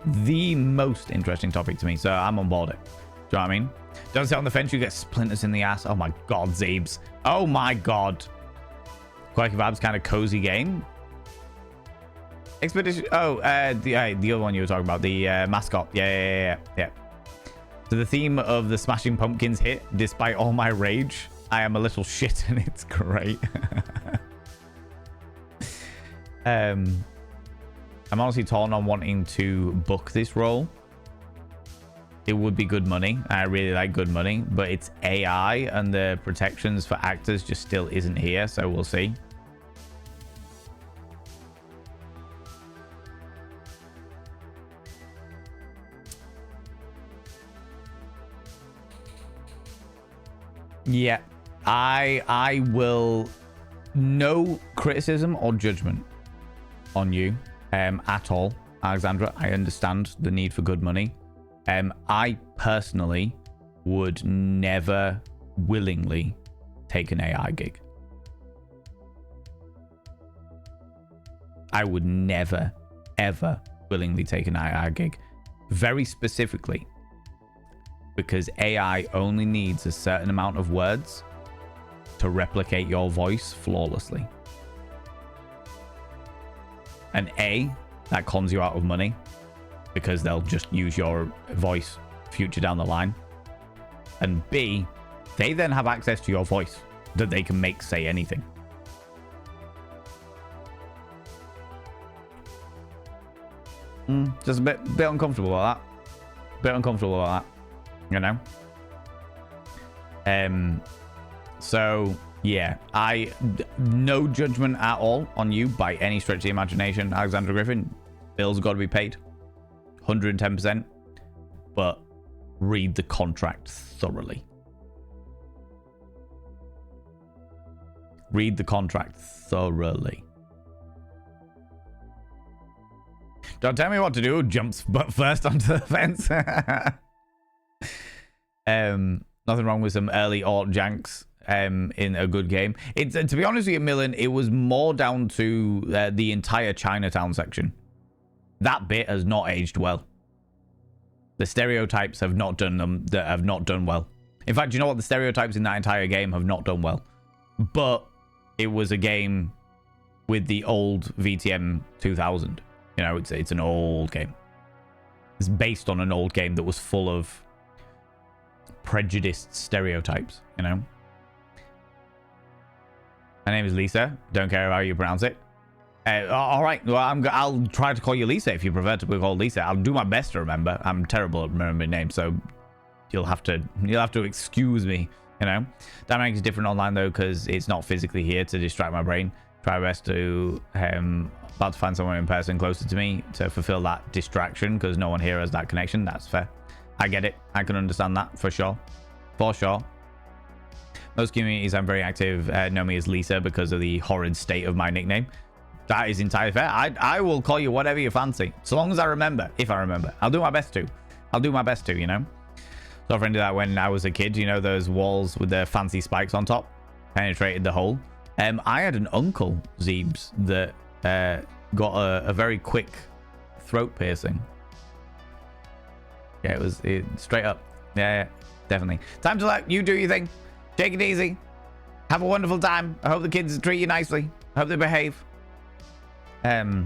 The most interesting topic to me, so I'm on board it. Do you know what I mean? Don't sit on the fence, you get splinters in the ass. Oh my god, Zeebs. Oh my god. Quirky Vibes kind of cozy game. Expedition. Oh, the other one you were talking about, the mascot. Yeah. So the theme of the Smashing Pumpkins hit, despite all my rage, I am a little shit, and it's great. I'm honestly torn on wanting to book this role. It would be good money. I really like good money, but it's AI, and the protections for actors just still isn't here, so we'll see. Yeah, I will. No criticism or judgment on you at all, Alexandra. I understand the need for good money. I personally would never willingly take an AI gig. I would never, ever willingly take an AI gig. Very specifically, because AI only needs a certain amount of words to replicate your voice flawlessly. And A, that cons you out of money because they'll just use your voice future down the line. And B, they then have access to your voice that they can make say anything. Just a bit uncomfortable about that. Bit uncomfortable about that. You know? So yeah, no judgment at all on you by any stretch of the imagination, Alexandra Griffin. Bills got to be paid 110%, but read the contract thoroughly. Read the contract thoroughly. Don't tell me what to do. Jumps but first onto the fence. Nothing wrong with some early alt janks in a good game. It's to be honest with you, Millen, it was more down to the entire Chinatown section. That bit has not aged well. The stereotypes have not done well. In fact, you know what? The stereotypes in that entire game have not done well. But it was a game with the old VTM 2000. You know, it's an old game. It's based on an old game that was full of prejudiced stereotypes, you know. My name is Lisa. Don't care how you pronounce it. All right. Well, I'll try to call you Lisa if you prefer to be called Lisa. I'll do my best to remember. I'm terrible at remembering names, so you'll have to excuse me. You know, dynamic is different online though because it's not physically here to distract my brain. Try my best to about to find someone in person closer to me to fulfill that distraction because no one here has that connection. That's fair. I get it. I can understand that for sure. For sure. Most communities I'm very active know me as Lisa because of the horrid state of my nickname. That is entirely fair. I will call you whatever you fancy. So long as I remember. If I remember. I'll do my best to. You know. So I did that when I was a kid. You know those walls with the fancy spikes on top? Penetrated the hole. I had an uncle, Zeebs, that got a very quick throat piercing. Yeah, it was straight up. Yeah, definitely. Time to let you do your thing. Take it easy. Have a wonderful time. I hope the kids treat you nicely. I hope they behave. I've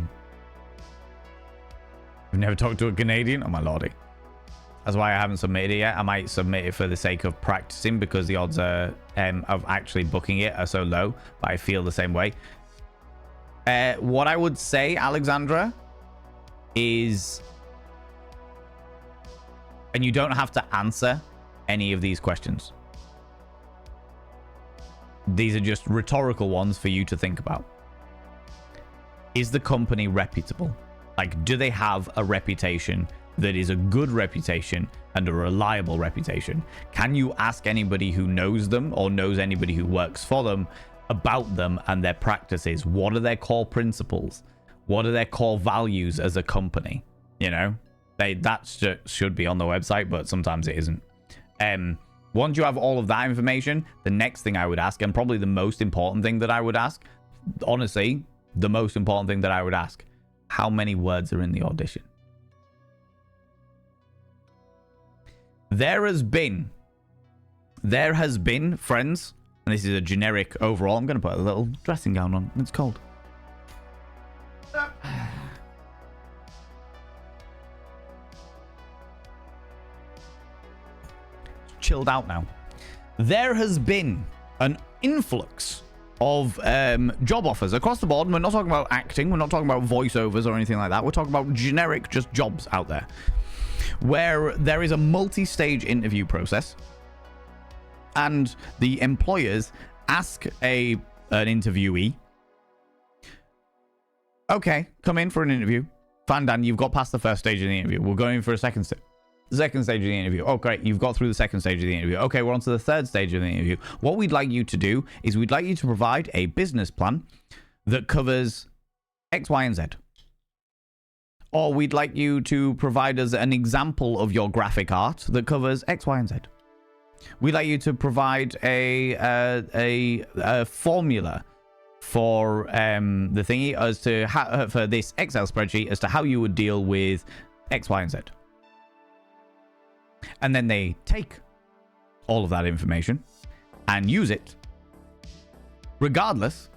never talked to a Canadian. Oh my lordy. That's why I haven't submitted it yet. I might submit it for the sake of practicing because the odds of actually booking it are so low. But I feel the same way. What I would say, Alexandra, is, and you don't have to answer any of these questions. These are just rhetorical ones for you to think about. Is the company reputable? Like, do they have a reputation that is a good reputation and a reliable reputation? Can you ask anybody who knows them or knows anybody who works for them about them and their practices? What are their core principles? What are their core values as a company? You know, that should be on the website, but sometimes it isn't. Once you have all of that information, the next thing I would ask, and probably the most important thing that I would ask, honestly, the most important thing that I would ask, how many words are in the audition? There has been, friends, and this is a generic overall. I'm going to put a little dressing gown on. It's cold. Chilled out now. There has been an influx of job offers across the board. And we're not talking about acting. We're not talking about voiceovers or anything like that. We're talking about generic just jobs out there where there is a multi-stage interview process and the employers ask an interviewee, okay, come in for an interview. Fine, Dan, you've got past the first stage of the interview. We're going for a second stage of the interview. Oh, great. You've got through the second stage of the interview. Okay, we're on to the third stage of the interview. What we'd like you to do is we'd like you to provide a business plan that covers X, Y, and Z. Or we'd like you to provide us an example of your graphic art that covers X, Y, and Z. We'd like you to provide a formula for the thingy as to how, for this Excel spreadsheet as to how you would deal with X, Y, and Z. And then they take all of that information and use it regardless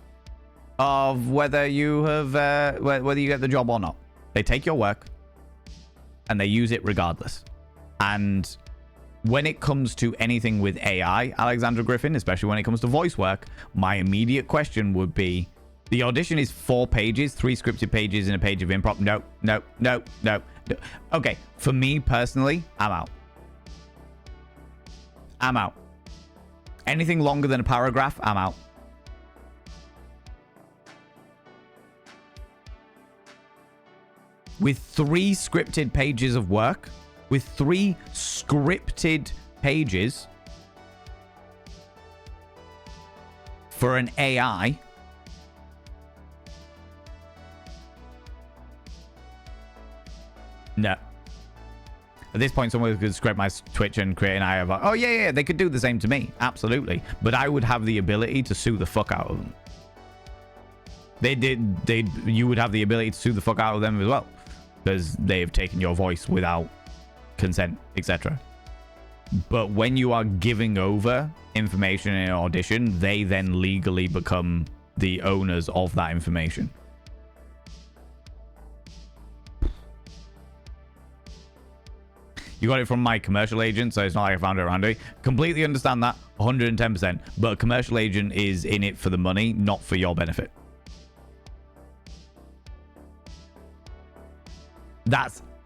of whether you have whether you get the job or not. They take your work and they use it regardless. And when it comes to anything with AI, Alexandra Griffin, especially when it comes to voice work, my immediate question would be, the audition is 4 pages, 3 scripted pages and a page of improv. No. Okay, for me personally, I'm out. Anything longer than a paragraph, I'm out. With 3 scripted pages of work, with 3 scripted pages for an AI, no. At this point, someone could scrape my Twitch and create an AI of, oh yeah, they could do the same to me, absolutely. But I would have the ability to sue the fuck out of them. You would have the ability to sue the fuck out of them as well, because they have taken your voice without consent, etc. But when you are giving over information in an audition, they then legally become the owners of that information. You got it from my commercial agent, so it's not like I found it randomly. Completely understand that, 110%. But a commercial agent is in it for the money, not for your benefit.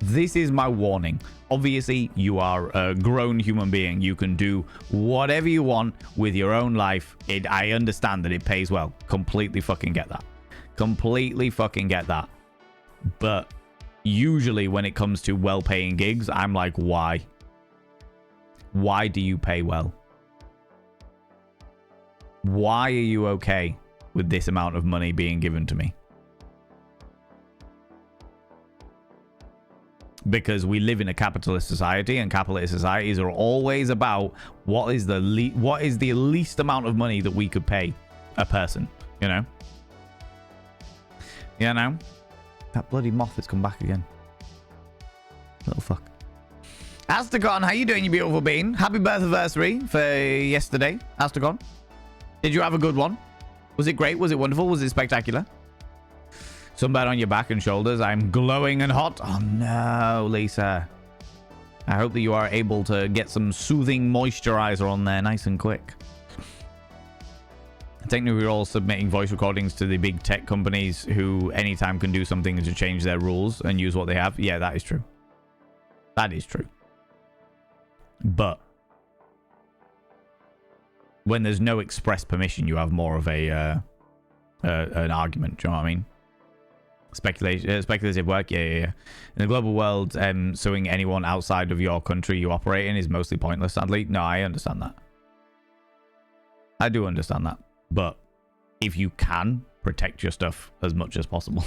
This is my warning. Obviously, you are a grown human being. You can do whatever you want with your own life. I understand that it pays well. Completely fucking get that. But usually when it comes to well-paying gigs, I'm like, why? Why do you pay well? Why are you okay with this amount of money being given to me? Because we live in a capitalist society, and capitalist societies are always about what is the least amount of money that we could pay a person, you know? That bloody moth has come back again. Little fuck. Astagon, how you doing, you beautiful bean? Happy birthday for yesterday, Astagon. Did you have a good one? Was it great? Was it wonderful? Was it spectacular? Sunburn on your back and shoulders. I'm glowing and hot. Oh no, Lisa. I hope that you are able to get some soothing moisturizer on there nice and quick. Technically, we're all submitting voice recordings to the big tech companies who anytime can do something to change their rules and use what they have. Yeah, that is true. That is true. But when there's no express permission, you have more of an argument. Do you know what I mean? Speculative work, yeah. In the global world, suing anyone outside of your country you operate in is mostly pointless, sadly. No, I understand that. I do understand that. But if you can, protect your stuff as much as possible.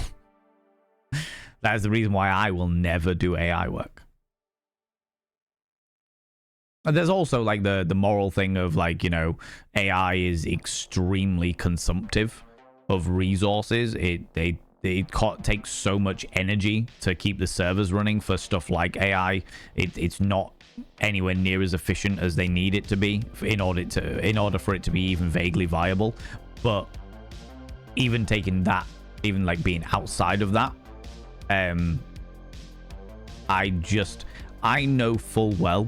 That is the reason why I will never do AI work. And there's also like the moral thing of like, you know, AI is extremely consumptive of resources. It takes so much energy to keep the servers running for stuff like AI. It's not anywhere near as efficient as they need it to be in order for it to be even vaguely viable. But even taking that, even like being outside of that, I know full well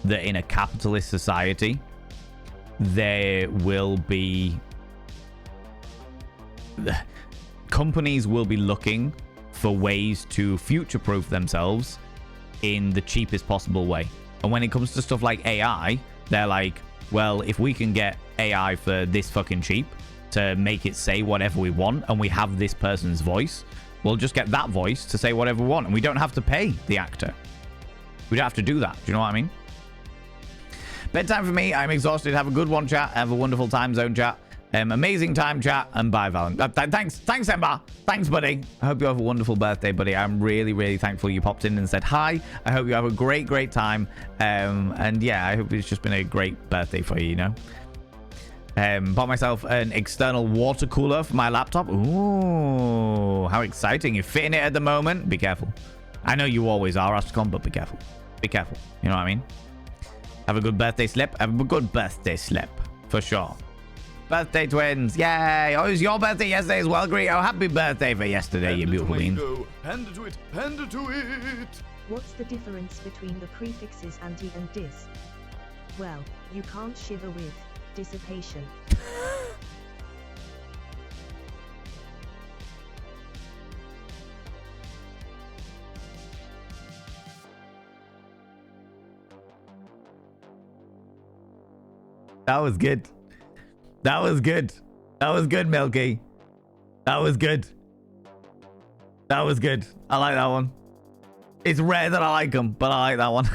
that in a capitalist society there will be companies will be looking for ways to future-proof themselves in the cheapest possible way. And when it comes to stuff like AI, they're like, well, if we can get AI for this fucking cheap to make it say whatever we want, and we have this person's voice, we'll just get that voice to say whatever we want, and we don't have to pay the actor. We don't have to do that. Do you know what I mean? Bedtime for me. I'm exhausted. Have a good one, chat. Have a wonderful time zone, chat. Amazing time, chat. And bye, Valen. Thanks, Emma. Thanks, buddy. I hope you have a wonderful birthday, buddy. I'm really, really thankful you popped in and said hi. I hope you have a great, great time. And yeah, I hope it's just been a great birthday for you, you know. Bought myself an external water cooler for my laptop. Ooh, how exciting. You're fitting it at the moment. Be careful. I know you always are, Astrocom, but be careful. Be careful. You know what I mean? Have a good birthday slip. Have a good birthday slip. For sure. Birthday twins. Yay. Oh, it was your birthday yesterday as well, Greet. Oh, happy birthday for yesterday, you beautiful bean. Hand it to it. Hand it to it. What's the difference between the prefixes anti and dis? Well, you can't shiver with dissipation. That was good. That was good. That was good, Milky. That was good. That was good. I like that one. It's rare that I like them, but I like that one.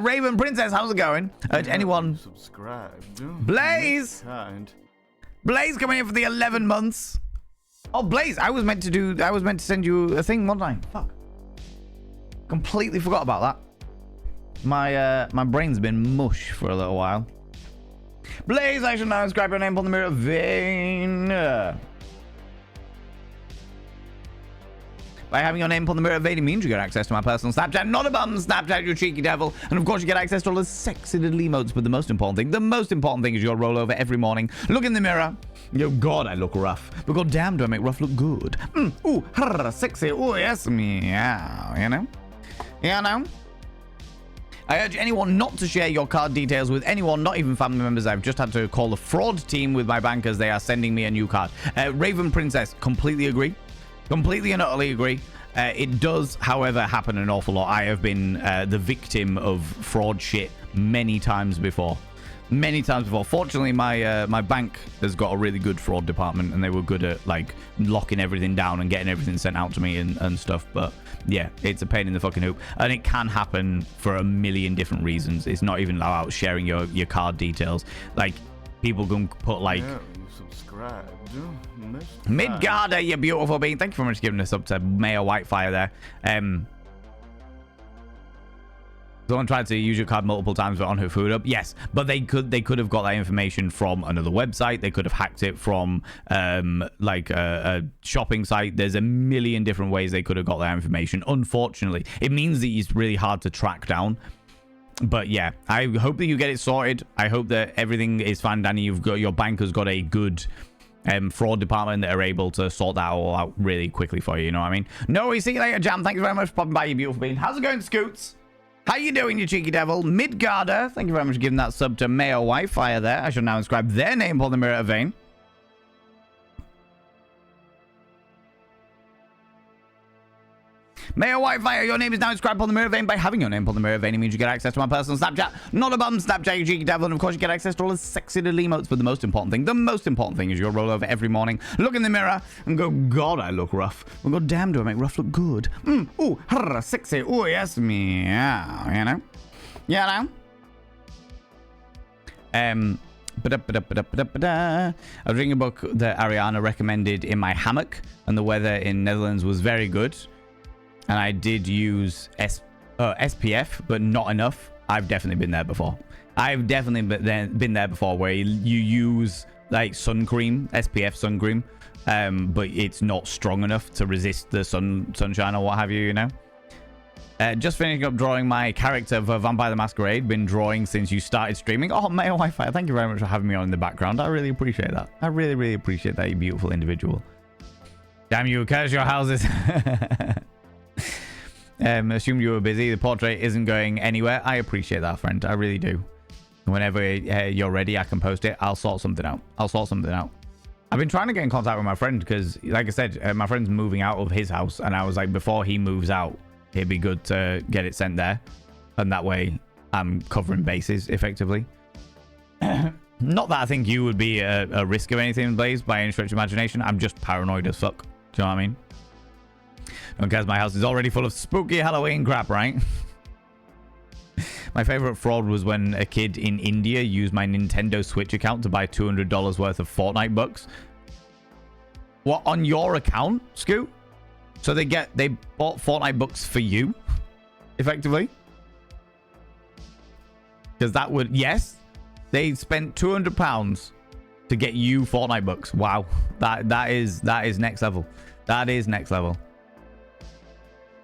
Raven Princess, how's it going? Anyone? Subscribe. Blaze! Blaze coming in for the 11 months. Oh, Blaze, I was meant to send you a thing, wasn't I? Fuck. Completely forgot about that. My brain's been mush for a little while. Blaze, I should now inscribe your name upon the mirror vein. By having your name upon the mirror vein, it means you get access to my personal Snapchat. Not a bum Snapchat, you cheeky devil. And of course, you get access to all the sexy little emotes. But the most important thing is your roll over every morning. Look in the mirror. Oh, God, I look rough. But God damn, do I make rough look good. Ooh, sexy. Ooh, yes, meow. You know? You know? I urge anyone not to share your card details with anyone, not even family members. I've just had to call the fraud team with my bankers. They are sending me a new card. Raven Princess, completely agree. Completely and utterly agree. It does, however, happen an awful lot. I have been the victim of fraud shit many times before. Many times before. Fortunately, my bank has got a really good fraud department, and they were good at like locking everything down and getting everything sent out to me and stuff. But yeah, it's a pain in the fucking hoop, and it can happen for a million different reasons. It's not even about sharing your card details. Like people can put like subscribe. Midgarder, you beautiful being. Thank you very much for giving us up to Mayor Whitefire there. Someone tried to use your card multiple times on her food up. Yes, but they could have got that information from another website. They could have hacked it from like a shopping site. There's a million different ways they could have got that information. Unfortunately, it means that it's really hard to track down. But yeah, I hope that you get it sorted. I hope that everything is fine, Danny. You've got your bank has got a good fraud department that are able to sort that all out really quickly for you. You know what I mean? No, we see you later, Jam. Thank you very much for popping by, you beautiful bean. How's it going, Scoots? How you doing, you cheeky devil? Midgarder, thank you very much for giving that sub to Mayo Whitefire there. I shall now inscribe their name upon the mirror vein. Mayor Wi-Fi, your name is now inscribed on the mirror vein. By having your name on the mirror vein, it means you get access to my personal Snapchat. Not a bum Snapchat, you cheeky devil. And of course, you get access to all the sexy little emotes. But the most important thing is you'll roll over every morning, look in the mirror, and go, God, I look rough. Well, God damn, do I make rough look good? Ooh, sexy. Ooh, yes, meow. You know? I was reading a book that Ariana recommended in my hammock, and the weather in Netherlands was very good. And I did use SPF, but not enough. I've definitely been there before. I've definitely been there before where you use like sun cream, SPF sun cream, but it's not strong enough to resist the sunshine or what have you, you know? Just finishing up drawing my character for Vampire the Masquerade. Been drawing since you started streaming. Oh, Mayor Wi-Fi, thank you very much for having me on in the background. I really appreciate that. I really, really appreciate that, you beautiful individual. Damn you, curse your houses. Assumed you were busy. The portrait isn't going anywhere. I appreciate that, friend. I really do. Whenever you're ready, I can post it. I'll sort something out. I've been trying to get in contact with my friend because, like I said, my friend's moving out of his house, and I was like, before he moves out, it'd be good to get it sent there, and that way I'm covering bases effectively. Not that I think you would be a risk of anything, Blaze, by any stretch of imagination. I'm just paranoid as fuck. Do you know what I mean? Because my house is already full of spooky Halloween crap, right? My favorite fraud was when a kid in India used my Nintendo Switch account to buy $200 worth of Fortnite bucks. What, on your account, Scoot? So they bought Fortnite bucks for you, effectively? Because that would, yes, they spent £200 to get you Fortnite bucks. Wow, that is next level. That is next level.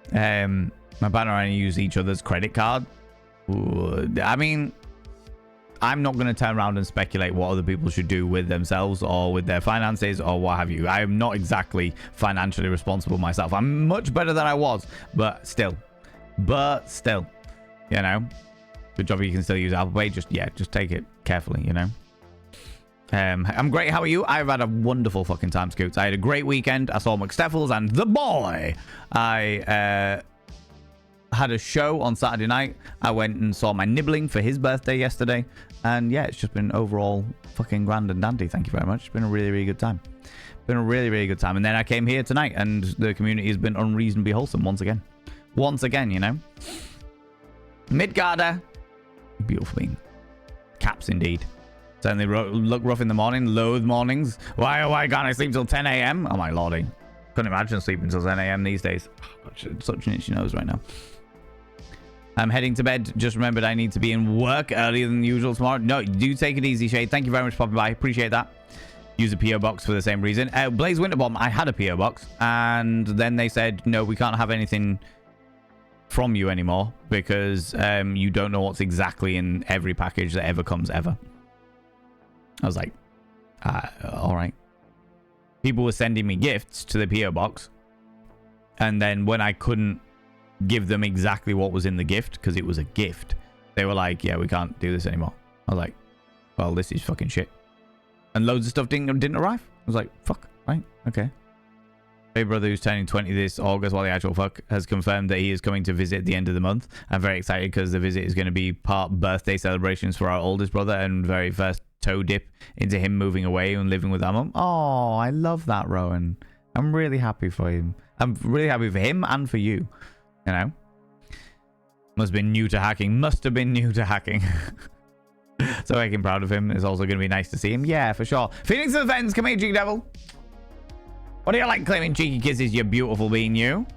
My partner and I use each other's credit card. Ooh, I mean, I'm not going to turn around and speculate what other people should do with themselves or with their finances or what have you. I am not exactly financially responsible myself. I'm much better than I was, but still, you know, good job you can still use Apple Pay. Just take it carefully, you know. I'm great. How are you? I've had a wonderful fucking time, Scoots. I had a great weekend. I saw McSteffels and the boy. I had a show on Saturday night. I went and saw my nibbling for his birthday yesterday. And yeah, it's just been overall fucking grand and dandy. Thank you very much. It's been a really, really good time. Been a really, really good time. And then I came here tonight and the community has been unreasonably wholesome once again. Once again, you know. Midgarder. Beautiful being. Caps indeed. Certainly look rough in the morning. Loathe mornings. Why can't I sleep till 10 a.m.? Oh my lordy. Couldn't imagine sleeping till 10 a.m. these days. Oh, God, such an itchy nose right now. I'm heading to bed. Just remembered I need to be in work earlier than usual tomorrow. No, do take it easy, Shade. Thank you very much for popping by. Appreciate that. Use a PO box for the same reason. Blaze Winterbomb, I had a PO box. And then they said, no, we can't have anything from you anymore because you don't know what's exactly in every package that ever comes ever. I was like, all right. People were sending me gifts to the PO box. And then when I couldn't give them exactly what was in the gift, because it was a gift, they were like, yeah, we can't do this anymore. I was like, well, this is fucking shit. And loads of stuff didn't arrive. I was like, fuck, right? Okay. My brother, who's turning 20 this August, while the actual fuck, has confirmed that he is coming to visit at the end of the month. I'm very excited because the visit is going to be part birthday celebrations for our oldest brother and very first toe dip into him moving away and living with our mum. Oh, I love that, Rowan. I'm really happy for him. I'm really happy for him and for you. You know? Must have been new to hacking. Must have been new to hacking. So I'm proud of him. It's also going to be nice to see him. Yeah, for sure. Phoenix of the Vens, come here, cheeky devil. What do you like claiming cheeky kisses, you beautiful being, you?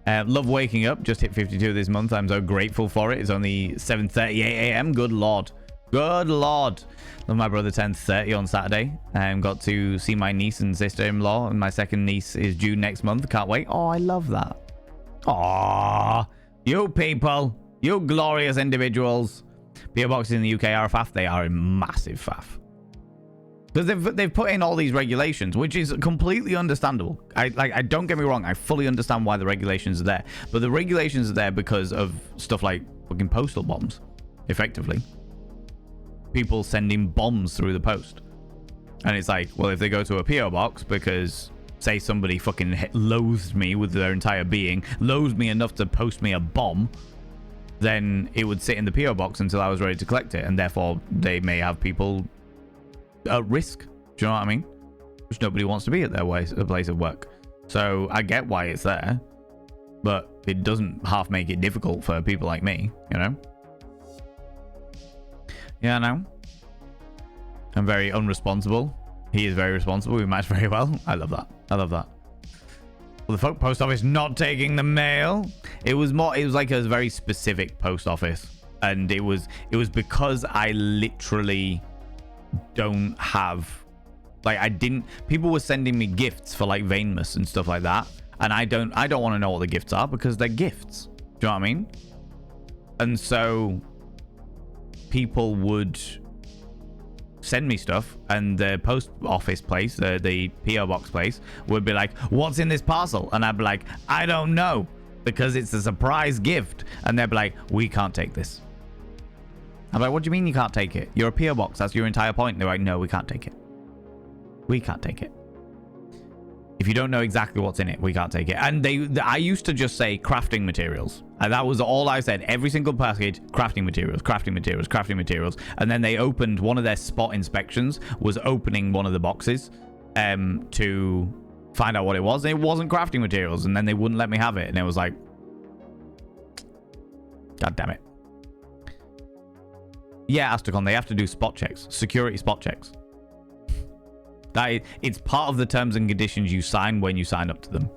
Love waking up. Just hit 52 this month. I'm so grateful for it. It's only 7:38 a.m. Good lord. Good lord. Love my brother turned 30 on Saturday. Got to see my niece and sister-in-law. And my second niece is due next month. Can't wait. Oh, I love that. Aww. You people. You glorious individuals. PO boxes in the UK are a faff. They are a massive faff. Because they've put in all these regulations, which is completely understandable. I don't get me wrong. I fully understand why the regulations are there. But the regulations are there because of stuff like fucking postal bombs, effectively. People sending bombs through the post. And it's like, well, if they go to a PO box, because say somebody fucking loathed me with their entire being, loathed me enough to post me a bomb, then it would sit in the PO box until I was ready to collect it, and therefore they may have people at risk. Do you know what I mean? Which nobody wants to be at their place of work. So I get why it's there, but it doesn't half make it difficult for people like me, you know? Yeah, I know. I'm very unresponsible. He is very responsible. We match very well. I love that. I love that. Well, the folk post office not taking the mail. It was like a very specific post office, and it was because I literally don't have, like, I didn't. People were sending me gifts for like Vanemas and stuff like that, and I don't want to know what the gifts are because they're gifts. Do you know what I mean? And so people would send me stuff, and the post office place, the PO box place, would be like, what's in this parcel? And I'd be like, I don't know, because it's a surprise gift. And they'd be like, we can't take this. I'm like, what do you mean you can't take it? You're a PO box, that's your entire point. They're like, no, we can't take it. We can't take it. If you don't know exactly what's in it, we can't take it. And I used to just say crafting materials. And that was all I said. Every single package, crafting materials, crafting materials, crafting materials. And then they opened one of their spot inspections, was opening one of the boxes to find out what it was. And it wasn't crafting materials. And then they wouldn't let me have it. And it was like, God damn it. Yeah, Astacon, they have to do spot checks, security spot checks. It's part of the terms and conditions you sign when you sign up to them,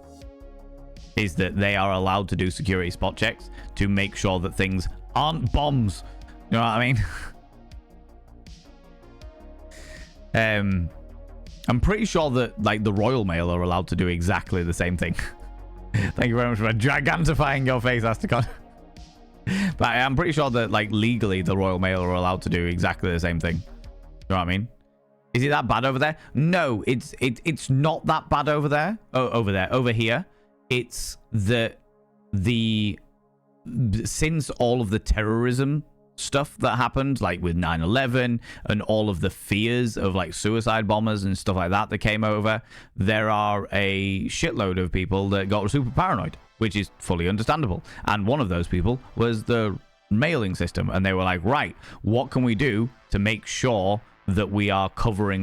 is that they are allowed to do security spot checks to make sure that things aren't bombs. You know what I mean? I'm pretty sure that like the Royal Mail are allowed to do exactly the same thing. Thank you very much for gigantifying your face, Astacon. But I'm pretty sure that like legally the Royal Mail are allowed to do exactly the same thing. You know what I mean? Is it that bad over there? No, it's not that bad over there. Oh, over here. It's that since all of the terrorism stuff that happened, like with 9/11 and all of the fears of like suicide bombers and stuff like that came over, there are a shitload of people that got super paranoid, which is fully understandable. And one of those people was the mailing system, and they were like, right, what can we do to make sure that we are covering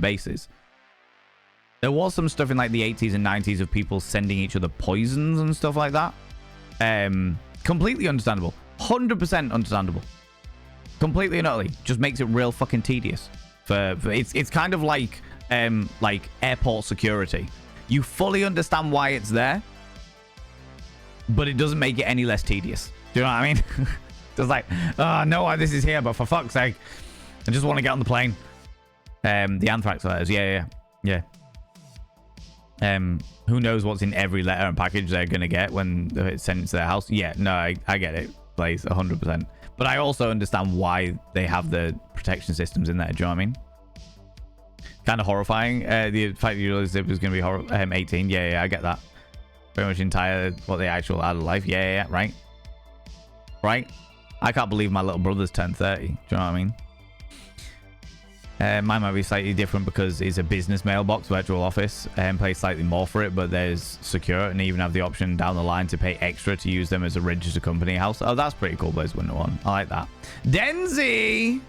bases? There was some stuff in like the 80s and 90s of people sending each other poisons and stuff like that. Completely understandable. 100% understandable. Completely and utterly. Just makes it real fucking tedious. It's kind of like airport security. You fully understand why it's there, but it doesn't make it any less tedious. Do you know what I mean? Just like, oh, I know why this is here, but for fuck's sake, I just want to get on the plane. The anthrax letters, yeah. Who knows what's in every letter and package they're gonna get when it's sent to their house? Yeah, no, I get it, Blaze, 100%. But I also understand why they have the protection systems in there. Do you know what I mean? Kind of horrifying. The fact that you realized it was gonna be 18. Yeah, I get that. Very much entire what the actual adult life. Yeah, right. I can't believe my little brother's turned 30. Do you know what I mean? Mine might be slightly different because it's a business mailbox, virtual office, and pay slightly more for it, but there's secure, and even have the option down the line to pay extra to use them as a registered company house. Oh, that's pretty cool, Blaze 101. I like that. Denzi!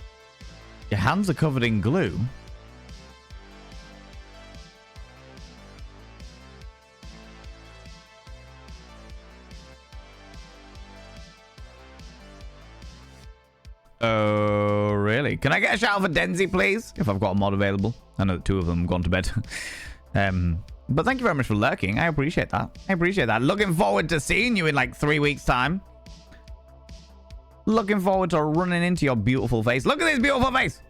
Your hands are covered in glue. Oh, really? Can I get a shout out for Denzi, please? If I've got a mod available. I know that 2 of them have gone to bed. But thank you very much for lurking. I appreciate that. Looking forward to seeing you in like 3 weeks' time. Looking forward to running into your beautiful face. Look at this beautiful face.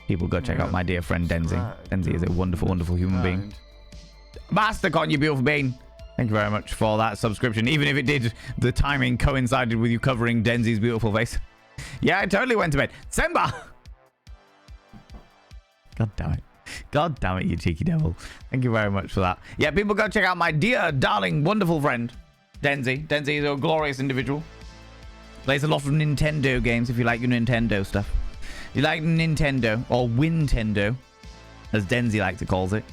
People go check out my dear friend Denzi. Denzi is a wonderful, wonderful human being. Mastercon, you beautiful being. Thank you very much for that subscription. Even if it did, the timing coincided with you covering Denzi's beautiful face. Yeah, I totally went to bed. Semba! God damn it, you cheeky devil. Thank you very much for that. Yeah, people go check out my dear, darling, wonderful friend, Denzi. Denzi is a glorious individual. Plays a lot of Nintendo games if you like your Nintendo stuff. You like Nintendo, or Wintendo, as Denzi likes to call it.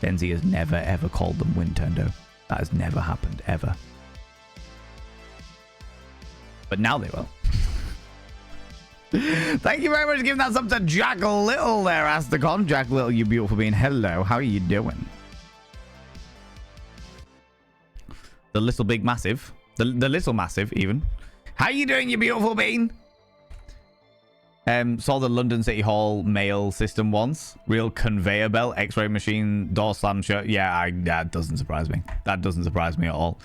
Denzi has never, ever called them Winterndo. That has never happened, ever. But now they will. Thank you very much for giving that sub to Jack Little there, Astacon. Jack Little, you beautiful being. Hello, how are you doing? The little big massive. The little massive, even. How you doing, you beautiful bean? Saw the London City Hall mail system once. Real conveyor belt, X-ray machine, door slam shut. Yeah, that doesn't surprise me. That doesn't surprise me at all.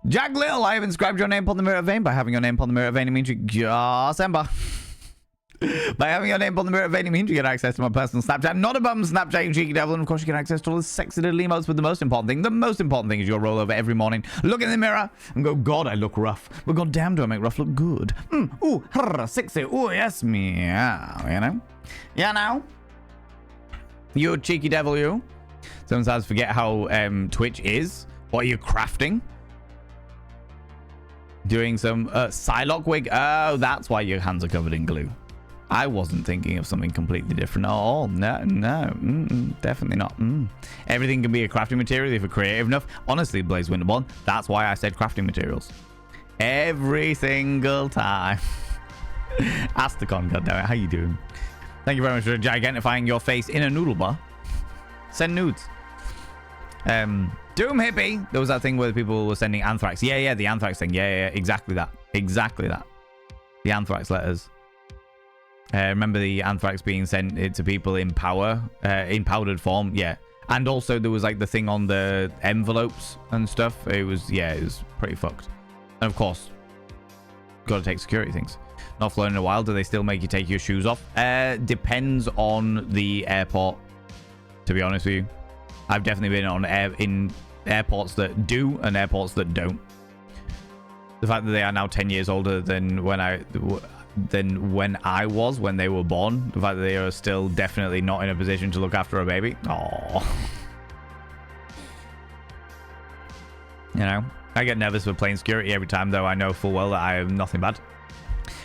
Jack Little, I have inscribed your name upon the mirror vein. By having your name upon the mirror vein, it means you... Semba. By having your name upon the mirror vein, it means you get access to my personal Snapchat. Not a bum Snapchat, you cheeky devil. And of course, you get access to all the sexy little emotes. But the most important thing is you'll roll over every morning, look in the mirror, and go, God, I look rough. But God damn, do I make rough look good. Ooh, sexy. Ooh, yes, meow. You know? Yeah, now. You cheeky devil, you. Sometimes forget how Twitch is. What are you crafting? Doing some Psylocke wig. Oh, that's why your hands are covered in glue. I wasn't thinking of something completely different at all. No, definitely not. Everything can be a crafting material if you're creative enough. Honestly, Blaze Winterborn, that's why I said crafting materials. Every single time. Astacon, goddammit, how you doing? Thank you very much for gigantifying your face in a noodle bar. Send nudes. Doom Hippie. There was that thing where people were sending anthrax. Yeah, the anthrax thing. Yeah, exactly that. Exactly that. The anthrax letters. Remember the anthrax being sent to people in in powdered form? Yeah. And also there was like the thing on the envelopes and stuff. It was pretty fucked. And of course, got to take security things. Not flown in a while. Do they still make you take your shoes off? Depends on the airport, to be honest with you. I've definitely been in airports that do and airports that don't. The fact that they are now 10 years older than when I was when they were born. The fact that they are still definitely not in a position to look after a baby. Aww. You know, I get nervous for plane security every time, though I know full well that I have nothing bad.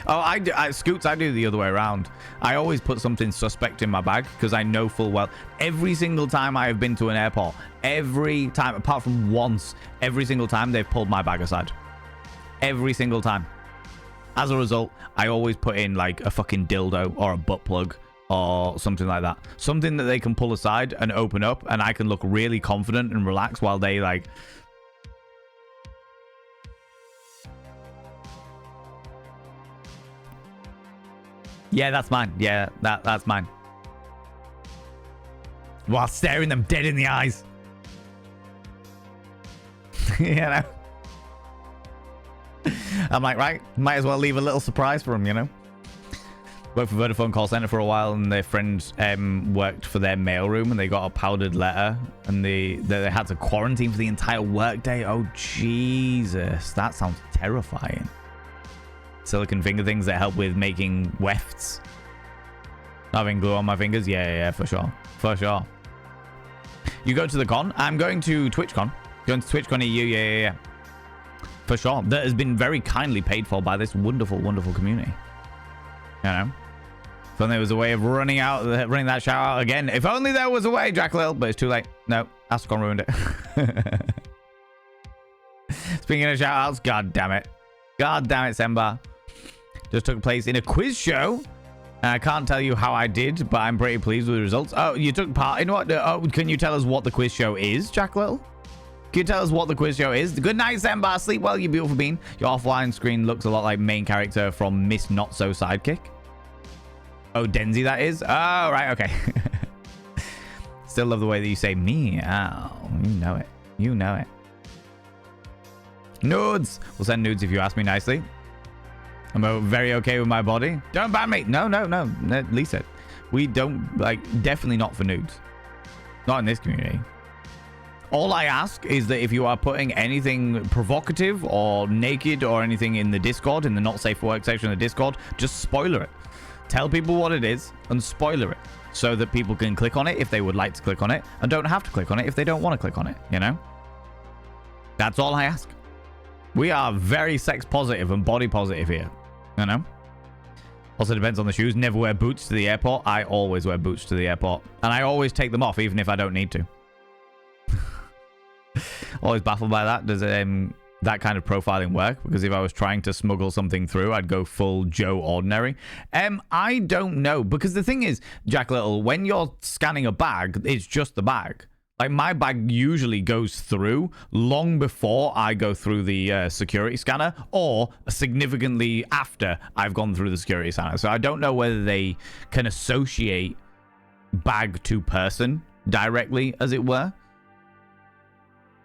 Oh, Scoots, I do the other way around. I always put something suspect in my bag because I know full well every single time I have been to an airport, every time, apart from once, every single time they've pulled my bag aside. Every single time. As a result, I always put in like a fucking dildo or a butt plug or something like that. Something that they can pull aside and open up and I can look really confident and relaxed while they like... Yeah, that's mine. Yeah, that's mine. While staring them dead in the eyes. You know? I'm like, right, might as well leave a little surprise for them, you know? Worked for Vodafone call center for a while, and their friends worked for their mailroom, and they got a powdered letter, and they had to quarantine for the entire workday. Oh, Jesus. That sounds terrifying. Silicone finger things that help with making wefts. Having glue on my fingers? Yeah, for sure. For sure. You go to the con? I'm going to TwitchCon. Going to TwitchCon EU, yeah. For sure. That has been very kindly paid for by this wonderful, wonderful community. You know? If only there was a way of running that shout out again. If only there was a way, Jack Little, but it's too late. No, Astacon ruined it. Speaking of shout outs, god damn it. God damn it, Semba. Just took place in a quiz show. And I can't tell you how I did, but I'm pretty pleased with the results. Oh, you took part in what? Oh, can you tell us what the quiz show is, Jack Little? Can you tell us what the quiz show is? Good night, Semba. Sleep well, you beautiful bean. Your offline screen looks a lot like main character from Miss Not So Sidekick. Oh, Denzi, that is? Oh, right, okay. Still love the way that you say meow. You know it. You know it. Nudes. We'll send nudes if you ask me nicely. I'm very okay with my body. Don't ban me. No. Lisa. We don't, definitely not for nudes. Not in this community. All I ask is that if you are putting anything provocative or naked or anything in the Discord, in the not safe for work section of the Discord, just spoiler it. Tell people what it is and spoiler it so that people can click on it if they would like to click on it and don't have to click on it if they don't want to click on it, you know? That's all I ask. We are very sex positive and body positive here, you know? Also depends on the shoes. Never wear boots to the airport. I always wear boots to the airport. And I always take them off even if I don't need to. Always baffled by that. Does that kind of profiling work? Because if I was trying to smuggle something through, I'd go full Joe Ordinary. I don't know. Because the thing is, Jack Little, when you're scanning a bag, it's just the bag. Like, my bag usually goes through long before I go through the security scanner, or significantly after I've gone through the security scanner. So I don't know whether they can associate bag to person directly, as it were.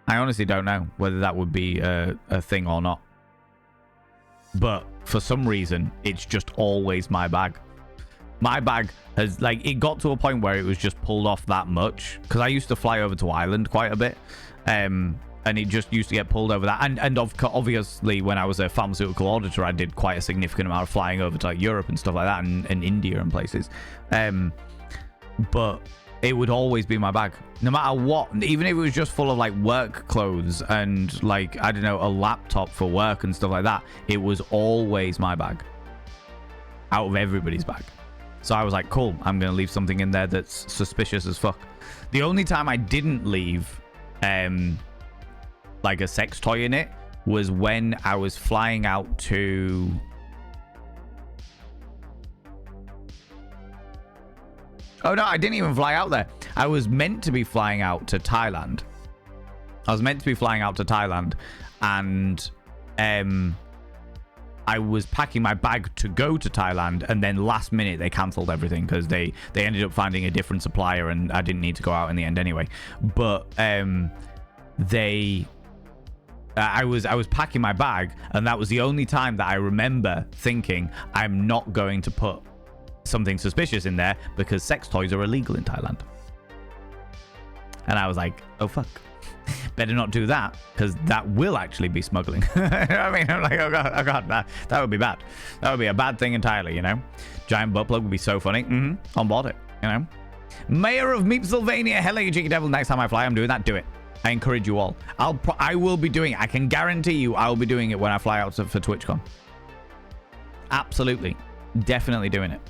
I honestly don't know whether that would be a thing or not. But for some reason, it's just always my bag. My bag has, like, it got to a point where it was just pulled off that much. Because I used to fly over to Ireland quite a bit. And it just used to get pulled over that. And obviously, when I was a pharmaceutical auditor, I did quite a significant amount of flying over to, like, Europe and stuff like that. And India and places. But it would always be my bag. No matter what. Even if it was just full of, like, work clothes and, like, I don't know, a laptop for work and stuff like that. It was always my bag. Out of everybody's bag. So I was like, cool, I'm going to leave something in there that's suspicious as fuck. The only time I didn't leave, like, a sex toy in it was when I was flying out to... Oh, no, I didn't even fly out there. I was meant to be flying out to Thailand. And I was packing my bag to go to Thailand, and then last minute they cancelled everything because they ended up finding a different supplier, and I didn't need to go out in the end anyway. But I was packing my bag, and that was the only time that I remember thinking I'm not going to put something suspicious in there because sex toys are illegal in Thailand. And I was like, oh fuck. Better not do that, because that will actually be smuggling. I mean, I'm like, oh god, that would be bad. That would be a bad thing entirely, you know. Giant butt plug would be so funny. On board it, you know. Mayor of Meepsylvania, hello you cheeky devil. Next time I fly, I'm doing that. Do it. I encourage you all. I will be doing it. I can guarantee you I will be doing it when I fly out for TwitchCon. Absolutely. Definitely doing it.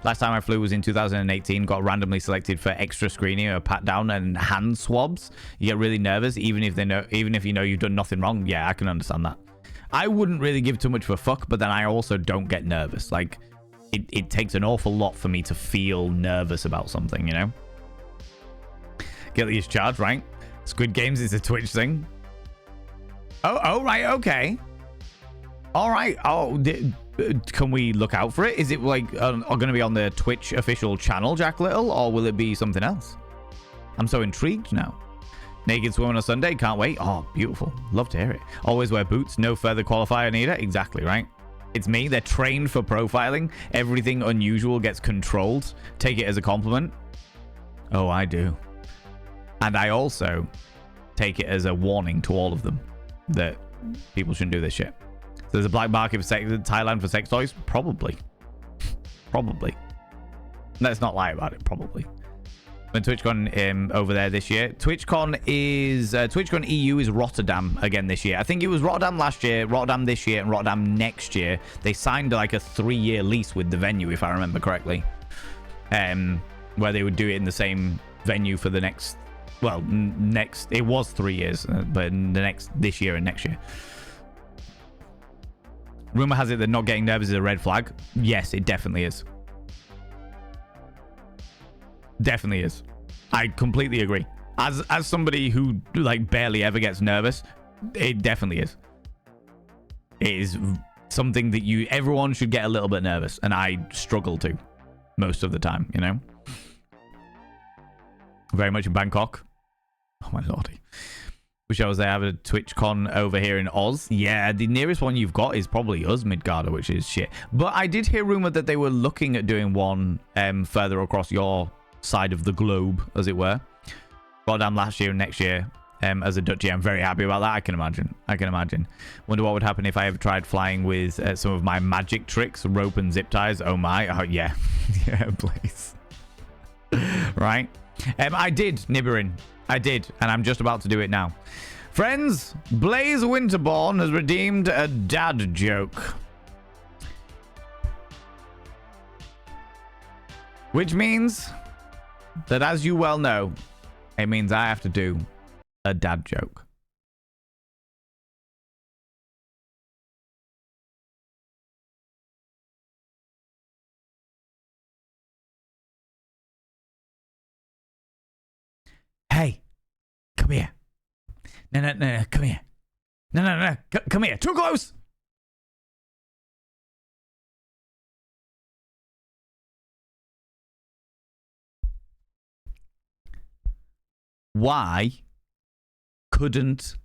Last time I flew was in 2018. Got randomly selected for extra screening or pat down and hand swabs. You get really nervous, even if you know you've done nothing wrong. Yeah, I can understand that. I wouldn't really give too much of a fuck, but then I also don't get nervous. Like, it takes an awful lot for me to feel nervous about something, you know? Guilty as charged, right? Squid Games is a Twitch thing. Oh, right, okay. All right. Oh, can we look out for it? Is it like going to be on the Twitch official channel, Jack Little, or will it be something else? I'm so intrigued now. Naked swim on a Sunday, can't wait. Oh, beautiful. Love to hear it. Always wear boots, no further qualifier needed. Exactly, right? It's me. They're trained for profiling. Everything unusual gets controlled. Take it as a compliment. Oh, I do. And I also take it as a warning to all of them that people shouldn't do this shit. So there's a black market for Thailand for sex toys? Probably. Probably. Let's not lie about it. Probably. When TwitchCon over there this year. TwitchCon EU is Rotterdam again this year. I think it was Rotterdam last year, Rotterdam this year, and Rotterdam next year. They signed like a 3-year lease with the venue, if I remember correctly. Where they would do it in the same venue for the next... Well, it was 3 years, but this year and next year. Rumor has it that not getting nervous is a red flag. Yes, it definitely is. Definitely is. I completely agree. As somebody who like barely ever gets nervous, it definitely is. It is something that everyone should get a little bit nervous, and I struggle to most of the time, you know. Very much in Bangkok. Oh my lordy. Wish I was there. I have a TwitchCon over here in Oz. Yeah, the nearest one you've got is probably us, Midgarda, which is shit. But I did hear rumor that they were looking at doing one further across your side of the globe, as it were. Rotterdam last year and next year as a Dutchie. I'm very happy about that. I can imagine. Wonder what would happen if I ever tried flying with some of my magic tricks, rope and zip ties. Oh my. Oh, yeah. Yeah, please. Right? I did, Nibirin. I did, and I'm just about to do it now. Friends, Blaze Winterborn has redeemed a dad joke. Which means that, as you well know, it means I have to do a dad joke. No, come here. No, come here. Too close. Why couldn't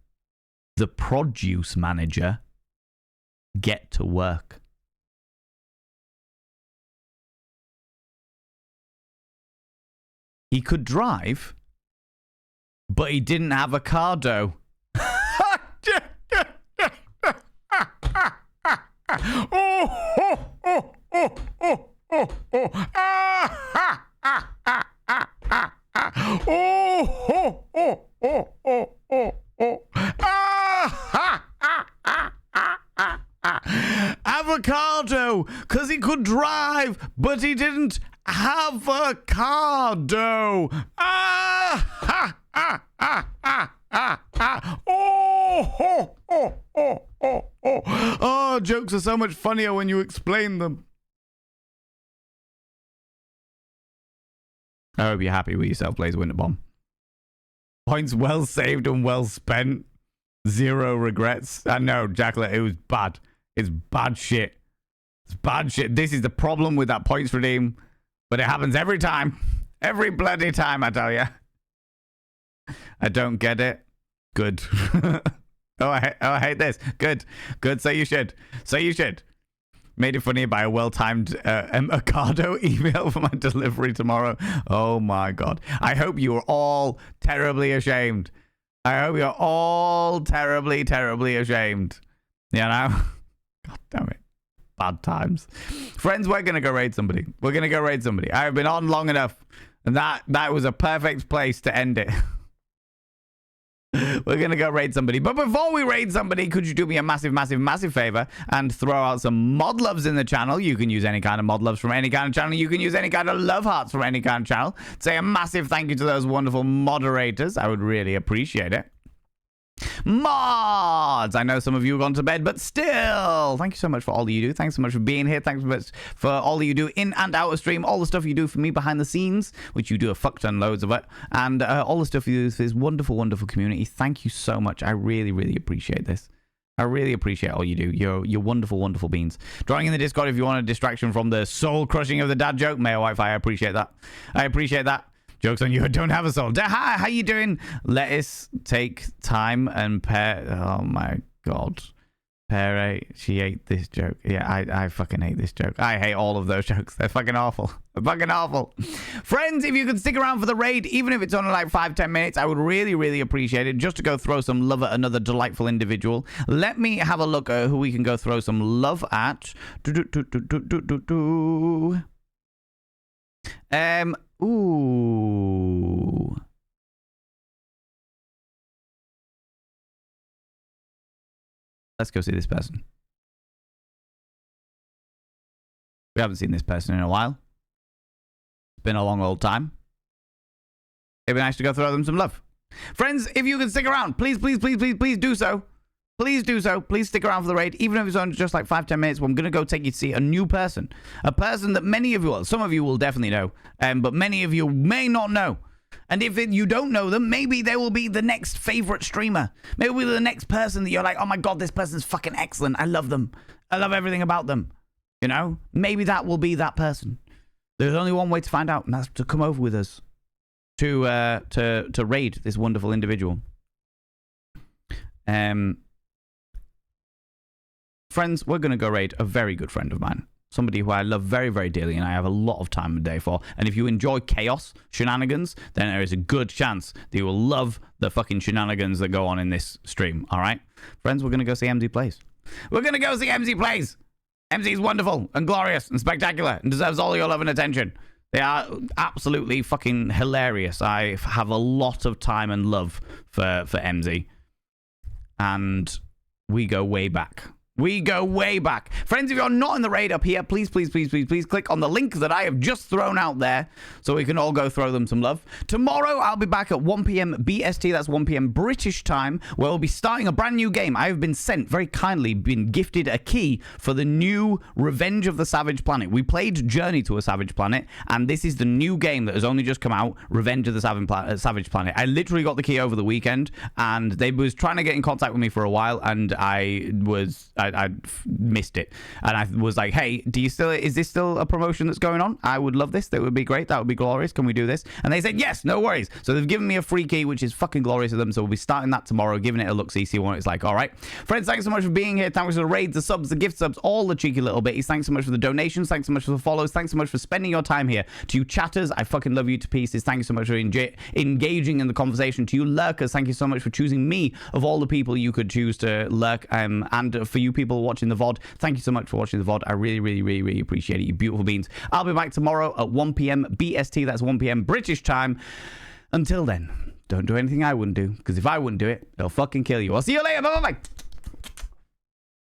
the produce manager get to work? He could drive, but he didn't have a cardo. Avocado, because he could drive, but he didn't have a cardo. Oh, jokes are so much funnier when you explain them. I hope you're happy with yourself, Blaze Winterbomb. Points well saved and well spent. 0 regrets. I know, Jacklet, it was bad. It's bad shit. It's bad shit. This is the problem with that points redeem. But it happens every time. Every bloody time, I tell you. I don't get it. Good. I hate this. Good. So you should. Made it funny by a well-timed Ocado email for my delivery tomorrow. Oh my God. I hope you are all terribly ashamed. I hope you're all terribly, terribly ashamed. You know? God damn it. Bad times. Friends, we're going to go raid somebody. I have been on long enough. And that was a perfect place to end it. We're going to go raid somebody. But before we raid somebody, could you do me a massive, massive, massive favor and throw out some mod loves in the channel? You can use any kind of mod loves from any kind of channel. You can use any kind of love hearts from any kind of channel. Say a massive thank you to those wonderful moderators. I would really appreciate it. Mods! I know some of you have gone to bed, but still, thank you so much for all that you do. Thanks so much for being here. Thanks so much for all that you do in and out of stream. All the stuff you do for me behind the scenes, which you do a fuck ton loads of it. And all the stuff you do for this wonderful, wonderful community. Thank you so much. I really, really appreciate this. I really appreciate all you do. You're wonderful, wonderful beans. Drawing in the Discord if you want a distraction from the soul crushing of the dad joke. Mayo Wi-Fi, I appreciate that. Joke's on you, I don't have a soul. Hi, how you doing? Lettuce take time and pair. Oh my God. Pere, she ate this joke. Yeah, I fucking hate this joke. I hate all of those jokes. They're fucking awful. Friends, if you could stick around for the raid, even if it's only like 5-10 minutes, I would really, really appreciate it. Just to go throw some love at another delightful individual. Let me have a look at who we can go throw some love at. Ooh. Let's go see this person. We haven't seen this person in a while. It's been a long old time. It'd be nice to go throw them some love. Friends, if you can stick around, please do so. Please do so. Please stick around for the raid, even if it's only just like 5-10 minutes. Well, I'm going to go take you to see a new person. A person that many of you, well, some of you will definitely know, but many of you may not know. And if you don't know them, maybe they will be the next favorite streamer. Maybe we'll be the next person that you're like, oh my God, this person's fucking excellent. I love them. I love everything about them. You know, maybe that will be that person. There's only one way to find out, and that's to come over with us to raid this wonderful individual. Friends, we're going to go raid a very good friend of mine. Somebody who I love very, very dearly and I have a lot of time of day for. And if you enjoy chaos shenanigans, then there is a good chance that you will love the fucking shenanigans that go on in this stream. All right? Friends, we're going to go see MZ Plays. We're going to go see MZ Plays. MZ is wonderful and glorious and spectacular and deserves all your love and attention. They are absolutely fucking hilarious. I have a lot of time and love for MZ. And we go way back. We go way back. Friends, if you're not in the raid up here, please click on the link that I have just thrown out there so we can all go throw them some love. Tomorrow, I'll be back at 1 p.m. BST, that's 1 p.m. British time, where we'll be starting a brand new game. I have been sent, very kindly, been gifted a key for the new Revenge of the Savage Planet. We played Journey to a Savage Planet, and this is the new game that has only just come out, Revenge of the Savage Planet. I literally got the key over the weekend, and they was trying to get in contact with me for a while, and I missed it, and I was like, hey, is this still a promotion that's going on? I would love this. That would be great. That would be glorious. Can we do this? And they said yes, no worries. So they've given me a free key, which is fucking glorious of them. So we'll be starting that tomorrow, giving it a look, see what it's like. All right, friends, thanks so much for being here. Thanks for the raids, the subs, the gift subs, all the cheeky little bitties. Thanks so much for the donations. Thanks so much for the follows. Thanks so much for spending your time here. To you chatters, I fucking love you to pieces. Thank you so much for engaging in the conversation. To you lurkers, thank you so much for choosing me of all the people you could choose to lurk. And for you people watching the VOD, thank you so much for watching the VOD. I really appreciate it, you beautiful beans. I'll be back tomorrow at 1 p.m. BST, that's 1 p.m. British time. Until then, don't do anything I wouldn't do, because if I wouldn't do it, they'll fucking kill you. I'll see you later. Bye.